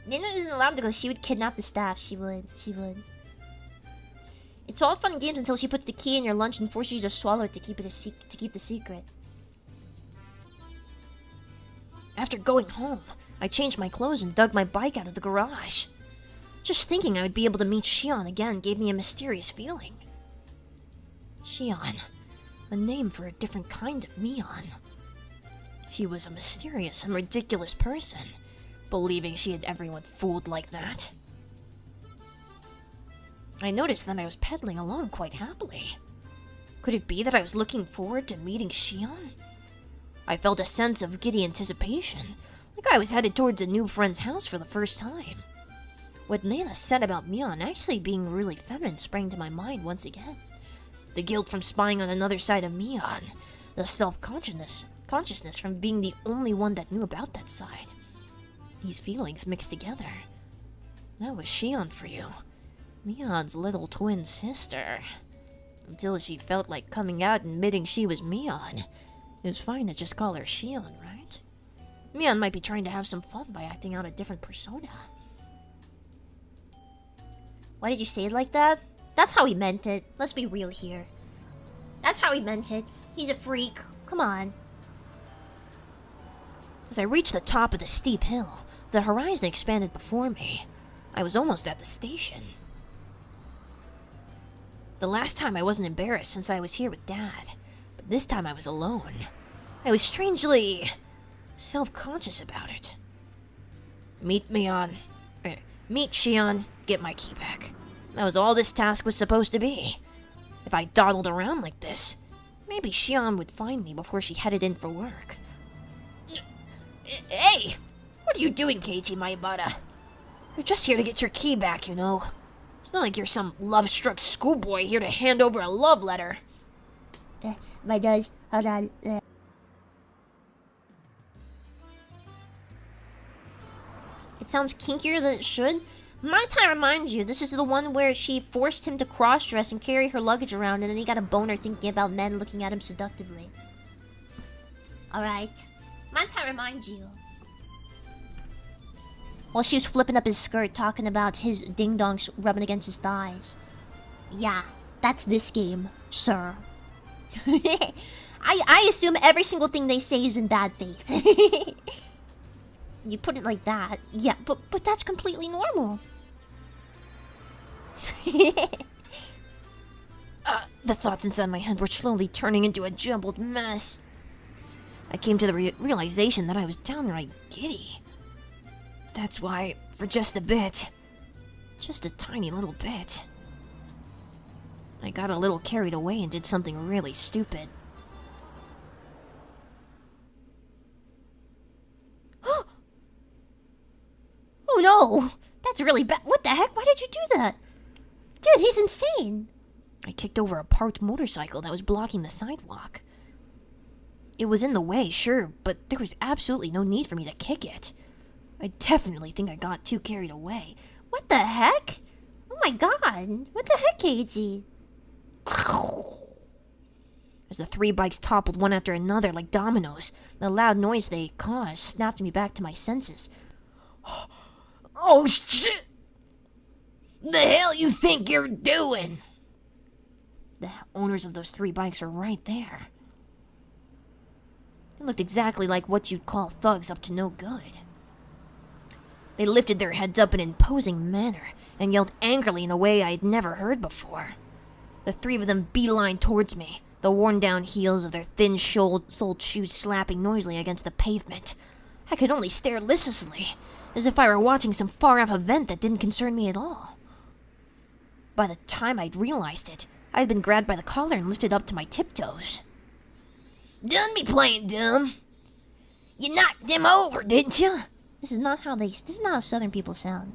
Nina isn't allowed to go. She would kidnap the staff. She would. It's all fun and games until she puts the key in your lunch and forces you to swallow it to keep the secret. After going home, I changed my clothes and dug my bike out of the garage. Just thinking I would be able to meet Shion again gave me a mysterious feeling. Shion, a name for a different kind of Mion. She was a mysterious and ridiculous person, believing she had everyone fooled like that. I noticed that I was pedaling along quite happily. Could it be that I was looking forward to meeting Shion? I felt a sense of giddy anticipation, like I was headed towards a new friend's house for the first time. What Nana said about Mion actually being really feminine sprang to my mind once again. The guilt from spying on another side of Mion, the self-consciousness from being the only one that knew about that side. These feelings mixed together. That was Shion for you, Mion's little twin sister. Until she felt like coming out and admitting she was Mion. It was fine to just call her Shion, right? Mion might be trying to have some fun by acting out a different persona. Why did you say it like that? That's how he meant it. Let's be real here. That's how he meant it. He's a freak. Come on. As I reached the top of the steep hill, the horizon expanded before me. I was almost at the station. The last time I wasn't embarrassed since I was here with Dad, but this time I was alone. I was strangely self-conscious about it. Meet Shion, get my key back. That was all this task was supposed to be. If I dawdled around like this, maybe Shion would find me before she headed in for work. Hey! What are you doing, Keiichi Maibara? You're just here to get your key back, you know. It's not like you're some love-struck schoolboy here to hand over a love letter. My gosh, hold on. It sounds kinkier than it should. My time reminds you, this is the one where she forced him to cross-dress and carry her luggage around, and then he got a boner thinking about men looking at him seductively. Alright. My time reminds you. While she was flipping up his skirt, talking about his ding-dongs rubbing against his thighs. Yeah, that's this game, sir. I assume every single thing they say is in bad faith. You put it like that. Yeah, but that's completely normal. The thoughts inside my head were slowly turning into a jumbled mess. I came to the realization that I was downright giddy. That's why, for just a bit, just a tiny little bit, I got a little carried away and did something really stupid. Oh no! That's really bad. What the heck? Why did you do that? Dude, he's insane. I kicked over a parked motorcycle that was blocking the sidewalk. It was in the way, sure, but there was absolutely no need for me to kick it. I definitely think I got too carried away. What the heck? Oh my god. What the heck, Keiichi? As the three bikes toppled one after another like dominoes, the loud noise they caused snapped me back to my senses. Oh shit! The hell you think you're doing? The owners of those three bikes are right there. They looked exactly like what you'd call thugs up to no good. They lifted their heads up in an imposing manner and yelled angrily in a way I'd never heard before. The three of them beelined towards me, the worn-down heels of their thin-soled shoes slapping noisily against the pavement. I could only stare listlessly, as if I were watching some far-off event that didn't concern me at all. By the time I'd realized it, I'd been grabbed by the collar and lifted up to my tiptoes. Done me playing dumb. You knocked them over, didn't you? This is not how Southern people sound.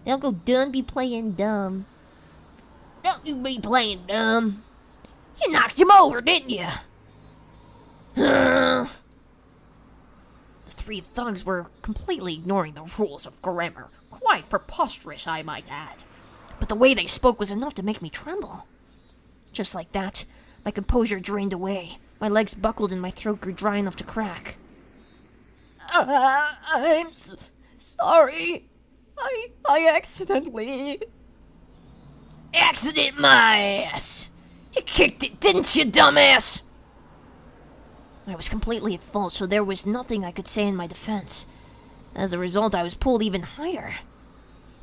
They don't go done be playing dumb. Don't you be playing dumb. You knocked him over, didn't you? The three thugs were completely ignoring the rules of grammar. Quite preposterous, I might add. But the way they spoke was enough to make me tremble. Just like that, my composure drained away. My legs buckled and my throat grew dry enough to crack. I'm sorry. I accidentally... Accident my ass! You kicked it, didn't you, dumbass? I was completely at fault, so there was nothing I could say in my defense. As a result, I was pulled even higher.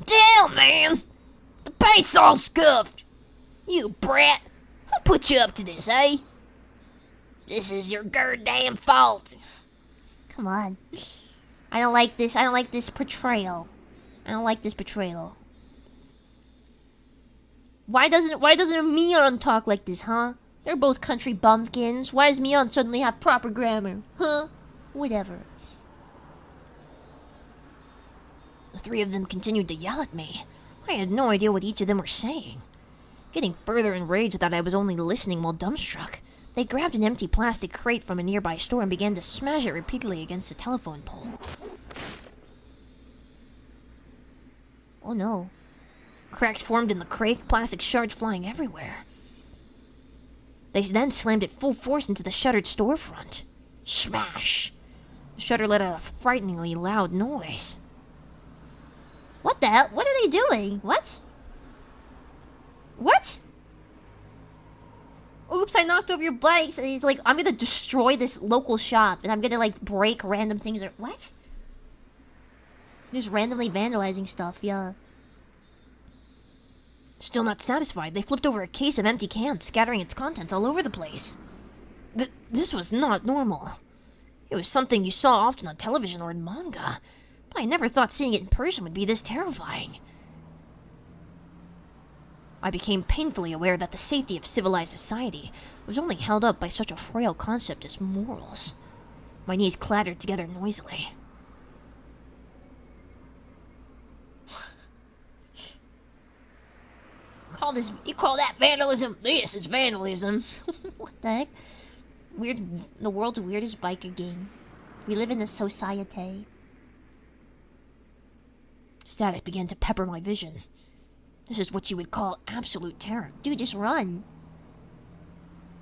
Damn, man! The paint's all scuffed! You brat! Who put you up to this, eh? This is your goddamn fault! Come on. I don't like this. I don't like this portrayal. I don't like this portrayal. Why doesn't Mion talk like this, huh? They're both country bumpkins. Why does Mion suddenly have proper grammar? Huh? Whatever. The three of them continued to yell at me. I had no idea what each of them were saying. Getting further enraged that I was only listening while dumbstruck, they grabbed an empty plastic crate from a nearby store and began to smash it repeatedly against a telephone pole. Oh no. Cracks formed in the crate, plastic shards flying everywhere. They then slammed it full force into the shuttered storefront. Smash! The shutter let out a frighteningly loud noise. What the hell? What are they doing? What? What? Oops, I knocked over your bikes. And he's like, I'm gonna destroy this local shop. And I'm gonna, like, break random things. Or what? Just randomly vandalizing stuff, yeah. Still not satisfied, they flipped over a case of empty cans, scattering its contents all over the place. This was not normal. It was something you saw often on television or in manga, but I never thought seeing it in person would be this terrifying. I became painfully aware that the safety of civilized society was only held up by such a frail concept as morals. My knees clattered together noisily. You call that vandalism? This is vandalism. What the heck? The world's weirdest biker gang. We live in a society. Static began to pepper my vision. This is what you would call absolute terror. Dude, just run.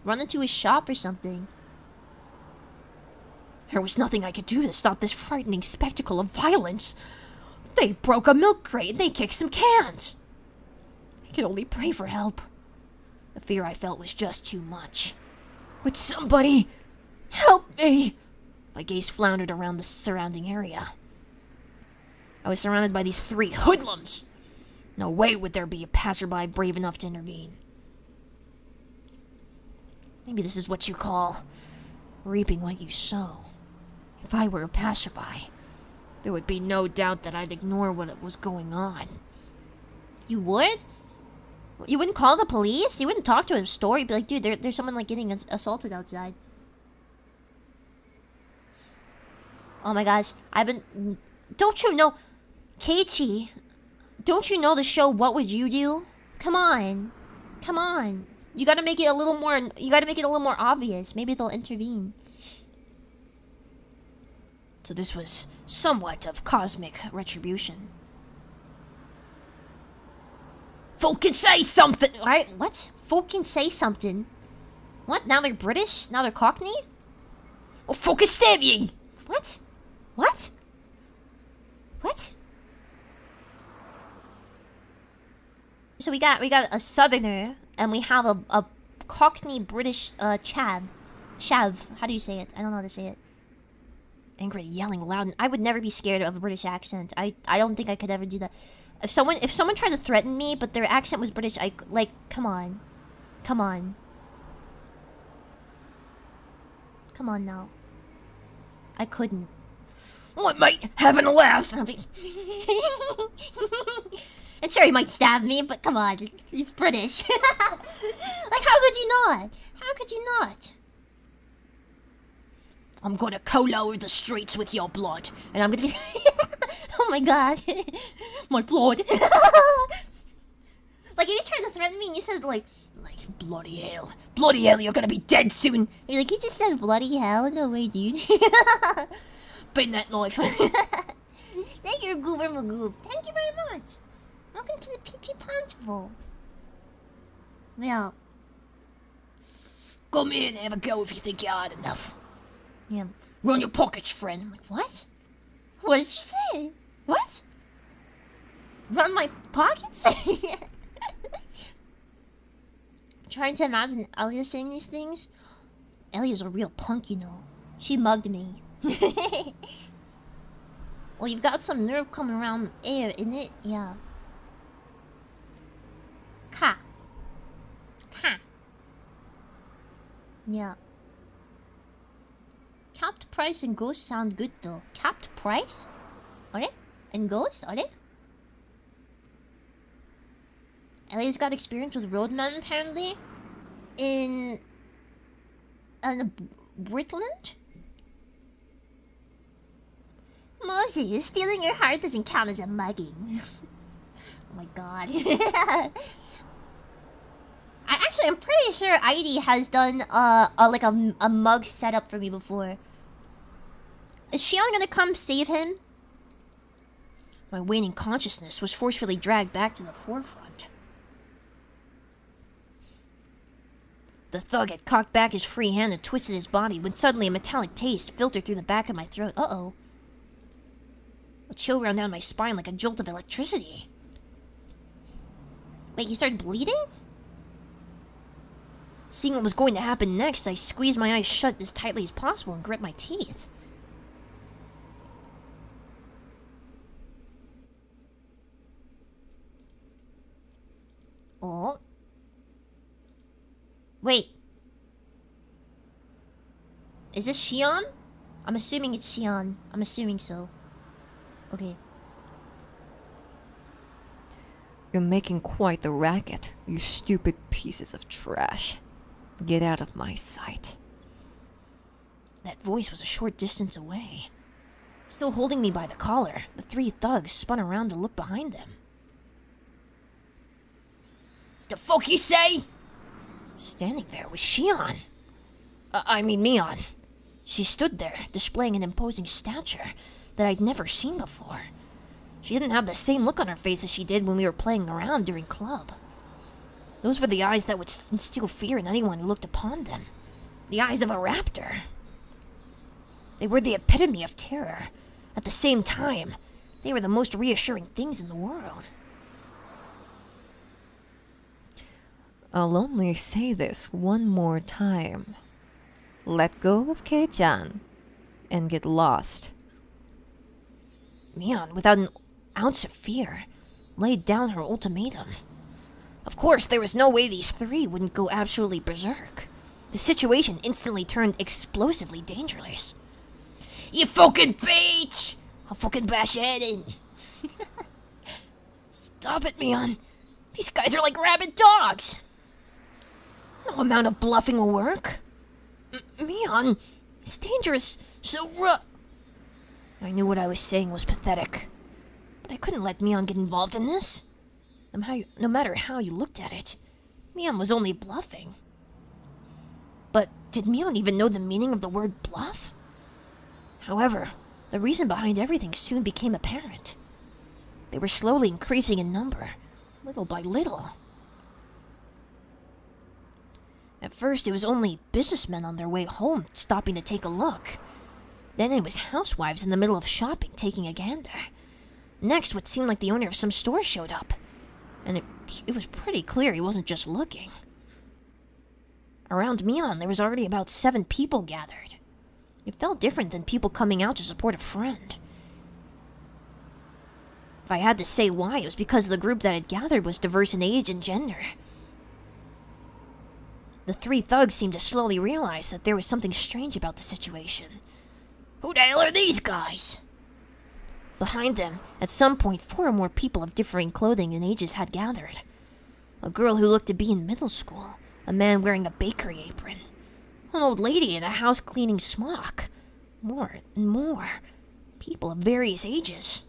Run into his shop or something. There was nothing I could do to stop this frightening spectacle of violence. They broke a milk crate and they kicked some cans. I could only pray for help. The fear I felt was just too much. Would somebody help me? My gaze floundered around the surrounding area. I was surrounded by these three hoodlums. No way would there be a passerby brave enough to intervene. Maybe this is what you call reaping what you sow. If I were a passerby, there would be no doubt that I'd ignore what was going on. You would? You wouldn't call the police? You wouldn't talk to a store? You'd be like, dude, there's someone, like, getting assaulted outside. Oh my gosh. Don't you know... Keiichi, don't you know the show What Would You Do? Come on. Come on. You gotta make it a little more obvious. Maybe they'll intervene. So this was somewhat of cosmic retribution. Folk can say something! Right? What? Folk can say something. What? Now they're British? Now they're Cockney? Well, folk can stab ye! What? What? What? So we got a southerner, and we have a Cockney British Shav. How do you say it? I don't know how to say it. Angry, yelling loud. I would never be scared of a British accent. I don't think I could ever do that. If someone tried to threaten me, but their accent was British, come on. Come on. Come on now. I couldn't. What, mate? Having a laugh? And sure, he might stab me, but come on. He's British. Like, how could you not? How could you not? I'm gonna color the streets with your blood. And I'm gonna be... Oh my god. My blood. Like, if you tried to threaten me and you said, like, bloody hell. Bloody hell, you're gonna be dead soon. You're like, you just said bloody hell? No way, dude. Bend that knife. Thank you, Goober Magoob. Thank you very much. Welcome to the PP Punch Bowl. Well. Come in and have a go if you think you're hard enough. Yeah. Run your pockets, friend. I'm like, what? What did you say? What? Run my pockets? Trying to imagine Elia saying these things. Elia's a real punk, you know. She mugged me. Well, you've got some nerve coming around air, in it? Yeah. Ka. Yeah. Capped price and ghost sound good though. Capped price? Are they? And ghost? Are they? Elia's got experience with roadmen apparently. In Britland? Moses, stealing your heart doesn't count as a mugging. Oh my god. I'm pretty sure Airi has done a mug setup for me before. Is Shion gonna come save him? My waning consciousness was forcefully dragged back to the forefront. The thug had cocked back his free hand and twisted his body when suddenly a metallic taste filtered through the back of my throat. Uh-oh. A chill ran down my spine like a jolt of electricity. Wait, he started bleeding? Seeing what was going to happen next, I squeezed my eyes shut as tightly as possible and grit my teeth. Oh. Wait. Is this Shion? I'm assuming it's Shion. I'm assuming so. Okay. You're making quite the racket, you stupid pieces of trash. Get out of my sight. That voice was a short distance away. Still holding me by the collar, the three thugs spun around to look behind them. The fuck you say? Standing there was Shion. I mean Mion. She stood there, displaying an imposing stature that I'd never seen before. She didn't have the same look on her face as she did when we were playing around during club. Those were the eyes that would instill fear in anyone who looked upon them. The eyes of a raptor. They were the epitome of terror. At the same time, they were the most reassuring things in the world. I'll only say this one more time. Let go of Kei-chan and get lost. Mion, without an ounce of fear, laid down her ultimatum. Of course, there was no way these three wouldn't go absolutely berserk. The situation instantly turned explosively dangerous. You fucking bitch! I'll fucking bash your head in. Stop it, Mion. These guys are like rabid dogs. No amount of bluffing will work. Mion, it's dangerous. So I knew what I was saying was pathetic. But I couldn't let Mion get involved in this. No matter how you looked at it, Mion was only bluffing. But did Mion even know the meaning of the word bluff? However, the reason behind everything soon became apparent. They were slowly increasing in number, little by little. At first, it was only businessmen on their way home stopping to take a look. Then it was housewives in the middle of shopping taking a gander. Next, what seemed like the owner of some store showed up. And it was pretty clear he wasn't just looking. Around Mion, there was already about 7 people gathered. It felt different than people coming out to support a friend. If I had to say why, it was because the group that had gathered was diverse in age and gender. The 3 thugs seemed to slowly realize that there was something strange about the situation. Who the hell are these guys? Behind them, at some point, 4 or more people of differing clothing and ages had gathered. A girl who looked to be in middle school, a man wearing a bakery apron, an old lady in a house-cleaning smock. More and more people of various ages.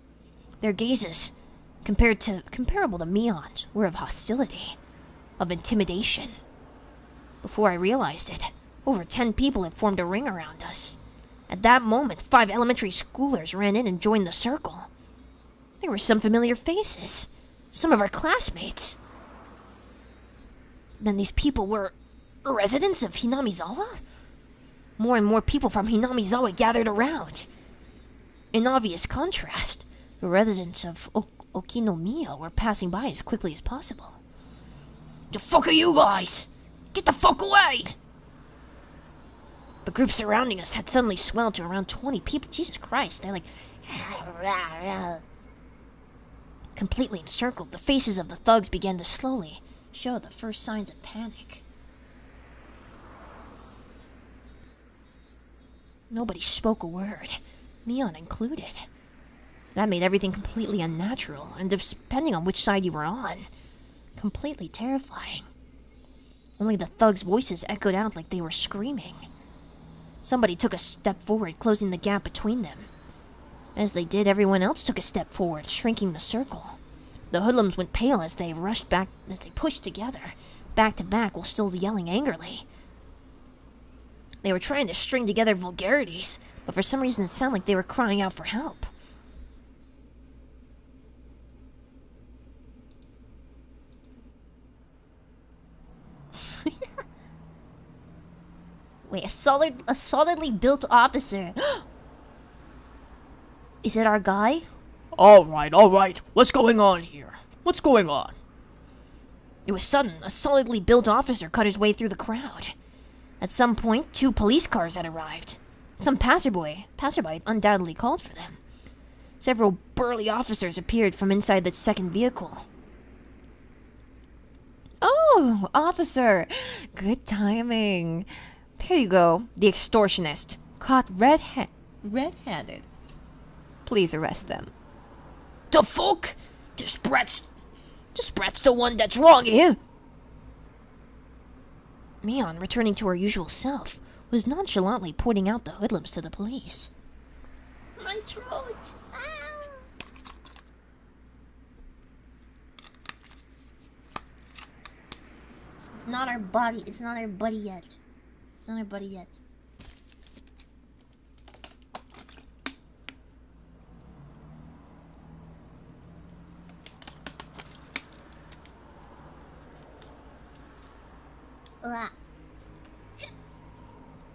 Their gazes, comparable to Mion's, were of hostility, of intimidation. Before I realized it, over 10 people had formed a ring around us. At that moment, 5 elementary schoolers ran in and joined the circle. There were some familiar faces, some of our classmates. Then these people were residents of Hinamizawa? More and more people from Hinamizawa gathered around. In obvious contrast, the residents of Okinomiya were passing by as quickly as possible. The fuck are you guys? Get the fuck away! The group surrounding us had suddenly swelled to around 20 people. Jesus Christ, they're like... Completely encircled, the faces of the thugs began to slowly show the first signs of panic. Nobody spoke a word, Mion included. That made everything completely unnatural, and depending on which side you were on, completely terrifying. Only the thugs' voices echoed out like they were screaming. Somebody took a step forward, closing the gap between them. As they did, everyone else took a step forward, shrinking the circle. The hoodlums went pale as they rushed back, as they pushed together, back to back, while still yelling angrily. They were trying to string together vulgarities, but for some reason it sounded like they were crying out for help. Wait, a solidly built officer. Is it our guy? Alright. What's going on here? What's going on? It was sudden. A solidly built officer cut his way through the crowd. At some point, 2 police cars had arrived. Some passerby undoubtedly called for them. Several burly officers appeared from inside the second vehicle. Oh, officer. Good timing. There you go. The extortionist. Caught red-handed. Please arrest them. The fuck? This brat's the one that's wrong here. Mion, returning to her usual self, was nonchalantly pointing out the hoodlums to the police. My throat. Ah. It's not our buddy yet. It's not our buddy yet.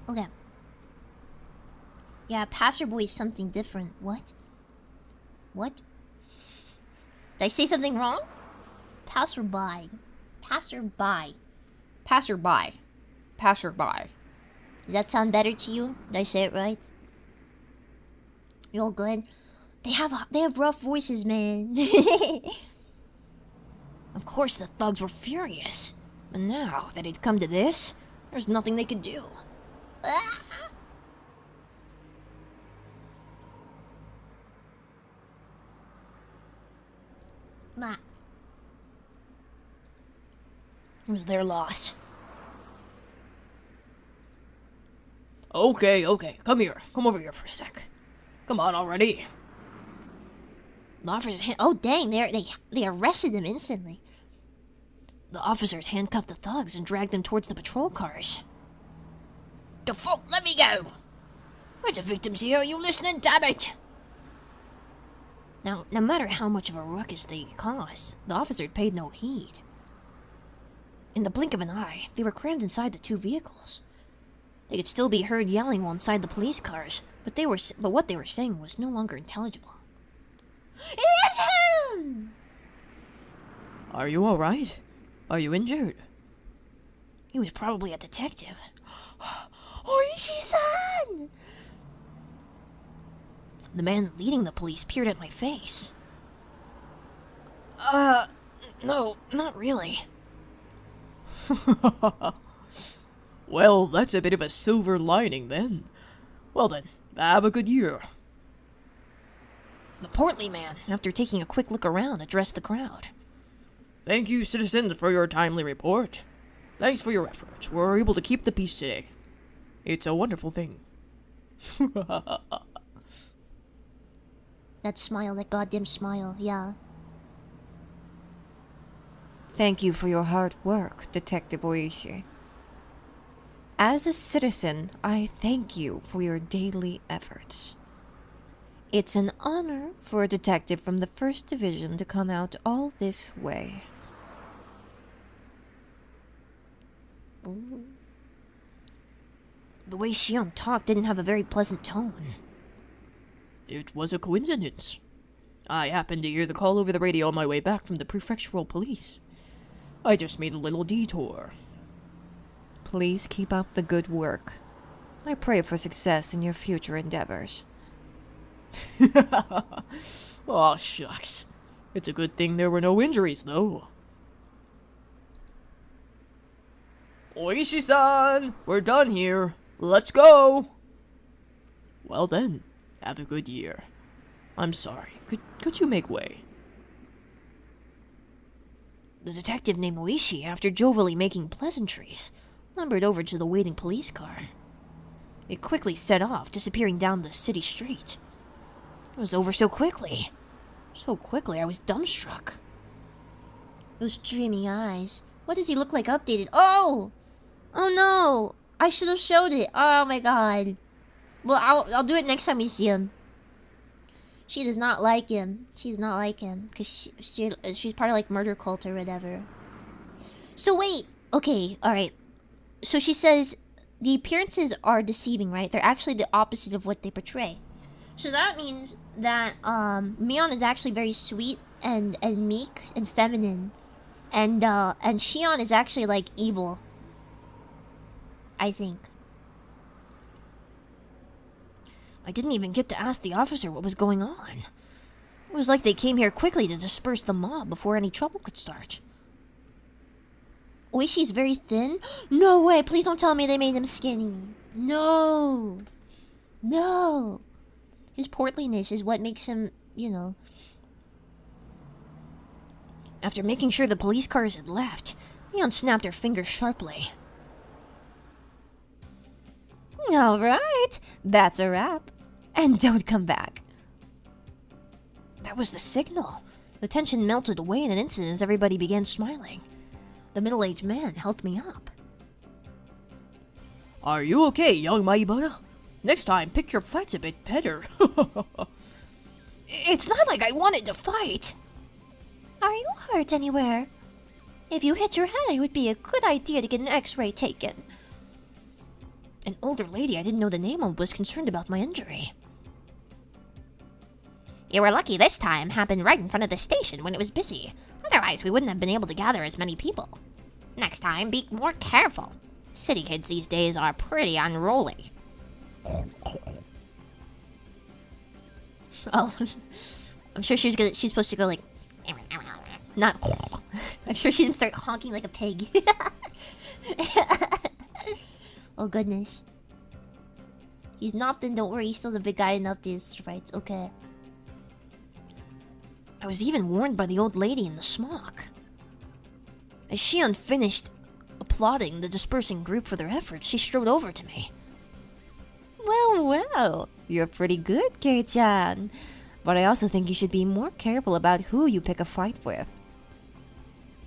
Okay. Yeah, passerby is something different. What? What? Did I say something wrong? Passerby. Passerby. Passerby. Does that sound better to you? Did I say it right? You all good? They have rough voices, man. Of course, the thugs were furious. But now that it'd come to this, there's nothing they could do. Ma. It was their loss. Okay. Come here. Come over here for a sec. Come on already. The officers Oh dang! They arrested him instantly. The officers handcuffed the thugs and dragged them towards the patrol cars. The fuck, let me go! We're the victims here, are you listening, damn it? Now, no matter how much of a ruckus they caused, the officer paid no heed. In the blink of an eye, they were crammed inside the 2 vehicles. They could still be heard yelling while inside the police cars, but what they were saying was no longer intelligible. It's him! Are you alright? Are you injured? He was probably a detective. Oishi-san! The man leading the police peered at my face. No, not really. Well, that's a bit of a silver lining then. Well then, have a good year. The portly man, after taking a quick look around, addressed the crowd. Thank you, citizens, for your timely report. Thanks for your efforts. We're able to keep the peace today. It's a wonderful thing. That smile, that goddamn smile, yeah. Thank you for your hard work, Detective Oishi. As a citizen, I thank you for your daily efforts. It's an honor for a detective from the 1st Division to come out all this way. Ooh. The way Shion talked didn't have a very pleasant tone. It was a coincidence. I happened to hear the call over the radio on my way back from the prefectural police. I just made a little detour. Please keep up the good work. I pray for success in your future endeavors. Aw, shucks. It's a good thing there were no injuries, though. Oishi-san! We're done here. Let's go! Well then, have a good year. I'm sorry. Could you make way? The detective named Oishi, after jovially making pleasantries, lumbered over to the waiting police car. It quickly set off, disappearing down the city street. It was over so quickly. So quickly, I was dumbstruck. Those dreamy eyes. What does he look like updated? Oh! Oh no! I should have showed it. Oh my god. Well, I'll do it next time we see him. She does not like him. She does not like him. Because she's part of like murder cult or whatever. So wait. Okay, alright. So she says the appearances are deceiving, right? They're actually the opposite of what they portray. So that means that Mion is actually very sweet and meek and feminine, and Shion is actually like evil. I think. I didn't even get to ask the officer what was going on. It was like they came here quickly to disperse the mob before any trouble could start. Oishi's very thin? No way, please don't tell me they made him skinny. No. No. His portliness is what makes him, you know. After making sure the police cars had left, Mion snapped her fingers sharply. All right, that's a wrap. And don't come back. That was the signal. The tension melted away in an instant as everybody began smiling. The middle-aged man helped me up. Are you okay, young Maibara? Next time, pick your fights a bit better. It's not like I wanted to fight. Are you hurt anywhere? If you hit your head, it would be a good idea to get an x-ray taken. An older lady I didn't know the name of was concerned about my injury. You were lucky this time happened right in front of the station when it was busy. Otherwise, we wouldn't have been able to gather as many people. Next time, be more careful. City kids these days are pretty unruly. Oh, I'm sure she's supposed to go like, not. I'm sure she didn't start honking like a pig. Oh goodness. He's not, then don't worry, he's still a big guy enough to fight. Okay. I was even warned by the old lady in the smock. As Shion finished applauding the dispersing group for their efforts, she strode over to me. Well, you're pretty good, Kei-chan. But I also think you should be more careful about who you pick a fight with.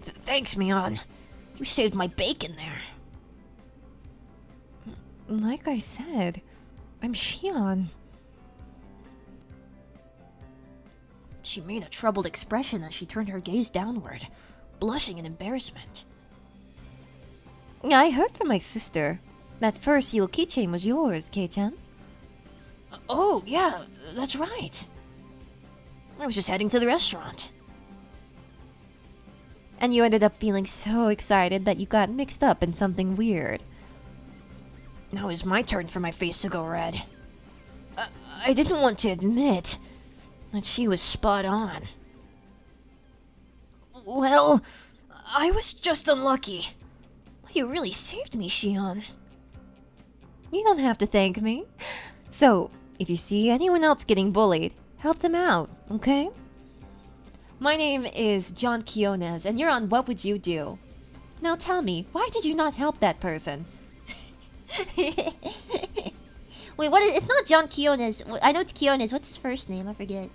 Thanks, Mion. You saved my bacon there. Like I said, I'm Shion. She made a troubled expression as she turned her gaze downward, blushing in embarrassment. I heard from my sister that first seal keychain was yours, Kei-chan. Oh, yeah, that's right. I was just heading to the restaurant. And you ended up feeling so excited that you got mixed up in something weird. Now it's my turn for my face to go red. I didn't want to admit that she was spot on. Well, I was just unlucky. You really saved me, Shion. You don't have to thank me. So, if you see anyone else getting bullied, help them out, okay? My name is John Quiones, and you're on What Would You Do? Now tell me, why did you not help that person? Wait, what is? It's not John Quiones. I know it's Quiones. What's his first name? I forget.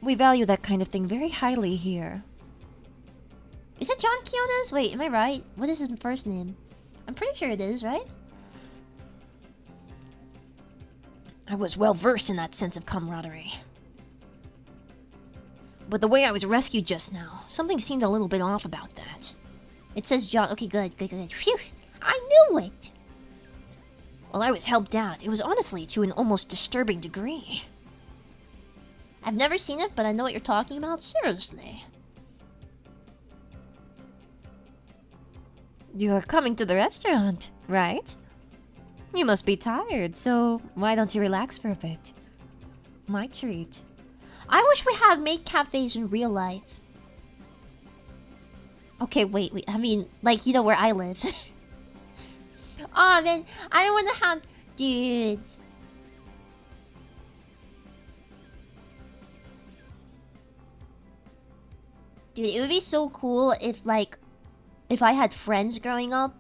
We value that kind of thing very highly here. Is it John Quiones? Wait, am I right? What is his first name? I'm pretty sure it is, right? I was well versed in that sense of camaraderie. But the way I was rescued just now, something seemed a little bit off about that. It says John. Okay, good. Phew! I knew it! While I was helped out, it was honestly to an almost disturbing degree. I've never seen it, but I know what you're talking about. Seriously. You're coming to the restaurant, right? You must be tired, so why don't you relax for a bit? My treat. I wish we had maid cafes in real life. Okay, wait. I mean, like, you know where I live. Aw, man. I don't want to have... Dude. Dude, it would be so cool if, like... If I had friends growing up.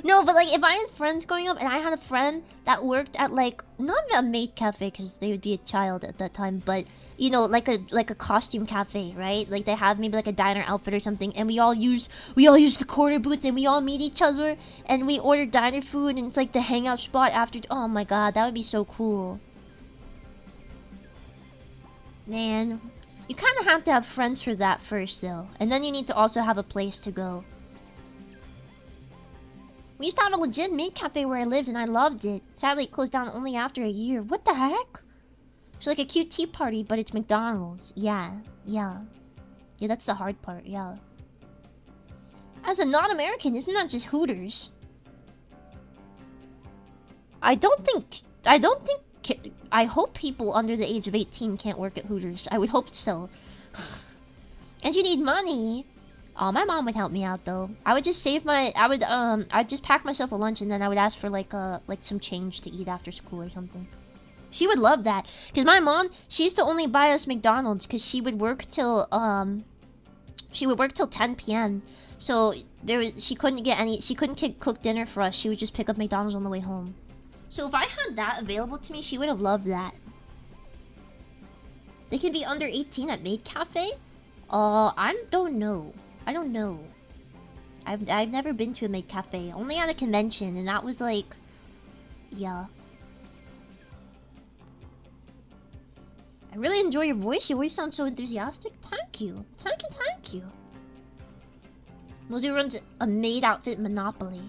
No, but, like, if I had friends growing up and I had a friend that worked at, like... Not a maid cafe, because they would be a child at that time, but... You know, like a costume cafe, right? Like they have maybe like a diner outfit or something, and we all use the quarter booths, and we all meet each other, and we order diner food, and it's like the hangout spot after. Oh my god, that would be so cool. Man, you kind of have to have friends for that first, though, and then you need to also have a place to go. We used to have a legit maid cafe where I lived, and I loved it. Sadly, it closed down only after a year. What the heck? It's like a cute tea party, but it's McDonald's. Yeah, yeah. Yeah, that's the hard part, yeah. As a non-American, isn't that just Hooters? I hope people under the age of 18 can't work at Hooters. I would hope so. And you need money. Oh, my mom would help me out though. I would just save my. I'd just pack myself a lunch and then I would ask for like some change to eat after school or something. She would love that, cause my mom, she used to only buy us McDonald's, cause she would work till 10 p.m. So she couldn't cook dinner for us. She would just pick up McDonald's on the way home. So if I had that available to me, she would have loved that. They can be under 18 at Maid Cafe? I don't know. I've never been to a Maid Cafe. Only at a convention, and that was like... Yeah. I really enjoy your voice. You always sound so enthusiastic. Thank you. Thank you. Mozu runs a maid outfit monopoly.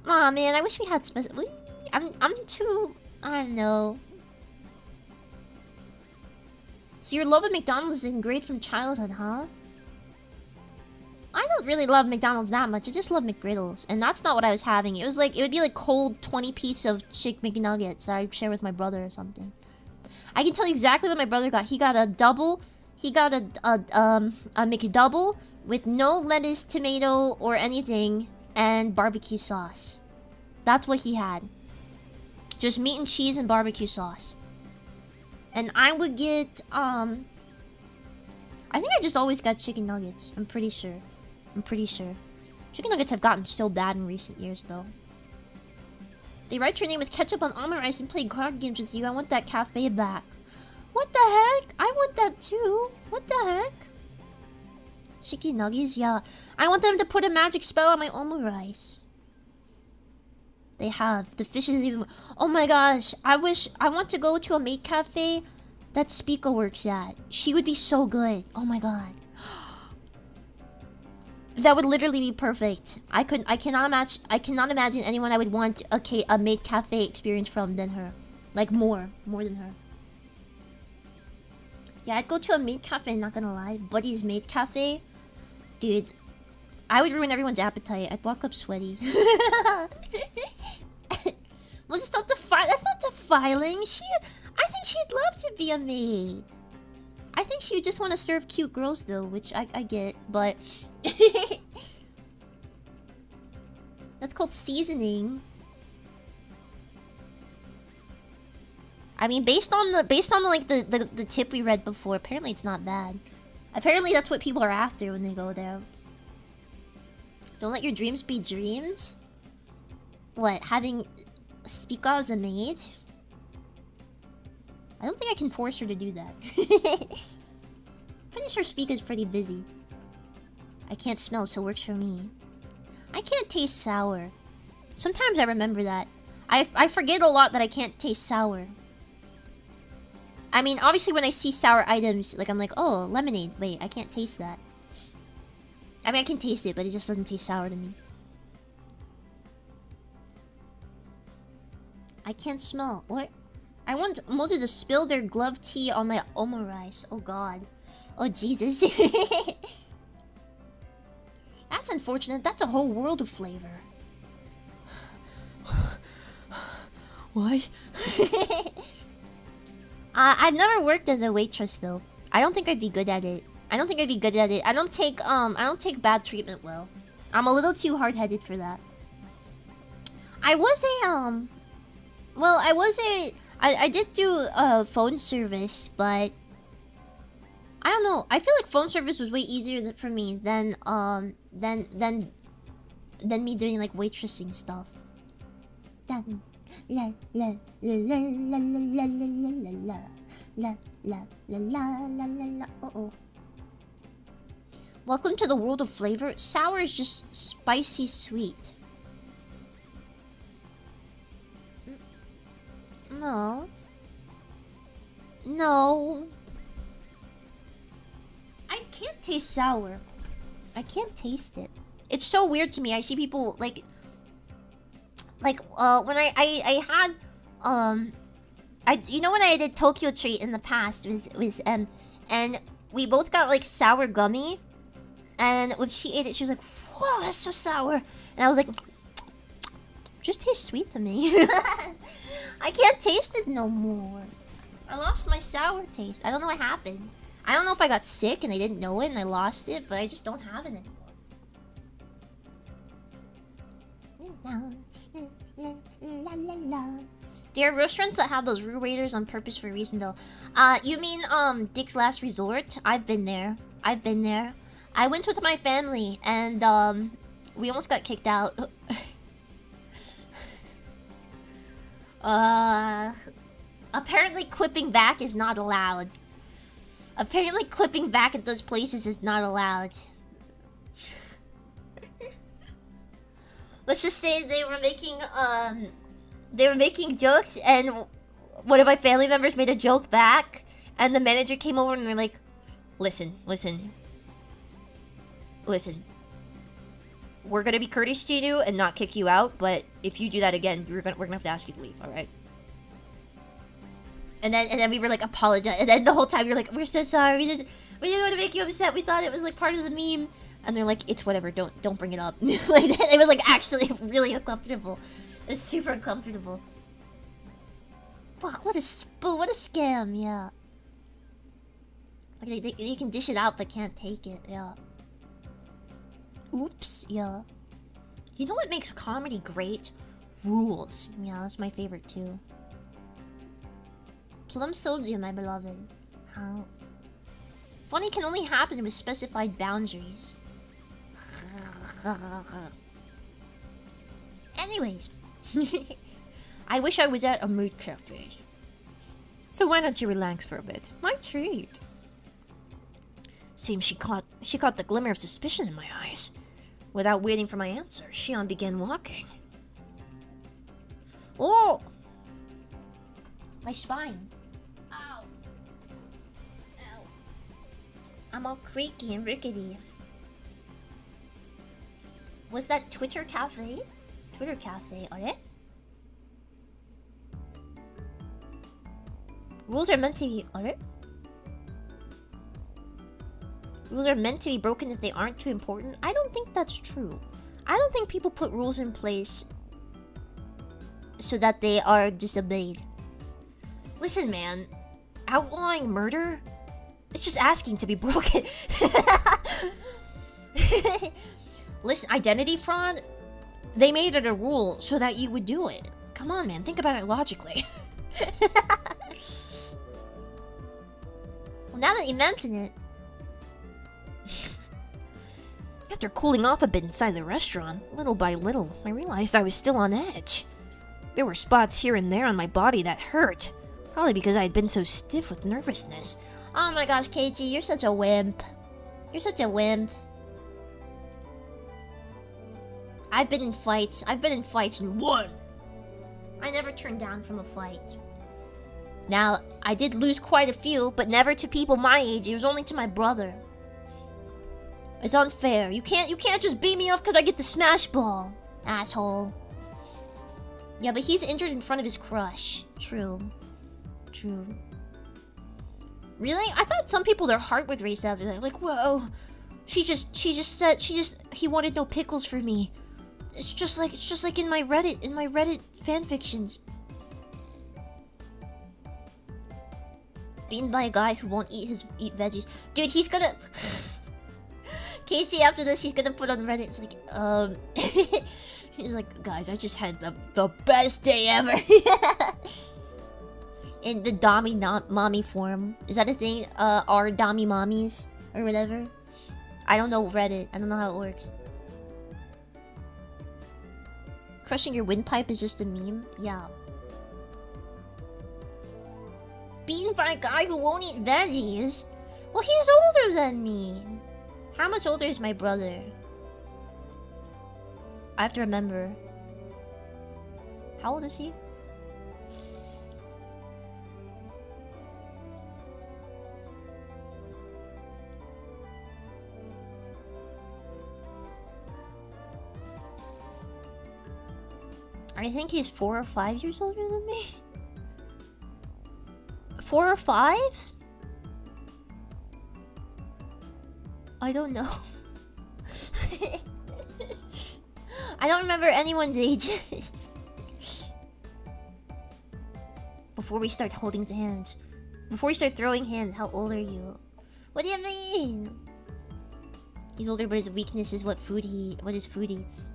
Aw, man, I wish we had special... I'm too... I don't know. So your love of McDonald's is engraved from childhood, huh? I don't really love McDonald's that much. I just love McGriddles. And that's not what I was having. It would be like cold 20-piece of Chick McNuggets that I share with my brother or something. I can tell you exactly what my brother got. He got a double. He got a McDouble with no lettuce, tomato, or anything, and barbecue sauce. That's what he had. Just meat and cheese and barbecue sauce. And I would get, I think I just always got chicken nuggets. I'm pretty sure. Chicken nuggets have gotten so bad in recent years, though. They write your name with ketchup on almond rice and play card games with you. I want that cafe back. What the heck? I want that too. What the heck? Chicken nuggets? Yeah. I want them to put a magic spell on my omu rice. They have. The fish is even... Oh my gosh. I want to go to a maid cafe that Spica works at. She would be so good. Oh my god. That would literally be perfect. I cannot imagine anyone I would want a maid cafe experience from than her. Like more than her. Yeah, I'd go to a maid cafe, not gonna lie. Buddy's maid cafe. Dude, I would ruin everyone's appetite. I'd walk up sweaty. Was it stop defiling? That's not defiling. I think she'd love to be a maid. I think she would just want to serve cute girls though, which I get, but that's called seasoning. I mean, based on the tip we read before, apparently it's not bad. Apparently that's what people are after when they go there. Don't let your dreams be dreams. What, having Spica as a maid? I don't think I can force her to do that. Pretty sure Spica's pretty busy. I can't smell, so works for me. I can't taste sour. Sometimes I remember that. I forget a lot that I can't taste sour. I mean, obviously when I see sour items, like I'm like, oh, lemonade. Wait, I can't taste that. I mean, I can taste it, but it just doesn't taste sour to me. I can't smell. What? I want Mozu to spill their glove tea on my omu rice. Oh god. Oh Jesus. That's unfortunate. That's a whole world of flavor. What? I've never worked as a waitress though. I don't think I'd be good at it. I don't take bad treatment well. I'm a little too hard-headed for that. I did do phone service, but I don't know. I feel like phone service was way easier for me than me doing like waitressing stuff. La la la la la la la la la la la la la la. Uh-oh. Welcome to the world of flavor. Sour is just spicy sweet. No. No. I can't taste sour. I can't taste it. It's so weird to me. I see people like Like, when I had, you know when I did Tokyo Treat in the past with and we both got like sour gummy, and when she ate it, she was like, "Whoa, that's so sour," and I was like, "Just tastes sweet to me." I can't taste it no more. I lost my sour taste. I don't know what happened. I don't know if I got sick and I didn't know it and I lost it, but I just don't have it anymore. There are restaurants that have those roux waiters on purpose for a reason, though. You mean Dick's Last Resort? I've been there. I went with my family and we almost got kicked out. Apparently clipping back is not allowed. Apparently clipping back at those places is not allowed. Let's just say they were making jokes, and one of my family members made a joke back, and the manager came over and they're like, listen. We're gonna be courteous to you and not kick you out, but if you do that again, we're gonna have to ask you to leave, alright? And then we were like, apologize, and then the whole time we were like, we're so sorry, we didn't want to make you upset, we thought it was like part of the meme. And they're like, it's whatever, don't bring it up. Like, it was like actually really uncomfortable. It was super uncomfortable. Fuck, what a scam, yeah. Like, they can dish it out but can't take it, yeah. Oops, yeah. You know what makes comedy great? Rules. Yeah, that's my favorite too. Plum soju, my beloved. How? Funny can only happen with specified boundaries. Anyways. I wish I was at a mood cafe. So why don't you relax for a bit? My treat. Seems she caught the glimmer of suspicion in my eyes. Without waiting for my answer, Shion began walking. Oh! My spine. Ow. Ow. I'm all creaky and rickety. Was that Twitter Cafe? Twitter Cafe, are Rules are meant to be... Rules are meant to be broken if they aren't too important? I don't think that's true. I don't think people put rules in place so that they are disobeyed. Listen, man. Outlawing murder? It's just asking to be broken. Listen, identity fraud? They made it a rule so that you would do it. Come on, man. Think about it logically. Well, now that you mention it... After cooling off a bit inside the restaurant, little by little, I realized I was still on edge. There were spots here and there on my body that hurt. Probably because I had been so stiff with nervousness. Oh my gosh, Keiichi, you're such a wimp. You're such a wimp. I've been in fights and won. I never turned down from a fight. Now, I did lose quite a few, but never to people my age. It was only to my brother. It's unfair. You can't just beat me up because I get the smash ball, asshole. Yeah, but he's injured in front of his crush. True. Really? I thought some people their heart would race after that. Like, whoa. He wanted no pickles for me. It's just like in my Reddit fanfictions. Beaten by a guy who won't eat veggies. Dude, he's gonna Casey after this he's gonna put on Reddit, it's like, he's like, guys, I just had the best day ever. In the mommy form. Is that a thing? Our mommies or whatever? I don't know Reddit. I don't know how it works. Crushing your windpipe is just a meme? Yeah. Beaten by a guy who won't eat veggies? Well, he's older than me. How much older is my brother? I have to remember. How old is he? I think he's 4 or 5 years older than me. 4 or 5? I don't know. I don't remember anyone's ages. Before we start holding hands. Before we start throwing hands, how old are you? What do you mean? He's older, but his weakness is what his food eats.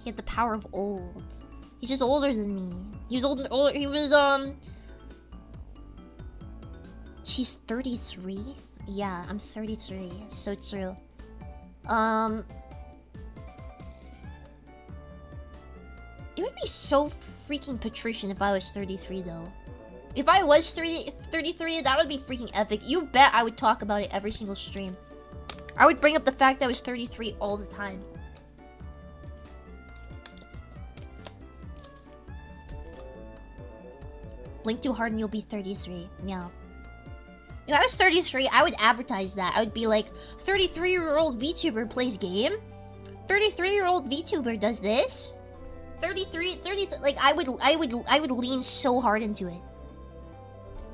He had the power of old. He's just older than me. He was older. He was She's 33. Yeah, I'm 33. It's so true. It would be so freaking patrician if I was 33, though. If I was 33, that would be freaking epic. You bet I would talk about it every single stream. I would bring up the fact that I was 33 all the time. Blink too hard and you'll be 33. Yeah. If I was 33, I would advertise that. I would be like, 33-year-old VTuber plays game? 33-year-old VTuber does this? 33, like, I would lean so hard into it.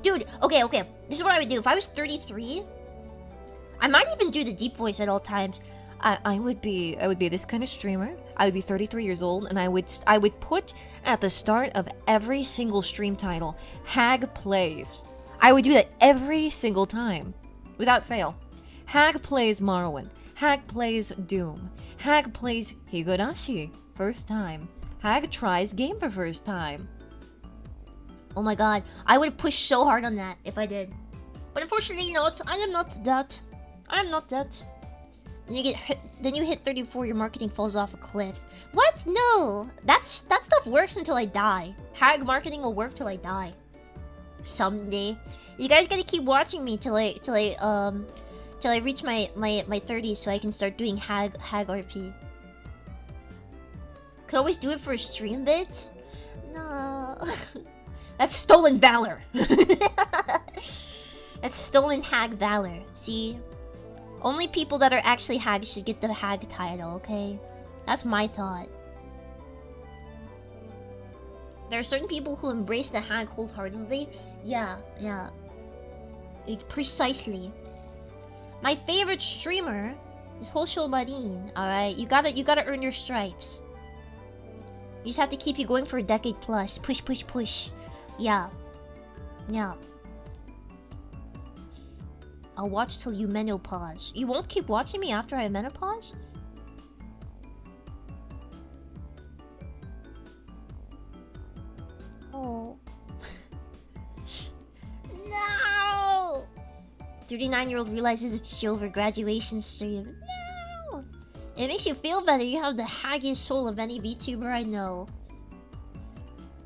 Dude, okay. This is what I would do. If I was 33, I might even do the deep voice at all times. I would be this kind of streamer. I would be 33 years old, and I would put at the start of every single stream title, Hag Plays. I would do that every single time, without fail. Hag plays Morrowind. Hag plays Doom. Hag plays Higurashi, first time. Hag tries game for first time. Oh my god, I would push so hard on that if I did. But unfortunately not. I am not that. I am not that. Then you hit 34, your marketing falls off a cliff. What? No! That stuff works until I die. Hag marketing will work till I die. Someday. You guys gotta keep watching me till I reach my 30s so I can start doing Hag RP. Could always do it for a stream bit? No. That's stolen valor. That's stolen Hag valor. See? Only people that are actually hags should get the Hag title, okay? That's my thought. There are certain people who embrace the Hag wholeheartedly. Yeah. Precisely. My favorite streamer is Hosho Marin, alright? You gotta earn your stripes. You just have to keep you going for a decade plus. Push. Yeah. I'll watch till you menopause. You won't keep watching me after I menopause? Oh. No! 39-year-old realizes it's over graduation stream. No! It makes you feel better. You have the haggiest soul of any VTuber I know.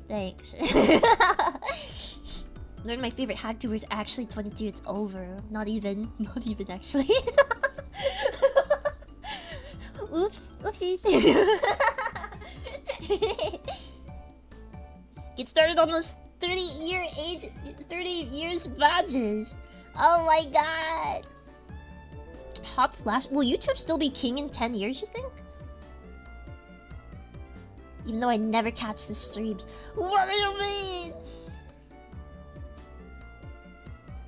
Thanks. Learned my favorite Hagtuber is actually 22. It's over. Not even actually. Oopsies. Get started on those 30 years badges. Oh my god. Hot flash. Will YouTube still be king in 10 years, you think? Even though I never catch the streams. What do you mean?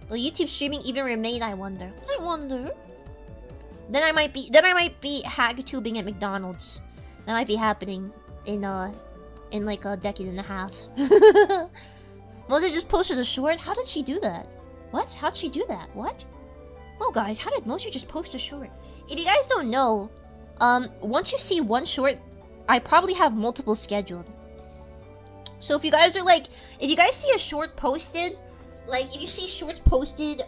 Will YouTube streaming even remain, I wonder? Then I might be hag tubing at McDonald's. That might be happening in like a decade and a half. Moses just posted a short. How did she do that? What? How'd she do that? What? Oh guys, how did Moses just post a short? If you guys don't know, once you see one short, I probably have multiple scheduled. So if you guys see a short posted, like if you see shorts posted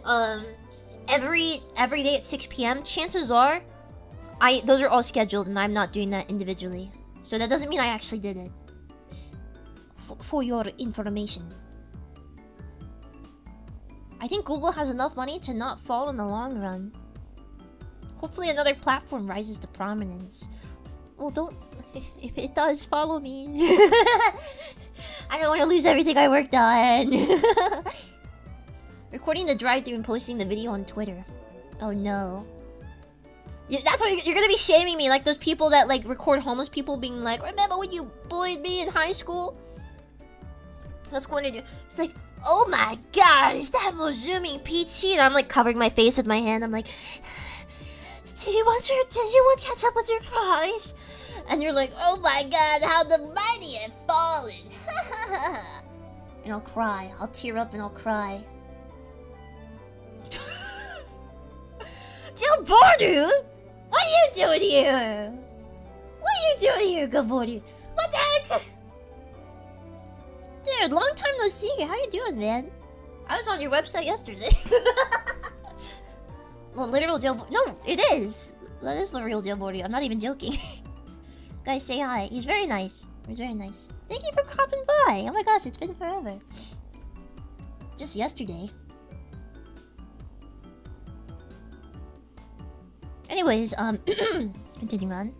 every day at 6 p.m, chances are those are all scheduled and I'm not doing that individually. So that doesn't mean I actually did it. For your information. I think Google has enough money to not fall in the long run. Hopefully another platform rises to prominence. Well, don't... If it does, follow me. I don't want to lose everything I worked on. Recording the drive-thru and posting the video on Twitter. Oh no. That's what you're gonna be shaming me, like those people that like record homeless people being like, remember when you bullied me in high school? That's going to do. It's like, oh my god, is that Mozumi Peachy? And I'm like covering my face with my hand. I'm like, did you want to catch up with your fries? And you're like, oh my god, how the mighty have fallen. And I'll cry. I'll tear up and I'll cry. Gilbordu! What are you doing here? What are you doing here, Gilbordu? What the heck? Dude, long time no see. How you doing, man? I was on your website yesterday. Well, literal Gilbordu. No, it is. That is the real Gilbordu. I'm not even joking. Guys, say hi. He's very nice. He's very nice. Thank you for stopping by. Oh my gosh, it's been forever. Just yesterday. Anyways, continuing on.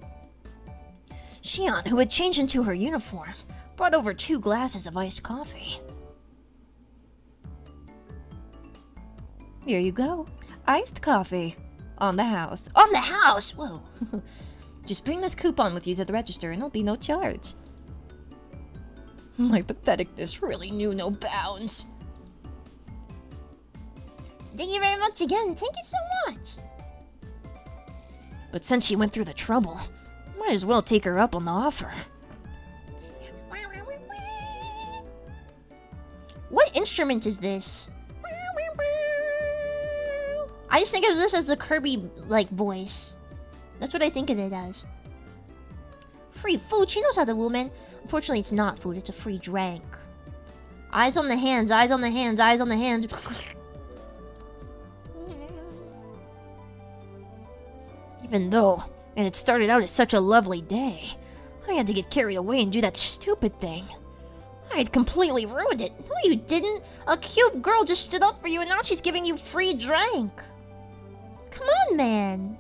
Shion, who had changed into her uniform, brought over 2 glasses of iced coffee. Here you go. Iced coffee. On the house. On the house! Whoa. Just bring this coupon with you to the register and there'll be no charge. My patheticness really knew no bounds. Thank you very much again. Thank you so much. But since she went through the trouble, might as well take her up on the offer. What instrument is this? I just think of this as the Kirby, like, voice. That's what I think of it as. Free food? She knows how to, woman. Unfortunately, it's not food. It's a free drink. Eyes on the hands, eyes on the hands, eyes on the hands. Even though it had started out as such a lovely day, I had to get carried away and do that stupid thing. I had completely ruined it. No, you didn't. A cute girl just stood up for you and now she's giving you free drink. Come on, man.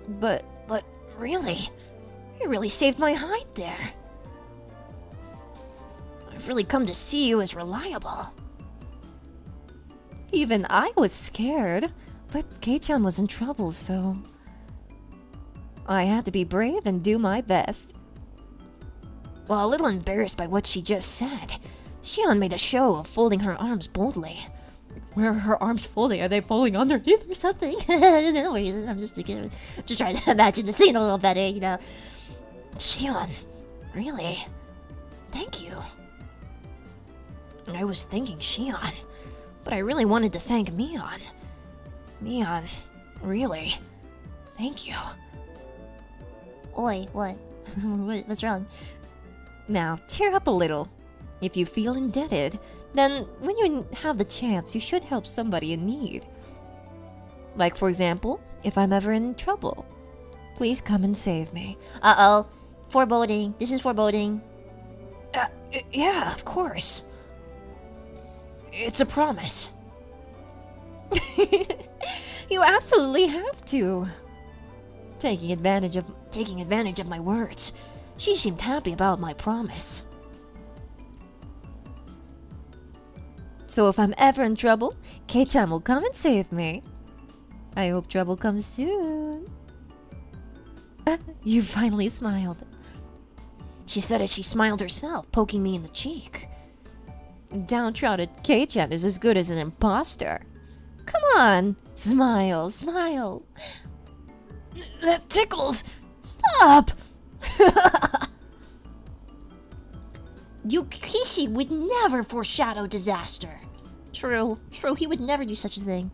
But really, you really saved my hide there. I've really come to see you as reliable. Even I was scared, but Kei-chan was in trouble, so I had to be brave and do my best. While a little embarrassed by what she just said, Shion made a show of folding her arms boldly. Where are her arms folding? Are they folding underneath or something? No reason. I'm just thinking, just trying to imagine the scene a little better, you know. Shion, really? Thank you. I was thanking Shion, but I really wanted to thank Mion. Mion, really, thank you. Oi, what? What's wrong? Now, cheer up a little. If you feel indebted, then when you have the chance, you should help somebody in need. Like, for example, if I'm ever in trouble, please come and save me. Uh-oh. Foreboding. This is foreboding. Yeah, of course. It's a promise. You absolutely have to. Taking advantage of my words. She seemed happy about my promise. So if I'm ever in trouble, Kei-chan will come and save me. I hope trouble comes soon. You finally smiled. She said as she smiled herself, poking me in the cheek. Downtrodden Kei-chan is as good as an imposter. Come on, smile, smile. That tickles! Stop! Yukishi would never foreshadow disaster. True, he would never do such a thing.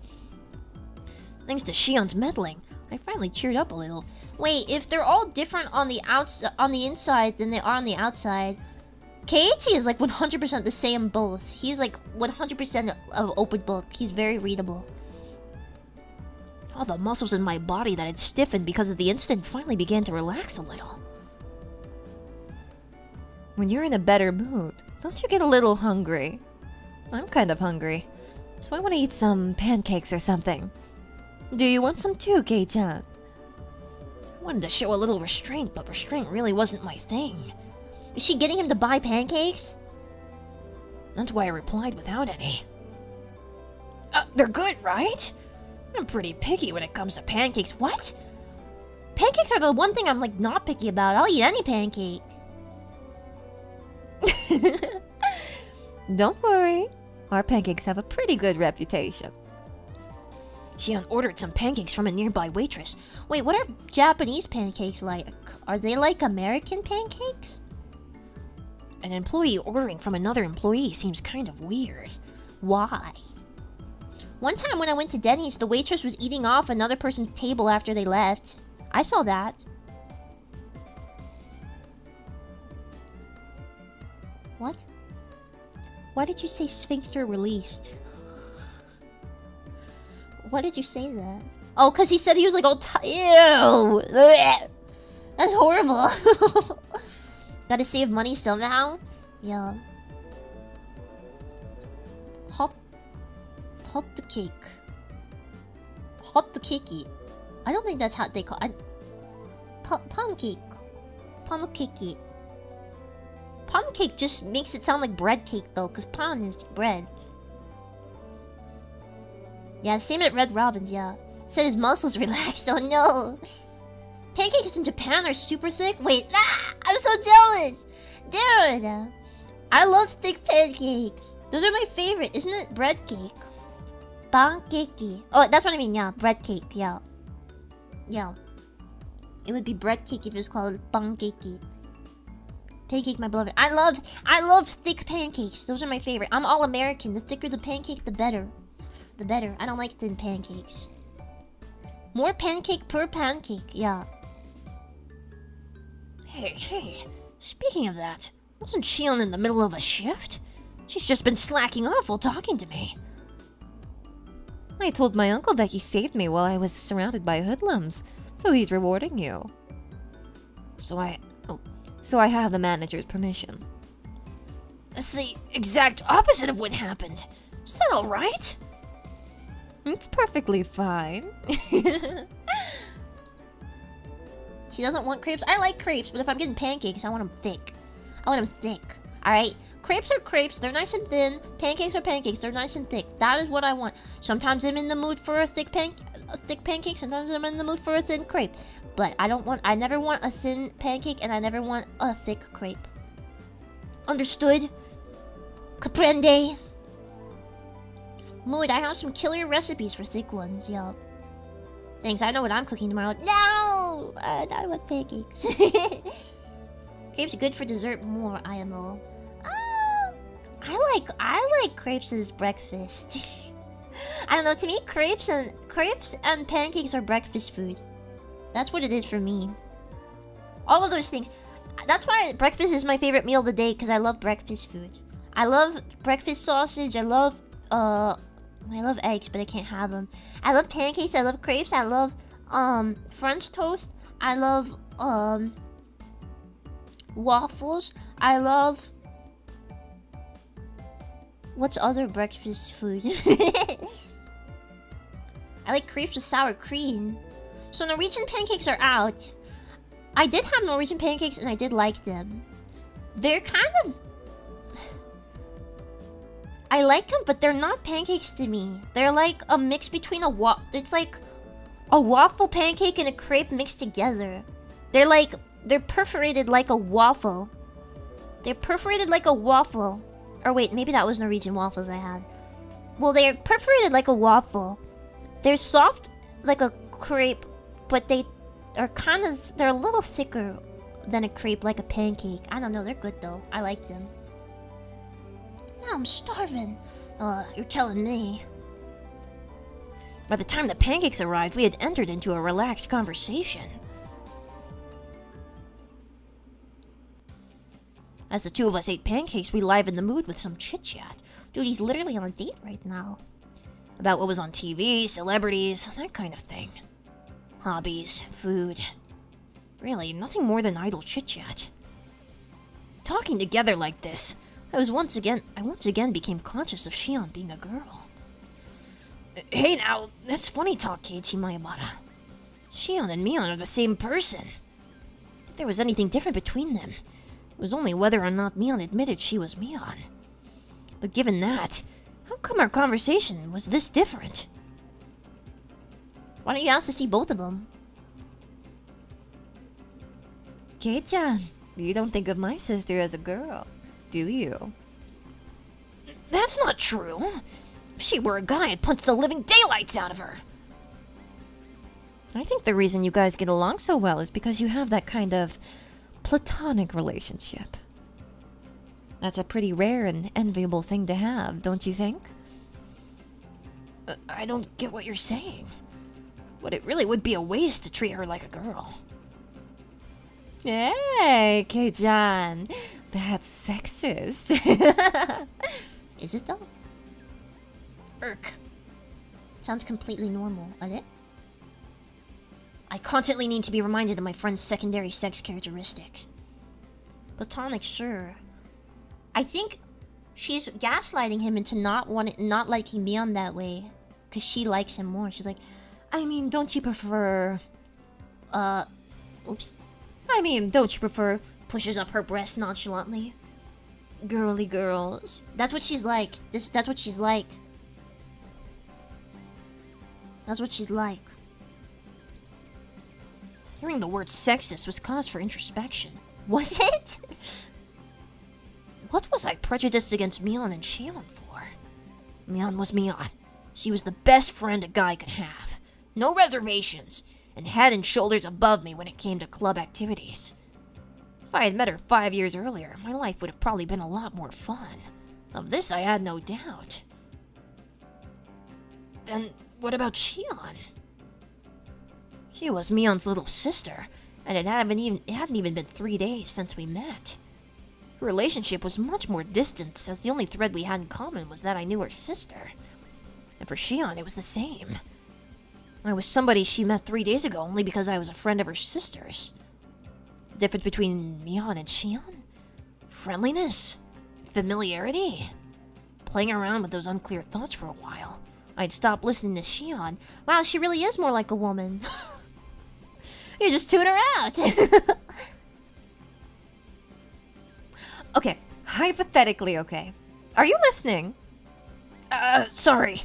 Thanks to Shion's meddling, I finally cheered up a little. Wait, if they're all different on the inside than they are on the outside, Keiichi is like 100% the same both. He's like 100% of open book. He's very readable. All the muscles in my body that had stiffened because of the incident finally began to relax a little. When you're in a better mood, don't you get a little hungry? I'm kind of hungry, so I want to eat some pancakes or something. Do you want some too, Kei-chan? I wanted to show a little restraint, but restraint really wasn't my thing. Is she getting him to buy pancakes? That's why I replied without any. They're good, right? I'm pretty picky when it comes to pancakes. What? Pancakes are the one thing I'm like not picky about. I'll eat any pancake. Don't worry. Our pancakes have a pretty good reputation. Shion ordered some pancakes from a nearby waitress. Wait, what are Japanese pancakes like? Are they like American pancakes? An employee ordering from another employee seems kind of weird. Why? One time when I went to Denny's, the waitress was eating off another person's table after they left. I saw that. What? Why did you say sphincter released? Why did you say that? Oh, because he said he was like all ew! That's horrible. Gotta save money somehow? Yeah. Hot cake. Hot cakey. I don't think that's how they call it. Pancake. Pancake. Pancake just makes it sound like bread cake though, because pan is bread. Yeah, same at Red Robin's, yeah. Said his muscles relaxed, oh no. Pancakes in Japan are super thick? Wait, I'm so jealous! Dude! I love thick pancakes. Those are my favorite, isn't it? Bread cake. Pancake. Oh, that's what I mean, yeah. Bread cake, yeah. Yeah. It would be bread cake if it was called pancake. Pancake, my beloved. I love thick pancakes. Those are my favorite. I'm all American. The thicker the pancake, the better. The better. I don't like thin pancakes. More pancake per pancake, yeah. Hey, speaking of that, wasn't Shion in the middle of a shift? She's just been slacking off while talking to me. I told my uncle that you saved me while I was surrounded by hoodlums, so he's rewarding you. So I have the manager's permission. That's the exact opposite of what happened. Is that alright? It's perfectly fine. She doesn't want crepes. I like crepes, but if I'm getting pancakes, I want them thick. I want them thick. Alright? Crepes are crepes. They're nice and thin. Pancakes are pancakes. They're nice and thick. That is what I want. Sometimes I'm in the mood for a thick pancake. Sometimes I'm in the mood for a thin crepe. But I never want a thin pancake, and I never want a thick crepe. Understood? Comprende? Mood, I have some killer recipes for thick ones, yup. Thanks, I know what I'm cooking tomorrow. No! I want pancakes. Crepes good for dessert more, IMO. I like crepes as breakfast. I don't know, to me, crepes and pancakes are breakfast food. That's what it is for me. All of those things. That's why breakfast is my favorite meal of the day, because I love breakfast food. I love breakfast sausage, I love eggs, but I can't have them. I love pancakes, I love crepes, I love French toast, I love waffles, I love what's other breakfast food? I like crepes with sour cream. So Norwegian pancakes are out. I did have Norwegian pancakes and I did like them. They're kind of... I like them, but they're not pancakes to me. They're like a mix between it's like a waffle pancake and a crepe mixed together. They're perforated like a waffle. They're perforated like a waffle. Or wait, maybe that was Norwegian waffles I had. Well, they're perforated like a waffle. They're soft like a crepe, but they're a little thicker than a crepe, like a pancake. I don't know, they're good though. I like them. Now I'm starving. You're telling me. By the time the pancakes arrived, we had entered into a relaxed conversation. As the two of us ate pancakes, we livened the mood with some chit-chat. Dude, he's literally on a date right now. About what was on TV, celebrities, that kind of thing. Hobbies, food. Really, nothing more than idle chit-chat. Talking together like this, I once again became conscious of Shion being a girl. Hey now, that's funny talk, Keiichi Mayabara. Shion and Mion are the same person. If there was anything different between them, it was only whether or not Mion admitted she was Mion. But given that, how come our conversation was this different? Why don't you ask to see both of them? Kei-chan, you don't think of my sister as a girl, do you? That's not true. If she were a guy, I'd punch the living daylights out of her. I think the reason you guys get along so well is because you have that kind of platonic relationship. That's a pretty rare and enviable thing to have, don't you think? I don't get what you're saying. But it really would be a waste to treat her like a girl. Hey, Kei-chan, that's sexist. Is it though? Irk. Sounds completely normal, it? I constantly need to be reminded of my friend's secondary sex characteristic. Platonic, sure. I think she's gaslighting him into not liking Mion that way, cause she likes him more. She's like, I mean, don't you prefer... oops. I mean, don't you prefer Pushes up her breast nonchalantly. girly girls? That's what she's like. That's what she's like. That's what she's like. Hearing the word sexist was cause for introspection. Was it? What was I prejudiced against Mion and Shion for? Mion was Mion. She was the best friend a guy could have. No reservations, and head and shoulders above me when it came to club activities. If I had met her 5 years earlier, my life would have probably been a lot more fun. Of this I had no doubt. Then what about Shion? She was Mion's little sister, and it hadn't even been 3 days since we met. Her relationship was much more distant, as the only thread we had in common was that I knew her sister. And for Shion, it was the same. I was somebody she met 3 days ago only because I was a friend of her sister's. The difference between Mion and Shion? Friendliness? Familiarity? Playing around with those unclear thoughts for a while, I'd stopped listening to Shion. Wow, she really is more like a woman. You just tune her out! Okay, hypothetically, okay. Are you listening? Sorry.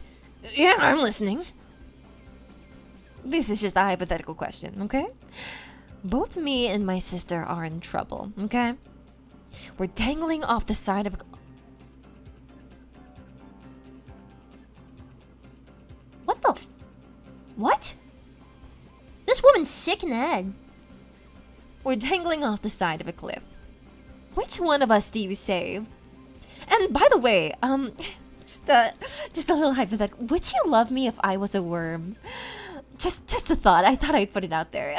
Yeah, I'm listening. This is just a hypothetical question, okay? Both me and my sister are in trouble, okay? We're dangling off the side of a... What the What? This woman's sick in the head. We're dangling off the side of a cliff. Which one of us do you save? And by the way, just a little hypothetical. Would you love me if I was a worm? Just a thought. I thought I'd put it out there.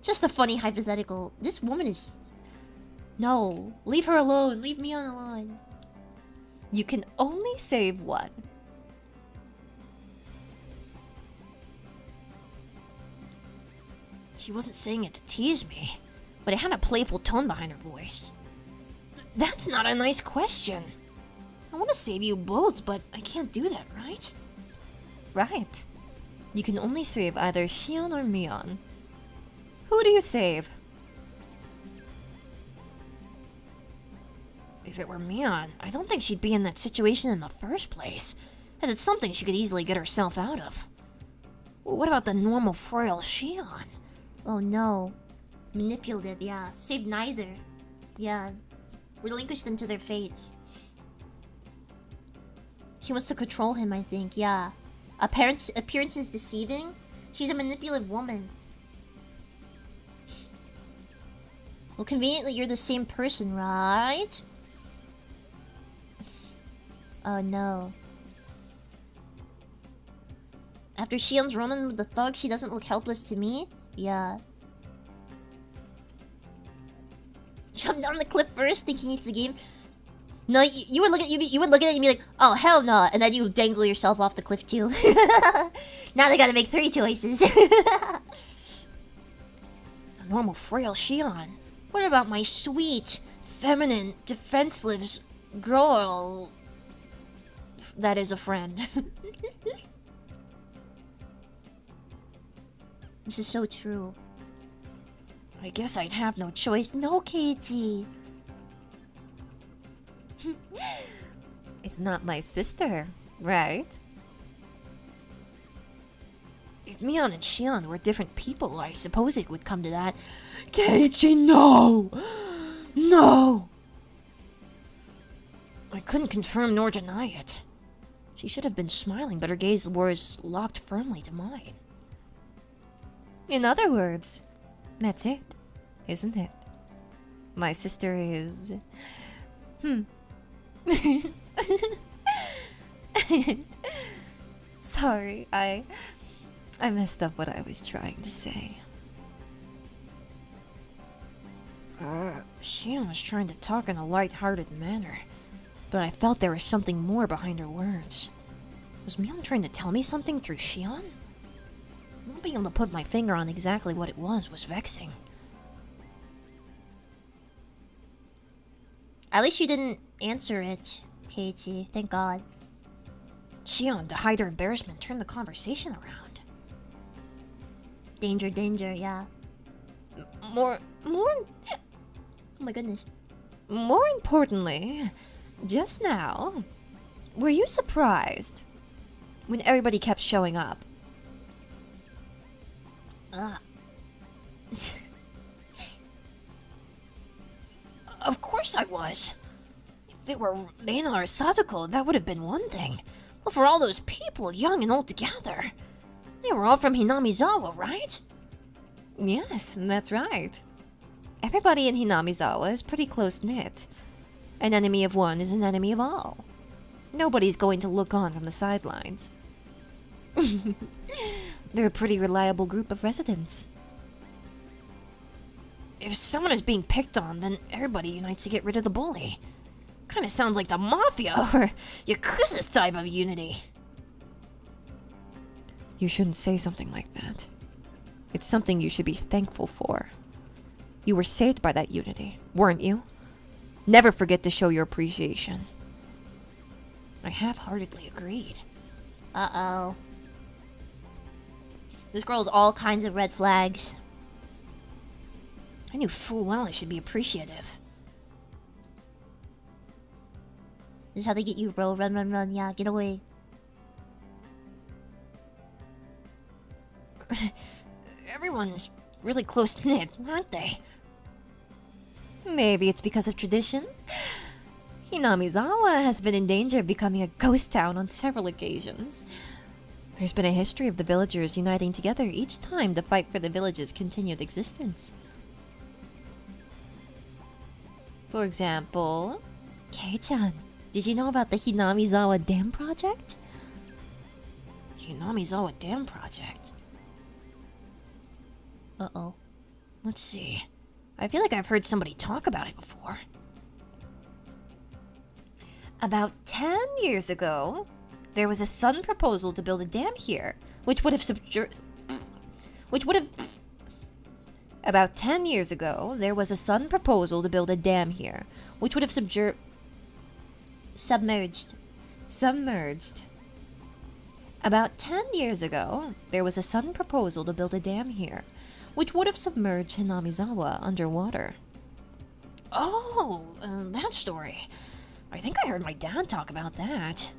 Just a funny hypothetical. This woman is... No. Leave her alone. Leave me on alone. You can only save one. She wasn't saying it to tease me, but it had a playful tone behind her voice. That's not a nice question. I want to save you both, but I can't do that, right? Right. You can only save either Shion or Mion. Who do you save? If it were Mion, I don't think she'd be in that situation in the first place, as it's something she could easily get herself out of. What about the normal frail Shion? Oh no. Manipulative, yeah. Save neither. Yeah. Relinquish them to their fates. She wants to control him, I think, yeah. Appearances deceiving? She's a manipulative woman. Well, conveniently, you're the same person, right? Oh no. After Shion's running with the thug, she doesn't look helpless to me? Yeah. Jump down the cliff first, thinking it's a game. No, you would look at you would look at it and be like, oh hell no, and then you dangle yourself off the cliff too. Now they gotta make 3 choices. A normal frail Shion. What about my sweet, feminine, defenseless girl that is a friend? This is so true. I guess I'd have no choice. No, Keiichi. It's not my sister, right? If Mion and Shion were different people, I suppose it would come to that. Keiichi, no! No! I couldn't confirm nor deny it. She should have been smiling, but her gaze was locked firmly to mine. In other words, that's it, isn't it? My sister is... Sorry, I messed up what I was trying to say. Shion was trying to talk in a light-hearted manner, but I felt there was something more behind her words. Was Mion trying to tell me something through Shion? Not being able to put my finger on exactly what it was vexing. At least you didn't answer it, Keiichi. Thank God. Shion, to hide her embarrassment, turned the conversation around. Danger, danger, yeah. More... Oh my goodness. More importantly, just now, were you surprised when everybody kept showing up? Of course I was. If it were Reina or Sadako, that would have been one thing. But for all those people, young and old together, they were all from Hinamizawa, right? Yes, that's right. Everybody in Hinamizawa is pretty close-knit. An enemy of one is an enemy of all. Nobody's going to look on from the sidelines. They're a pretty reliable group of residents. If someone is being picked on, then everybody unites to get rid of the bully. Kinda sounds like the Mafia or Yakuza's type of unity. You shouldn't say something like that. It's something you should be thankful for. You were saved by that unity, weren't you? Never forget to show your appreciation. I half-heartedly agreed. Uh-oh. This girl's all kinds of red flags. I knew full well I should be appreciative. This is how they get you, bro. Run, run, run. Yeah, get away. Everyone's really close-knit, aren't they? Maybe it's because of tradition. Hinamizawa has been in danger of becoming a ghost town on several occasions. There's been a history of the villagers uniting together each time to fight for the village's continued existence. For example, Kei-chan, did you know about the Hinamizawa Dam Project? Hinamizawa Dam Project. Uh-oh. Let's see. I feel like I've heard somebody talk about it before. About 10 years ago, there was a sudden proposal to build a dam here, which would have About 10 years ago, there was a sudden proposal to build a dam here, which would have Submerged. About 10 years ago, there was a sudden proposal to build a dam here, which would have submerged Hinamizawa underwater. Oh, that story. I think I heard my dad talk about that.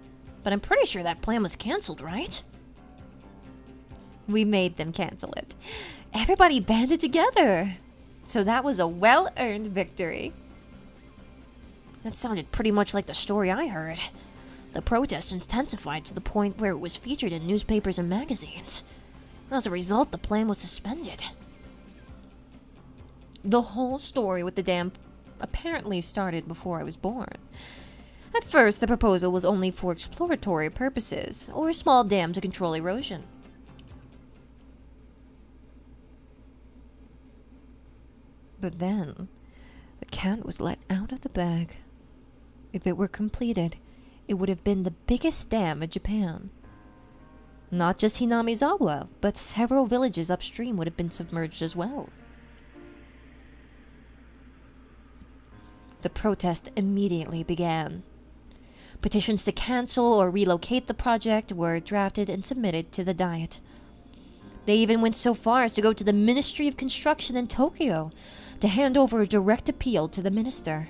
But I'm pretty sure that plan was cancelled, right? We made them cancel it. Everybody banded together. So that was a well-earned victory. That sounded pretty much like the story I heard. The protest intensified to the point where it was featured in newspapers and magazines. As a result, the plan was suspended. The whole story with the dam apparently started before I was born. At first, the proposal was only for exploratory purposes, or a small dam to control erosion. But then, the cat was let out of the bag. If it were completed, it would have been the biggest dam in Japan. Not just Hinamizawa, but several villages upstream would have been submerged as well. The protest immediately began. Petitions to cancel or relocate the project were drafted and submitted to the Diet. They even went so far as to go to the Ministry of Construction in Tokyo to hand over a direct appeal to the minister.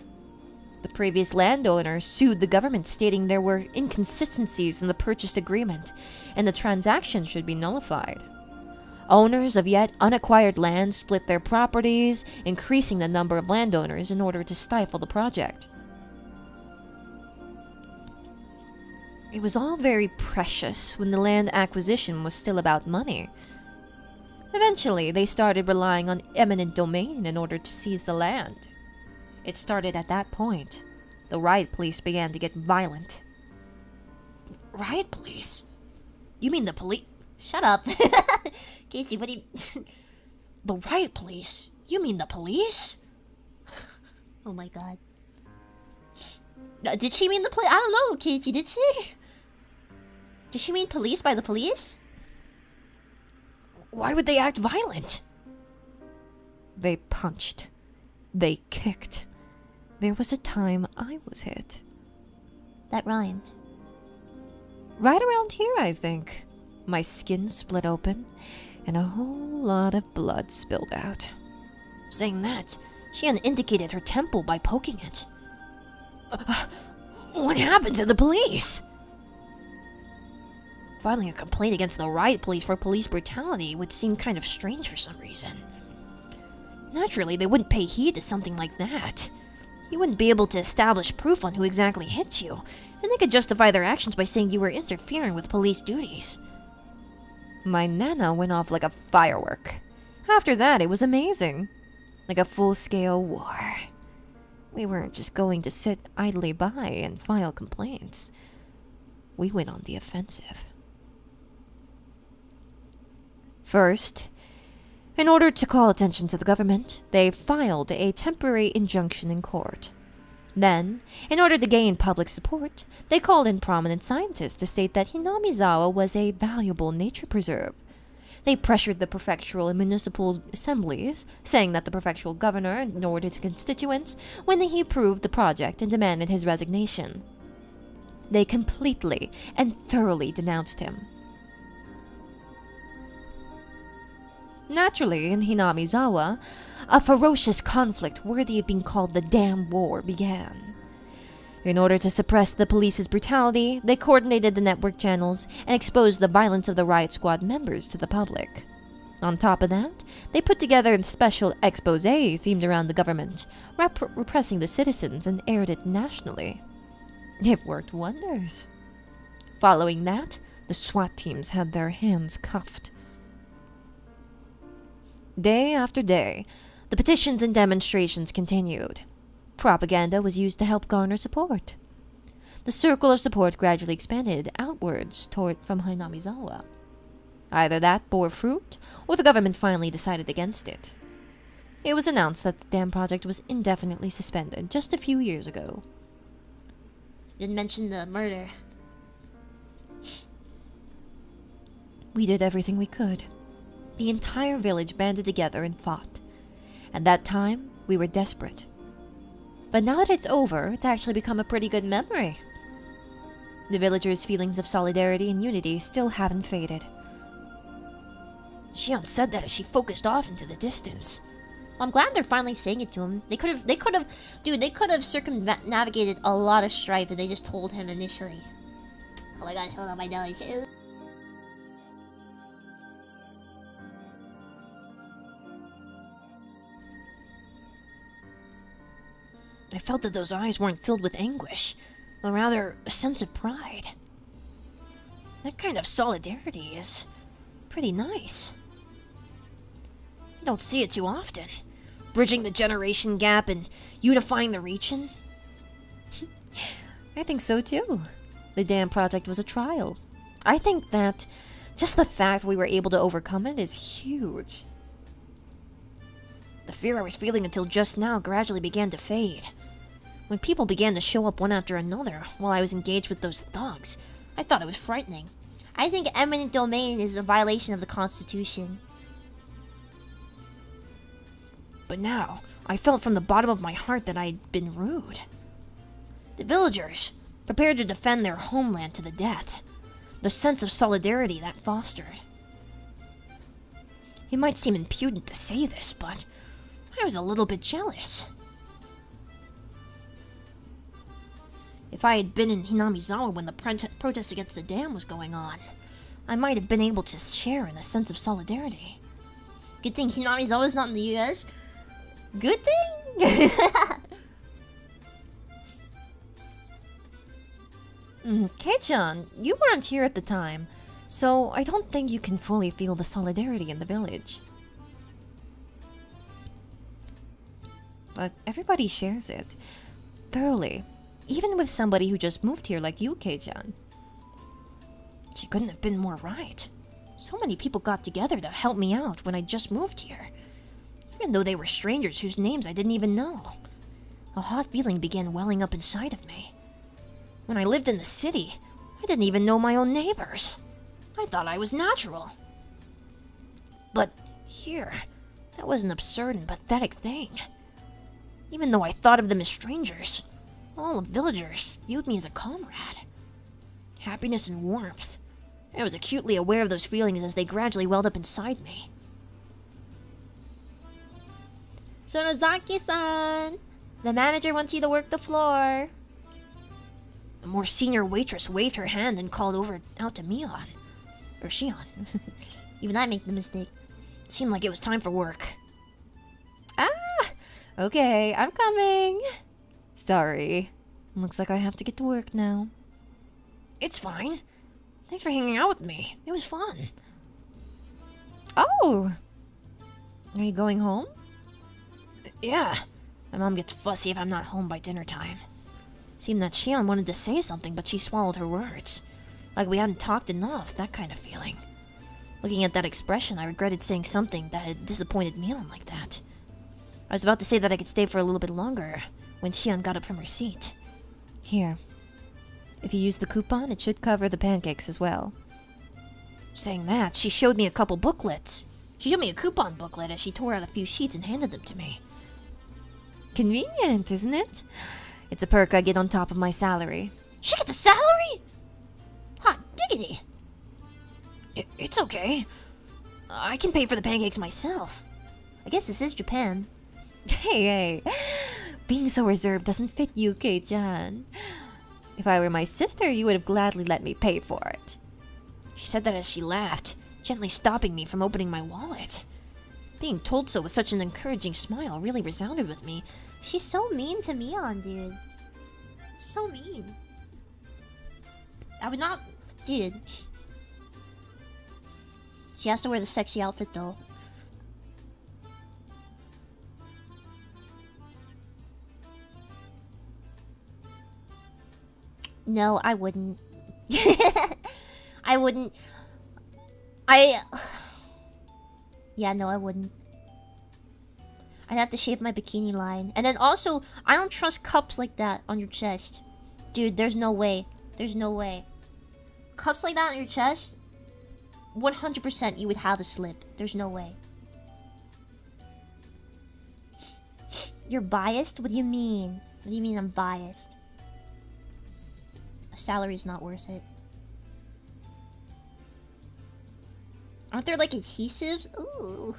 The previous landowner sued the government, stating there were inconsistencies in the purchase agreement and the transaction should be nullified. Owners of yet unacquired land split their properties, increasing the number of landowners in order to stifle the project. It was all very precious when the land acquisition was still about money. Eventually, they started relying on eminent domain in order to seize the land. It started at that point. The riot police began to get violent. Riot police? You mean the police? Shut up. Casey, what do you... The riot police? You mean the police? Oh my god. Did she mean the police? I don't know, Casey, did she? Did she mean police by the police? Why would they act violent? They punched. They kicked. There was a time I was hit. That rhymed. Right around here, I think. My skin split open, and a whole lot of blood spilled out. Saying that, she indicated her temple by poking it. What happened to the police? Filing a complaint against the riot police for police brutality would seem kind of strange for some reason. Naturally, they wouldn't pay heed to something like that. You wouldn't be able to establish proof on who exactly hit you, and they could justify their actions by saying you were interfering with police duties. My nana went off like a firework. After that, it was amazing. Like a full-scale war. We weren't just going to sit idly by and file complaints. We went on the offensive. First, in order to call attention to the government, they filed a temporary injunction in court. Then, in order to gain public support, they called in prominent scientists to state that Hinamizawa was a valuable nature preserve. They pressured the prefectural and municipal assemblies, saying that the prefectural governor ignored his constituents when he approved the project and demanded his resignation. They completely and thoroughly denounced him. Naturally, in Hinamizawa, a ferocious conflict worthy of being called the Damn War began. In order to suppress the police's brutality, they coordinated the network channels and exposed the violence of the riot squad members to the public. On top of that, they put together a special expose themed around the government, repressing the citizens, and aired it nationally. It worked wonders. Following that, the SWAT teams had their hands cuffed. Day after day, the petitions and demonstrations continued. Propaganda was used to help garner support. The circle of support gradually expanded outwards from Hinamizawa. Either that bore fruit, or the government finally decided against it. It was announced that the dam project was indefinitely suspended just a few years ago. Didn't mention the murder. We did everything we could. The entire village banded together and fought. At that time, we were desperate. But now that it's over, it's actually become a pretty good memory. The villagers' feelings of solidarity and unity still haven't faded. Shion said that as she focused off into the distance. Well, I'm glad they're finally saying it to him. They could have circumnavigated a lot of strife if they just told him initially. Oh my gosh, hold on my nose. I felt that those eyes weren't filled with anguish, but rather a sense of pride. That kind of solidarity is pretty nice. You don't see it too often. Bridging the generation gap and unifying the region. I think so too. The dam project was a trial. I think that just the fact we were able to overcome it is huge. The fear I was feeling until just now gradually began to fade. When people began to show up one after another while I was engaged with those thugs, I thought it was frightening. I think eminent domain is a violation of the Constitution. But now, I felt from the bottom of my heart that I had been rude. The villagers, prepared to defend their homeland to the death. The sense of solidarity that fostered. It might seem impudent to say this, but I was a little bit jealous. If I had been in Hinamizawa when the protest against the dam was going on, I might have been able to share in a sense of solidarity. Good thing Hinami's always not in the US. Good thing? Kei-chan, you weren't here at the time, so I don't think you can fully feel the solidarity in the village. But everybody shares it. Thoroughly. Even with somebody who just moved here like you, Kei-chan. She couldn't have been more right. So many people got together to help me out when I just moved here. Even though they were strangers whose names I didn't even know. A hot feeling began welling up inside of me. When I lived in the city, I didn't even know my own neighbors. I thought I was natural. But here, that was an absurd and pathetic thing. Even though I thought of them as strangers, all the villagers viewed me as a comrade. Happiness and warmth. I was acutely aware of those feelings as they gradually welled up inside me. Sonozaki-san! The manager wants you to work the floor. A more senior waitress waved her hand and called out to Mion. Or Shion. Even I make the mistake. It seemed like it was time for work. Okay, I'm coming. Sorry. Looks like I have to get to work now. It's fine. Thanks for hanging out with me. It was fun. Oh! Are you going home? Yeah. My mom gets fussy if I'm not home by dinner time. Seemed that Shion wanted to say something, but she swallowed her words. Like we hadn't talked enough, that kind of feeling. Looking at that expression, I regretted saying something that had disappointed Mion like that. I was about to say that I could stay for a little bit longer when Shion got up from her seat. Here. If you use the coupon, it should cover the pancakes as well. Saying that, she showed me a couple booklets. She showed me a coupon booklet as she tore out a few sheets and handed them to me. Convenient, isn't it? It's a perk I get on top of my salary. She gets a salary? Hot diggity. It's okay. I can pay for the pancakes myself. I guess this is Japan. Hey. Being so reserved doesn't fit you, Kei-chan. If I were my sister, you would have gladly let me pay for it. She said that as she laughed, gently stopping me from opening my wallet. Being told so with such an encouraging smile really resounded with me. She's so mean to Mion, dude. So mean. I would not... Dude. She has to wear the sexy outfit, though. No, I wouldn't. I wouldn't. Yeah, no, I wouldn't. I'd have to shave my bikini line. And then also, I don't trust cups like that on your chest. Dude, there's no way. There's no way. Cups like that on your chest, 100% you would have a slip. There's no way. You're biased? What do you mean? What do you mean I'm biased? A salary's not worth it. Aren't there like adhesives? Ooh.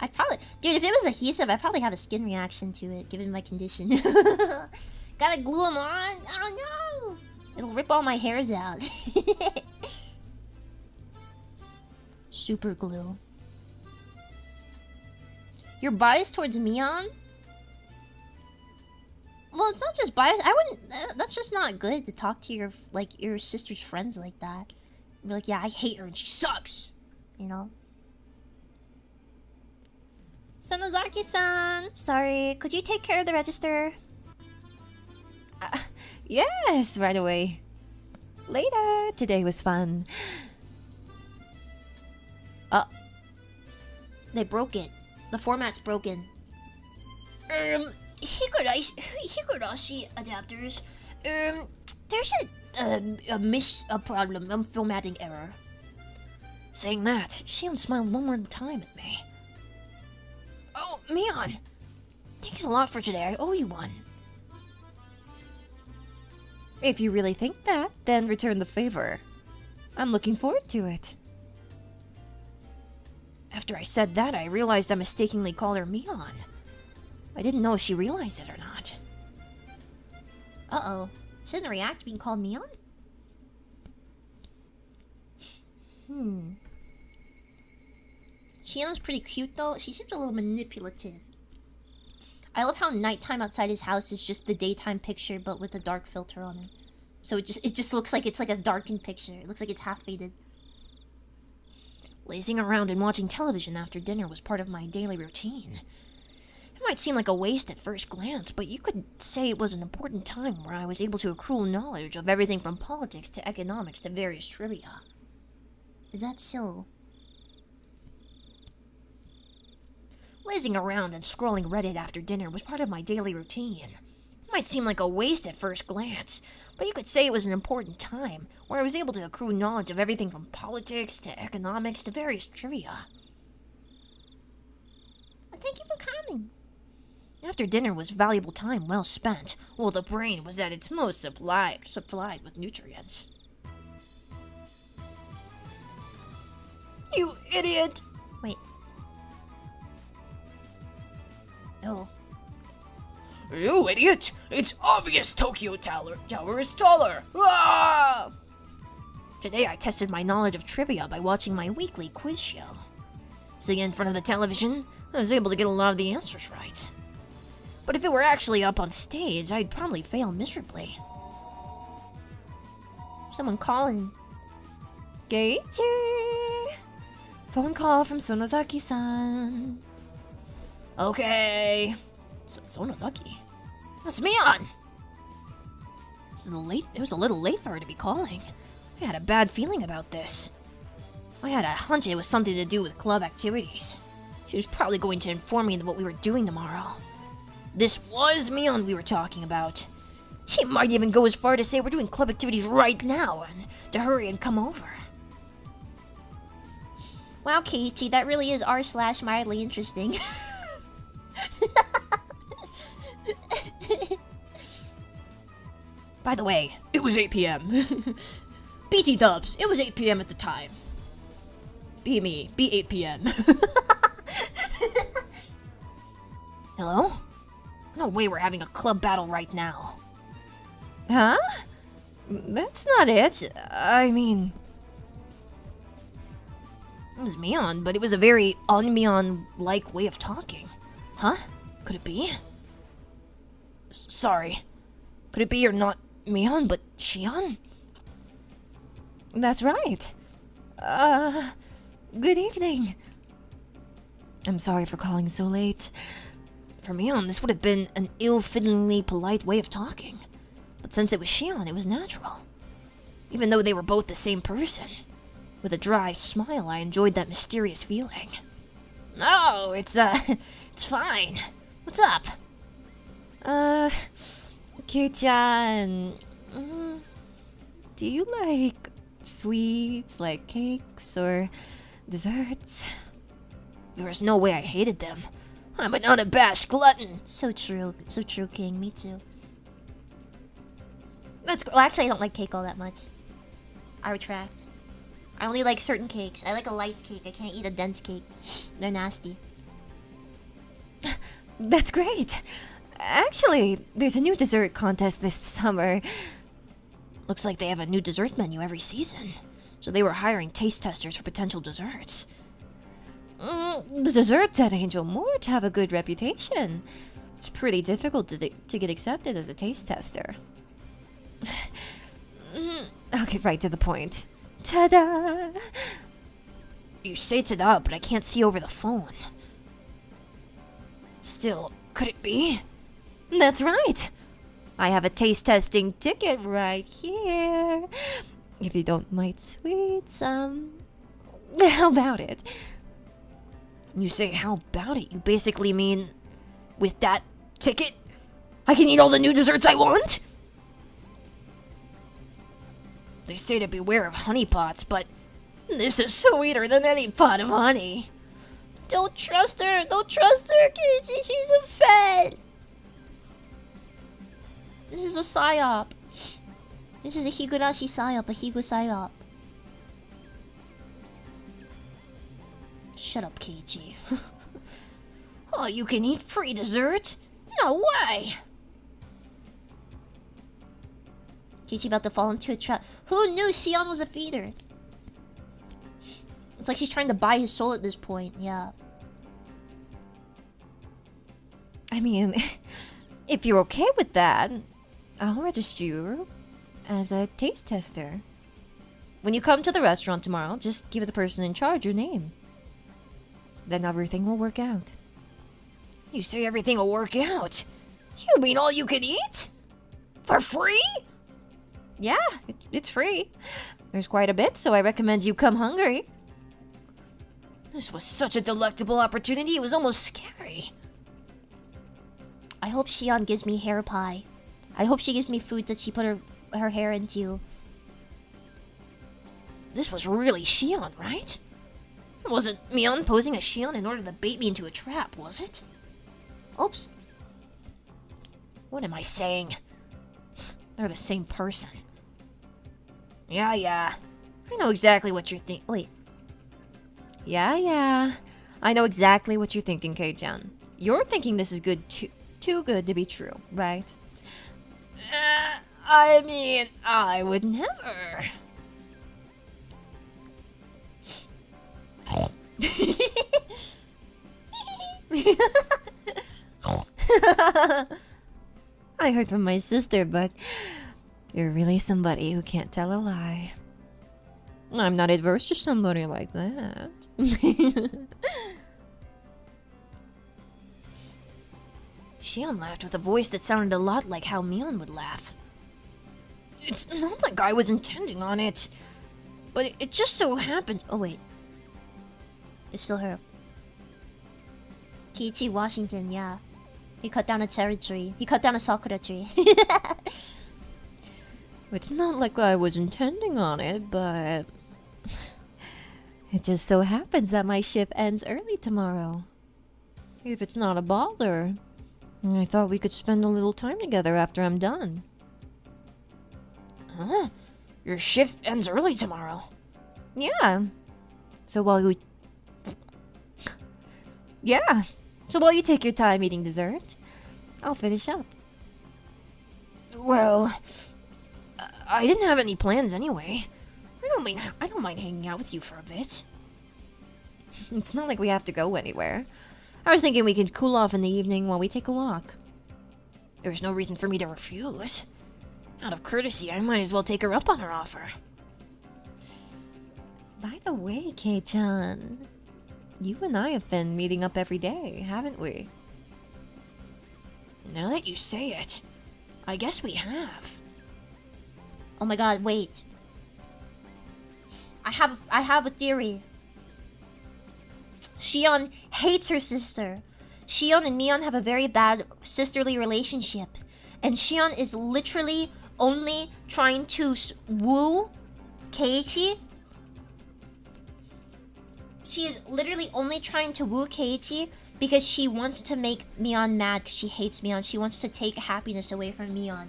I'd probably... Dude, if it was adhesive, I'd probably have a skin reaction to it, given my condition. Gotta glue them on? Oh no! It'll rip all my hairs out. Super glue. You're biased towards Mion? Well, it's not just bias. I wouldn't... that's just not good to talk to your, like, your sister's friends like that. Be like, yeah, I hate her and she sucks. You know? Sonozaki-san! Sorry, could you take care of the register? Yes, right away. Later. Today was fun. They broke it. The format's broken. Higurashi adapters. There's a problem, formatting error. Saying that, Shion smiled one more time at me. Oh, Mion! Thanks a lot for today, I owe you one. If you really think that, then return the favor. I'm looking forward to it. After I said that, I realized I mistakenly called her Mion. I didn't know if she realized it or not. Uh-oh. She didn't react to being called Mion? Shion's pretty cute though. She seems a little manipulative. I love how nighttime outside his house is just the daytime picture, but with a dark filter on it. So it just looks like it's like a darkened picture. It looks like it's half faded. Lazing around and watching television after dinner was part of my daily routine. It might seem like a waste at first glance, but you could say it was an important time where I was able to accrue knowledge of everything from politics to economics to various trivia. Is that so? Lazing around and scrolling Reddit after dinner was part of my daily routine. It might seem like a waste at first glance, but you could say it was an important time where I was able to accrue knowledge of everything from politics to economics to various trivia. Thank you for coming. After dinner was valuable time well spent, while the brain was at its most supplied with nutrients. You idiot! Wait. Oh. You idiot! It's obvious Tokyo Tower is taller! Ah! Today I tested my knowledge of trivia by watching my weekly quiz show. Sitting in front of the television, I was able to get a lot of the answers right. But if it were actually up on stage, I'd probably fail miserably. Someone calling. Geichi! Phone call from Sonozaki-san. Okay. Sonozaki? That's Mion! It was a little late for her to be calling. I had a bad feeling about this. I had a hunch it was something to do with club activities. She was probably going to inform me of what we were doing tomorrow. This was Mion we were talking about. She might even go as far to say we're doing club activities right now and to hurry and come over. Wow, Keiichi, that really is r/mildly interesting. By the way, It was 8 p.m. BT dubs, it was 8 p.m. at the time. Be me, be 8 p.m. Hello? No way we're having a club battle right now. Huh? That's not it. I mean... It was Mion, but it was a very un-Mion-like way of talking. Huh? Could it be? Sorry. Could it be you're not Mion, but Shion? That's right. Good evening. I'm sorry for calling so late. For Mion, this would have been an ill-fittingly polite way of talking. But since it was Shion, it was natural. Even though they were both the same person. With a dry smile, I enjoyed that mysterious feeling. Oh, it's fine. What's up? Kei-chan, do you like sweets, like cakes or desserts? There was no way I hated them. I'm an unabashed glutton. So true, King. Me too. Well, actually, I don't like cake all that much. I retract. I only like certain cakes. I like a light cake. I can't eat a dense cake. They're nasty. That's great. Actually, there's a new dessert contest this summer. Looks like they have a new dessert menu every season. So they were hiring taste testers for potential desserts. The desserts at Angel Mort have a good reputation. It's pretty difficult to get accepted as a taste tester. I'll get right to the point. Ta-da! You say ta-da, but I can't see over the phone. Still, could it be? That's right. I have a taste testing ticket right here. If you don't mind sweets, how about it? You say how about it? You basically mean with that ticket, I can eat all the new desserts I want? They say to beware of honeypots, but this is sweeter than any pot of honey. Don't trust her. Don't trust her, Keiichi. She's a fed. This is a psyop. This is a Higurashi psyop, a Higu psyop. Shut up, Keiichi. Oh, you can eat free dessert? No way! Keiichi about to fall into a trap. Who knew Shion was a feeder? It's like she's trying to buy his soul at this point, yeah. I mean, if you're okay with that, I'll register you as a taste tester. When you come to the restaurant tomorrow, just give the person in charge your name. Then everything will work out. You say everything will work out? You mean all you can eat? For free? Yeah, it's free. There's quite a bit, so I recommend you come hungry. This was such a delectable opportunity, it was almost scary. I hope Shion gives me hair pie. I hope she gives me food that she put her hair into. This was really Shion, right? It wasn't Mion posing as Shion in order to bait me into a trap, was it? Oops. What am I saying? They're the same person. Yeah. I know exactly what you're thinking. Wait. Yeah. I know exactly what you're thinking, Kei-chan. You're thinking this is too good to be true, right? I mean, I would never. I heard from my sister, but you're really somebody who can't tell a lie. I'm not adverse to somebody like that. Shion laughed with a voice that sounded a lot like how Mion would laugh. It's not like I was intending on it, but it just so happened. Oh wait. It's still her. Kiichi Washington, yeah. He cut down a cherry tree. He cut down a sakura tree. It's not like I was intending on it, but it just so happens that my shift ends early tomorrow. If it's not a bother, I thought we could spend a little time together after I'm done. Huh? Your shift ends early tomorrow. Yeah. So while you take your time eating dessert, I'll finish up. Well, I didn't have any plans anyway. I don't mind hanging out with you for a bit. It's not like we have to go anywhere. I was thinking we could cool off in the evening while we take a walk. There's no reason for me to refuse. Out of courtesy, I might as well take her up on her offer. By the way, Kei-chan, you and I have been meeting up every day, haven't we? Now that you say it, I guess we have. Oh my god, wait. I have a theory. Shion hates her sister. Shion and Mion have a very bad sisterly relationship. And Shion is literally only trying to woo Keiichi. She is literally only trying to woo Keiichi because she wants to make Mion mad because she hates Mion. She wants to take happiness away from Mion.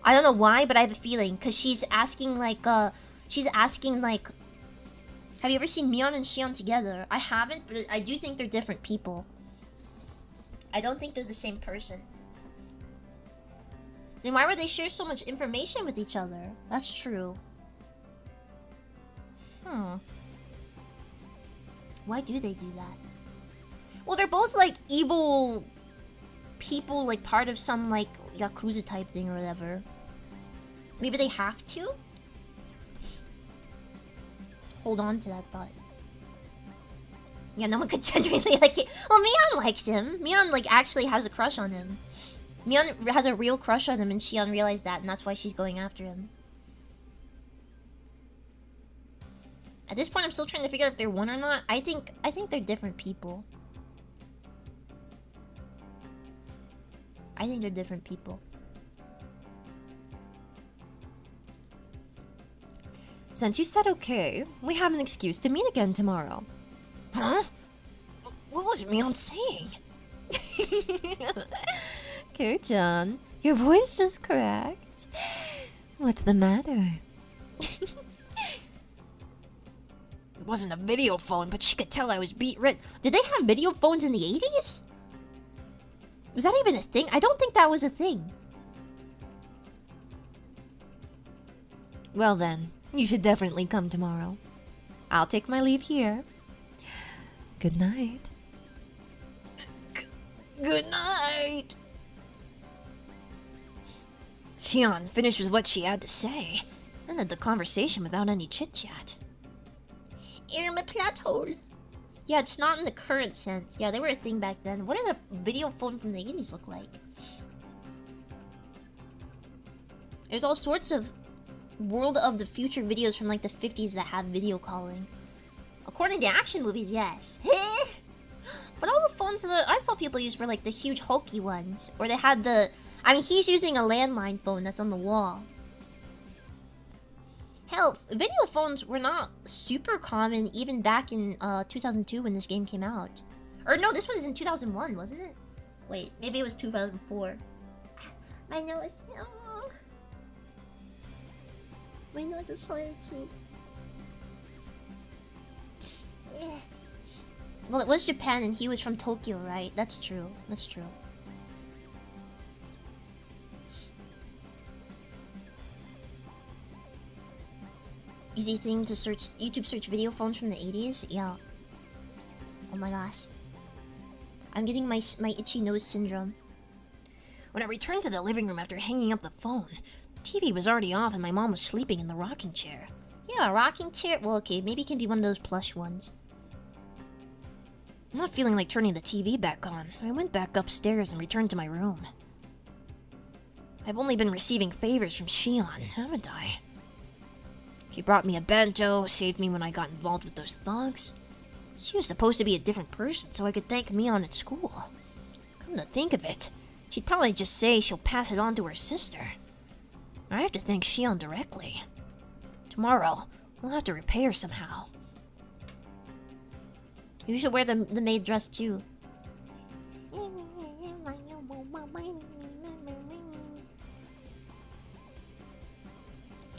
I don't know why, but I have a feeling because she's asking like, have you ever seen Mion and Shion together? I haven't, but I do think they're different people. I don't think they're the same person. Then why would they share so much information with each other? That's true. Why do they do that? Well, they're both like evil people, like part of some like Yakuza type thing or whatever. Maybe they have to? Hold on to that thought. Yeah, no one could genuinely like it. Well, Mion likes him. Mion like actually has a crush on him. Mion has a real crush on him, and Shion realized that, and that's why she's going after him. At this point, I'm still trying to figure out if they're one or not. I think they're different people. I think they're different people. Since you said okay, we have an excuse to meet again tomorrow. Huh? What was Mion saying? Kei-chan, your voice just cracked. What's the matter? It wasn't a video phone, but she could tell I was beat red. Did they have video phones in the 80s? Was that even a thing? I don't think that was a thing. Well then, you should definitely come tomorrow. I'll take my leave here. Good night. Good night. Shion finished with what she had to say, ended the conversation without any chit-chat. In my plot hole. Yeah, it's not in the current sense. Yeah, they were a thing back then. What did a video phone from the 80s look like? There's all sorts of world of the future videos from like the 50s that have video calling. According to action movies, yes. But all the phones that I saw people use were like the huge hulky ones. Or they had the... I mean, he's using a landline phone that's on the wall. Hell, video phones were not super common even back in 2002 when this game came out. Or no, this was in 2001, wasn't it? Wait, maybe it was 2004. My nose. Oh. My nose is so itchy. Well, it was Japan and he was from Tokyo, right? That's true. That's true. Easy thing to search, YouTube search video phones from the 80s? Yeah. Oh my gosh. I'm getting my itchy nose syndrome. When I returned to the living room after hanging up the phone, the TV was already off and my mom was sleeping in the rocking chair. Yeah, a rocking chair? Well, okay, maybe it can be one of those plush ones. I'm not feeling like turning the TV back on. I went back upstairs and returned to my room. I've only been receiving favors from Shion, haven't I? She brought me a bento, saved me when I got involved with those thugs. She was supposed to be a different person so I could thank Mion at school. Come to think of it, she'd probably just say she'll pass it on to her sister. I have to thank Shion directly. Tomorrow, we'll have to repay her somehow. You should wear the maid dress too.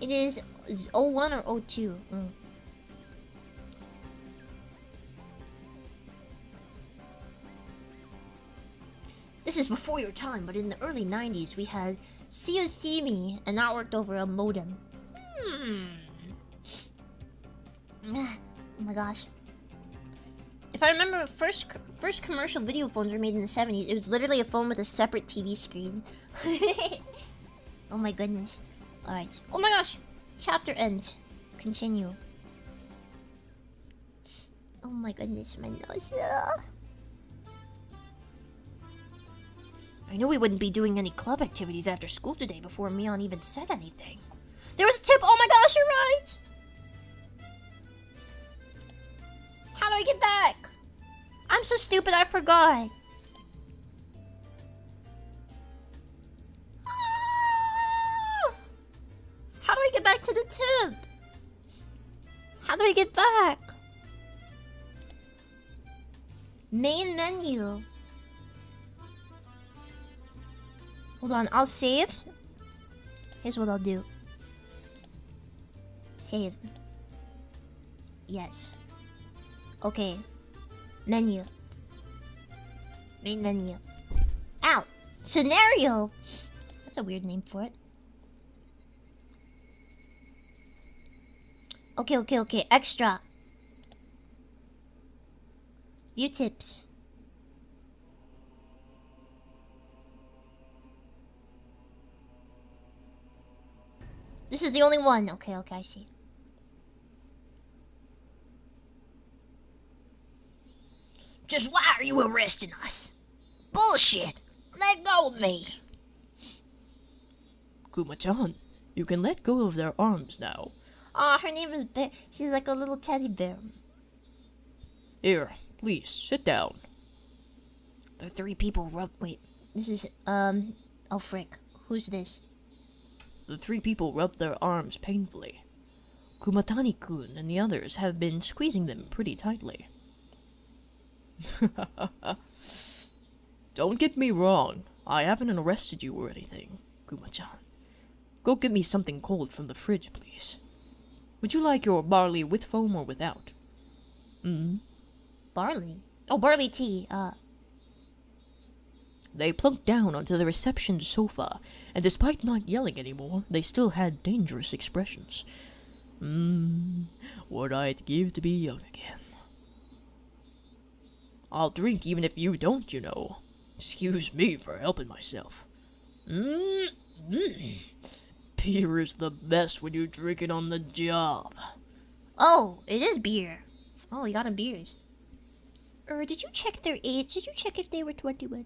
It is 01 or 02. This is before your time, but in the early 90s we had See You See Me, and that worked over a modem. Oh my gosh. If I remember, first commercial video phones were made in the 70s. It was literally a phone with a separate TV screen. Oh my goodness. Alright. Oh my gosh! Chapter end. Continue. Oh my goodness, my nose. I knew we wouldn't be doing any club activities after school today before Mion even said anything. There was a tip! Oh my gosh, you're right! How do I get back? I'm so stupid, I forgot. How do I get back to the tip? How do I get back? Main menu. Hold on, I'll save. Here's what I'll do. Save. Yes. Okay. Menu. Main menu. Ow! Scenario! That's a weird name for it. Okay. Extra. View tips. This is the only one. Okay, I see. Just why are you arresting us? Bullshit! Let go of me! Kuma-chan, you can let go of their arms now. Aw, her name is Bear. She's like a little teddy bear. Here, please, sit down. The three people Wait, this is, oh frick. Who's this? The three people rubbed their arms painfully. Kumatani-kun and the others have been squeezing them pretty tightly. Don't get me wrong. I haven't arrested you or anything, Kuma-chan. Go get me something cold from the fridge, please. Would you like your barley with foam or without? Barley? Oh, barley tea. They plunked down onto the reception sofa, and despite not yelling anymore, they still had dangerous expressions. What I'd give to be young again. I'll drink even if you don't, you know. Excuse me for helping myself. Beer is the best when you drink it on the job. Oh, it is beer. Oh, you got him beers. Did you check their age? Did you check if they were 21?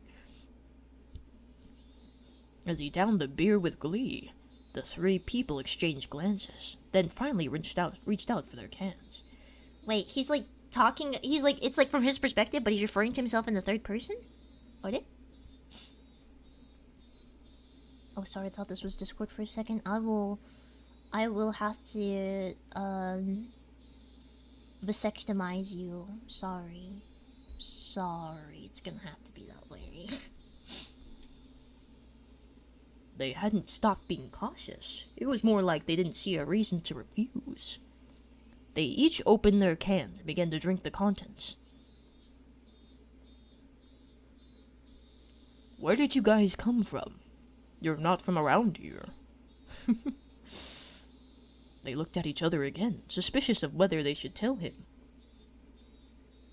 As he downed the beer with glee, the three people exchanged glances, then finally reached out for their cans. Wait, he's like talking. He's like, it's like from his perspective, but he's referring to himself in the third person? Are they? Oh, sorry, I thought this was Discord for a second. I will have to, vasectomize you. Sorry, it's gonna have to be that way. They hadn't stopped being cautious. It was more like they didn't see a reason to refuse. They each opened their cans and began to drink the contents. Where did you guys come from? You're not from around here. They looked at each other again, suspicious of whether they should tell him.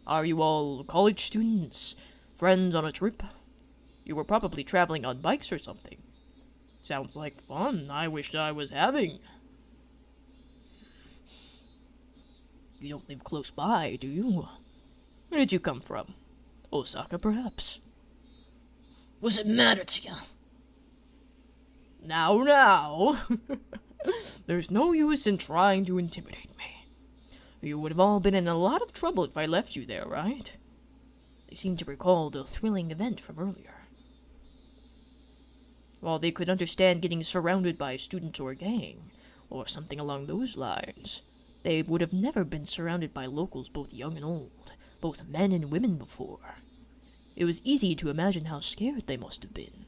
Are you all college students? Friends on a trip? You were probably traveling on bikes or something. Sounds like fun I wished I was having. You don't live close by, do you? Where did you come from? Osaka, perhaps? What's it matter to you? Now. There's no use in trying to intimidate me. You would have all been in a lot of trouble if I left you there, right? They seemed to recall the thrilling event from earlier. While they could understand getting surrounded by students or gang, or something along those lines, they would have never been surrounded by locals both young and old, both men and women before. It was easy to imagine how scared they must have been.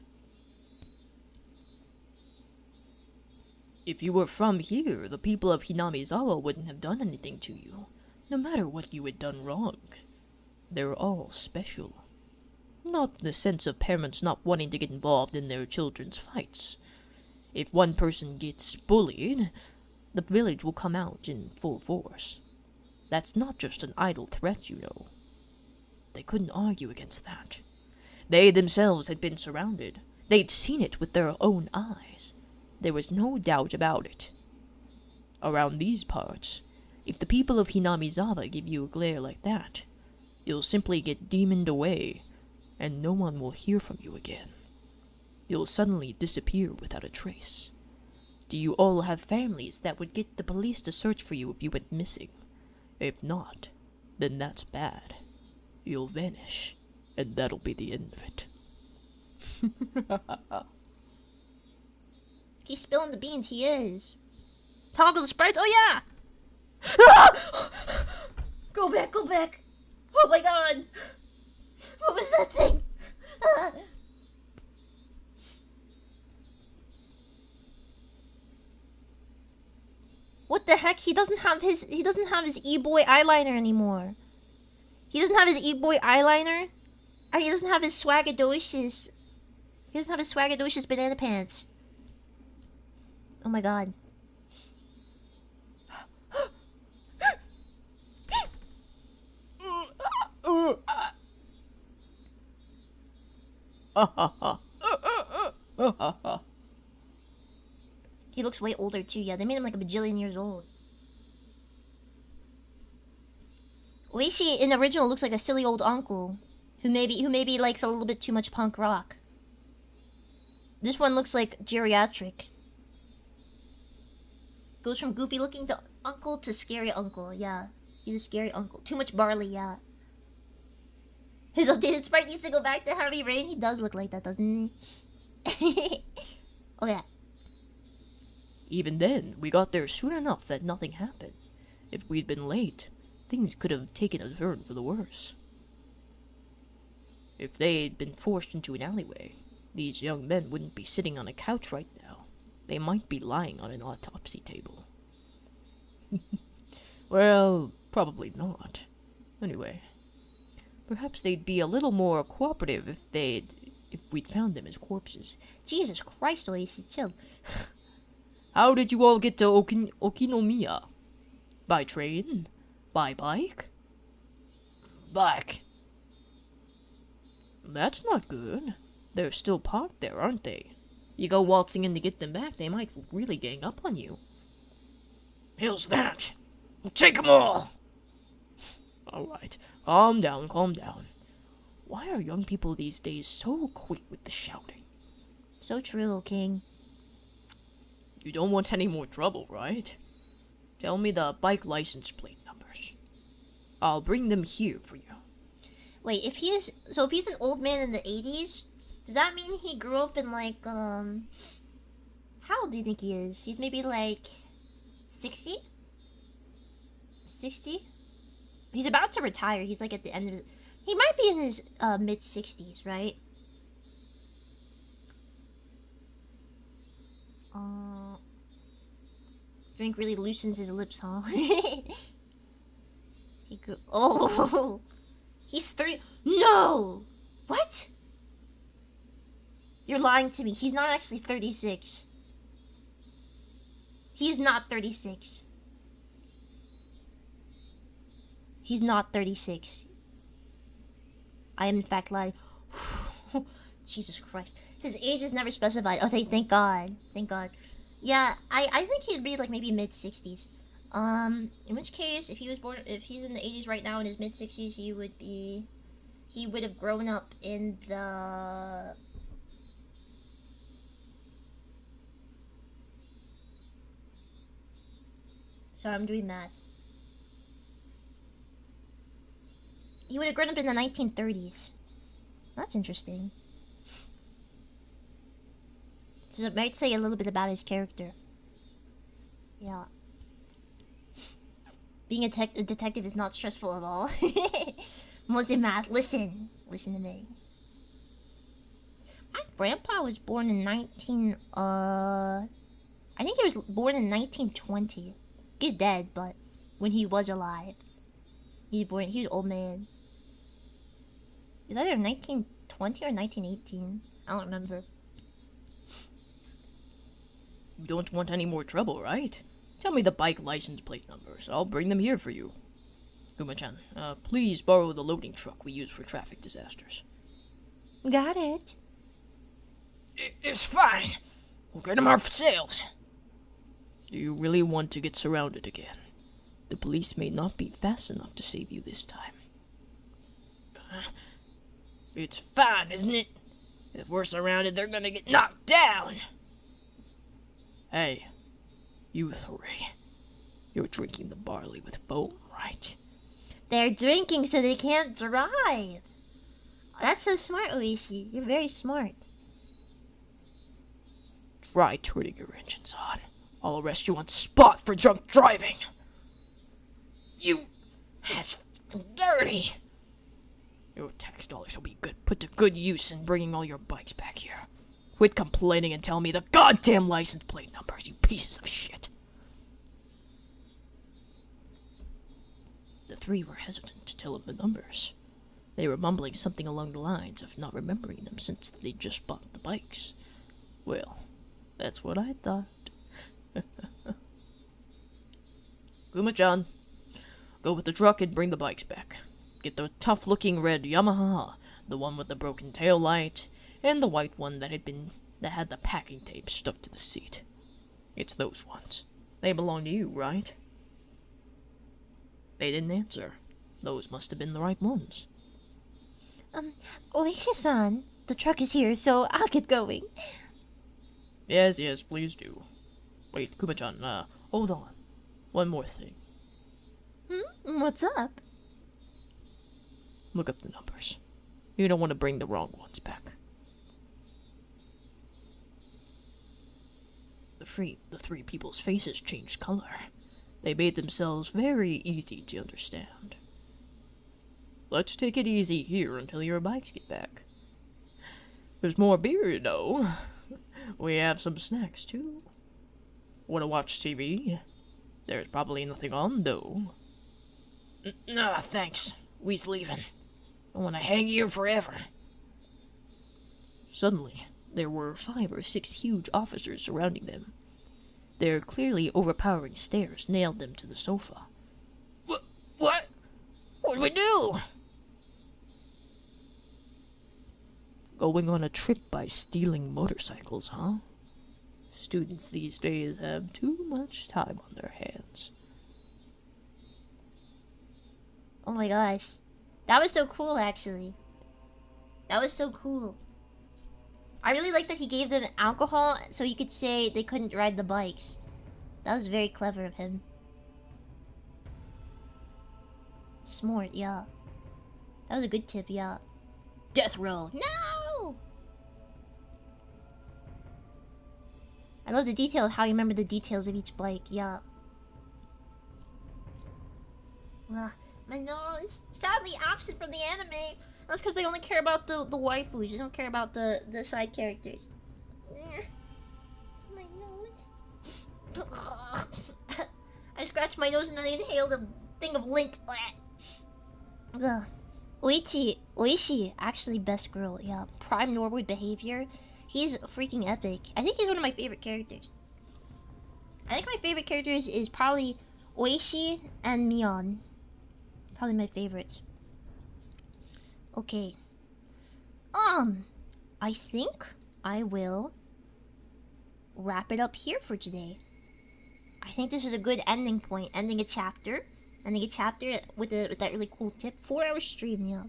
If you were from here, the people of Hinamizawa wouldn't have done anything to you, no matter what you had done wrong. They're all special. Not in the sense of parents not wanting to get involved in their children's fights. If one person gets bullied, the village will come out in full force. That's not just an idle threat, you know. They couldn't argue against that. They themselves had been surrounded. They'd seen it with their own eyes. There was no doubt about it. Around these parts, if the people of Hinamizawa give you a glare like that, you'll simply get demoned away, and no one will hear from you again. You'll suddenly disappear without a trace. Do you all have families that would get the police to search for you if you went missing? If not, then that's bad. You'll vanish, and that'll be the end of it. He's spilling the beans, he is. Toggle the sprites, oh yeah! Go back! Oh my god! What was that thing? What the heck? He doesn't have his e-boy eyeliner anymore. He doesn't have his e-boy eyeliner. And he doesn't have his swagadocious. He doesn't have his swagadocious banana pants. Oh my god. He looks way older too, yeah. They made him like a bajillion years old. Oishi in the original looks like a silly old uncle who maybe likes a little bit too much punk rock. This one looks like geriatric. Goes from goofy looking to uncle to scary uncle, yeah. He's a scary uncle. Too much barley, yeah. His updated sprite needs to go back to Harvey Rain. He does look like that, doesn't he? Oh yeah. Even then, we got there soon enough that nothing happened. If we'd been late, things could have taken a turn for the worse. If they'd been forced into an alleyway, these young men wouldn't be sitting on a couch right now. They might be lying on an autopsy table. Well, probably not. Anyway, perhaps they'd be a little more cooperative if we'd found them as corpses. Jesus Christ, Oasis, chill. How did you all get to Okinomiya? By train? By bike? Bike. That's not good. They're still parked there, aren't they? You go waltzing in to get them back, they might really gang up on you. How's that? We'll take 'em all! Alright, calm down, calm down. Why are young people these days so quick with the shouting? So true, King. You don't want any more trouble, right? Tell me the bike license plate numbers. I'll bring them here for you. Wait, if he's an old man in the 80s, does that mean he grew up in like how old do you think he is? He's maybe like 60? 60? He's about to retire. He's like at the end of his, he might be in his mid 60s, right? Drink really loosens his lips, huh? Oh, he's 30. No! What? You're lying to me. He's not actually 36. He's not 36. He's not 36. I am in fact lying. Jesus Christ. His age is never specified. Oh, thank God. Thank God. Yeah, I think he'd be like maybe mid 60s. In which case, if he's in the 80s right now in his mid 60s, he would have grown up in the Sorry, I'm doing math. He would have grown up in the 1930s. That's interesting. So it might say a little bit about his character. Yeah. Being a detective is not stressful at all. Mostly math. Listen to me. My grandpa was born in I think he was born in 1920. He's dead, but when he was alive, he was an old man. Is that either 1920 or 1918? I don't remember. You don't want any more trouble, right? Tell me the bike license plate numbers. I'll bring them here for you. Kuma-chan, please borrow the loading truck we use for traffic disasters. Got it. It's fine. We'll get them ourselves. Do you really want to get surrounded again? The police may not be fast enough to save you this time. It's fine, isn't it? If we're surrounded, they're gonna get knocked down. Hey, you three. You're drinking the barley with foam, right? They're drinking so they can't drive. That's so smart, Oishi. You're very smart. Try turning your engines on. I'll arrest you on spot for drunk driving. That's dirty. Your tax dollars will be put to good use in bringing all your bikes back here. Quit complaining and tell me the goddamn license plate numbers, you pieces of shit. The three were hesitant to tell him the numbers. They were mumbling something along the lines of not remembering them since they just bought the bikes. Well, that's what I thought. Kuma-chan, go with the truck and bring the bikes back. Get the tough-looking red Yamaha, the one with the broken tail light, and the white one that had the packing tape stuck to the seat. It's those ones. They belong to you, right? They didn't answer. Those must have been the right ones. Oishi-san, the truck is here, so I'll get going. Yes, please do. Wait, Kuma-chan, hold on. One more thing. What's up? Look up the numbers. You don't want to bring the wrong ones back. The three people's faces changed color. They made themselves very easy to understand. Let's take it easy here until your bikes get back. There's more beer, you know. We have some snacks, too. Want to watch TV? There's probably nothing on, though. No, thanks. We's leaving. I want to hang here forever. Suddenly, there were 5 or 6 huge officers surrounding them. Their clearly overpowering stares nailed them to the sofa. What'd we do? Going on a trip by stealing motorcycles, huh? Students these days have too much time on their hands. Oh my gosh. That was so cool, actually. That was so cool. I really like that he gave them alcohol so he could say they couldn't ride the bikes. That was very clever of him. Smart, yeah. That was a good tip, yeah. Death row. No! I love the detail of how you remember the details of each bike, yeah. My nose. Sadly absent from the anime. That's because they only care about the waifus. They don't care about the side characters. My nose. I scratched my nose and then I inhaled a thing of lint. Oishi, actually best girl, yeah. Prime Norwood behavior. He's freaking epic. I think he's one of my favorite characters. I think my favorite characters is probably Oishi and Mion. Probably my favorites. Okay. I think I will wrap it up here for today. I think this is a good ending point. Ending a chapter with that really cool tip. 4-hour stream, yeah.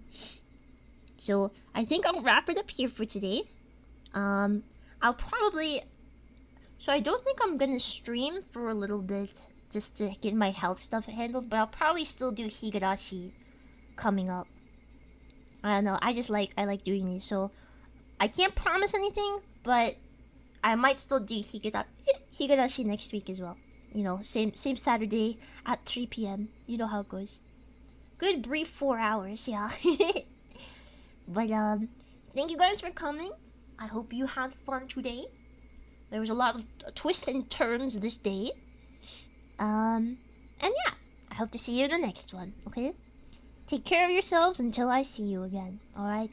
So I think I'll wrap it up here for today. I'll probably. So I don't think I'm gonna stream for a little bit just to get my health stuff handled, but I'll probably still do Higurashi coming up. I don't know. I like doing these, so I can't promise anything, but I might still do Higurashi next week as well. You know, same Saturday at 3 p.m. You know how it goes. Good brief 4 hours, yeah. But thank you guys for coming. I hope you had fun today. There was a lot of twists and turns this day. And yeah, I hope to see you in the next one. Okay. Take care of yourselves until I see you again. Alright?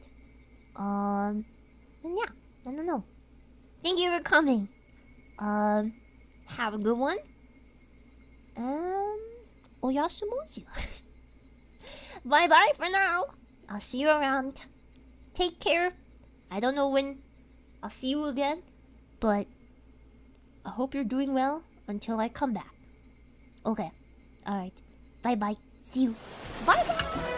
And yeah, I don't know. Thank you for coming. Have a good one. Oyasumozu. Bye bye for now. I'll see you around. Take care. I don't know when I'll see you again, but I hope you're doing well until I come back. Okay. Alright. Bye bye. See you. Bye bye.